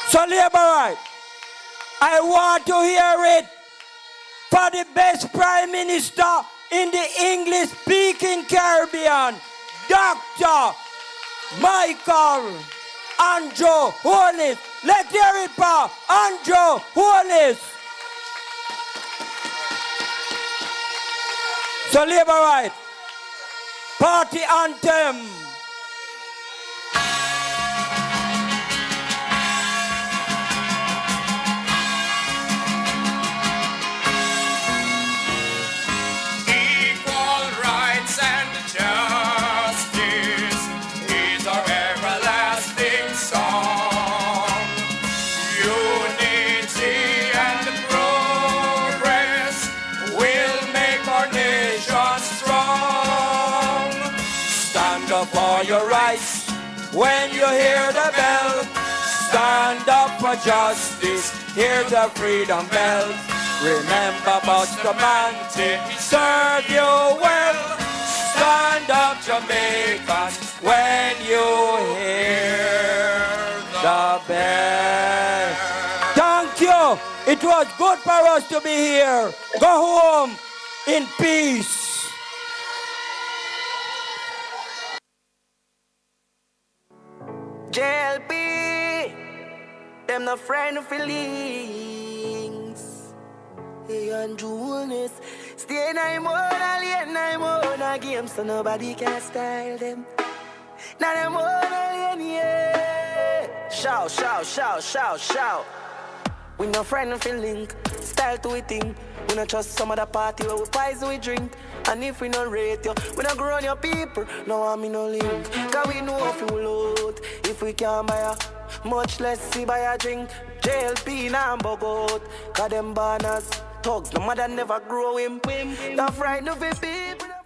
So labor rights, I want to hear it for the best Prime Minister in the English-speaking Caribbean, Dr. Michael Andrew Hollis. Let's hear it for Andrew Hollis. So labor right, party anthem. For your rights, when you hear the bell, stand up for justice, hear the freedom bells. Remember Bustamante, serve you well. Stand up, Jamaicans, when you hear the bell. Thank you. It was good for us to be here. Go home in peace. JLP, them no friend of feelings. Hey, and Junis, stay nine more, alien nine more, game, so nobody can style them. Now them more alien, yeah. Shout, shout, shout, shout, shout. We no friend of feeling, style to we think. We not trust some other party where we pies we drink. And if we not rate you, we not grow on your people. No one me no link. Cause we know if you load. If we can't buy a, much less see buy a drink. JLP number goat. Cause them banners, thugs, no matter never grow him. Not frightened of the people.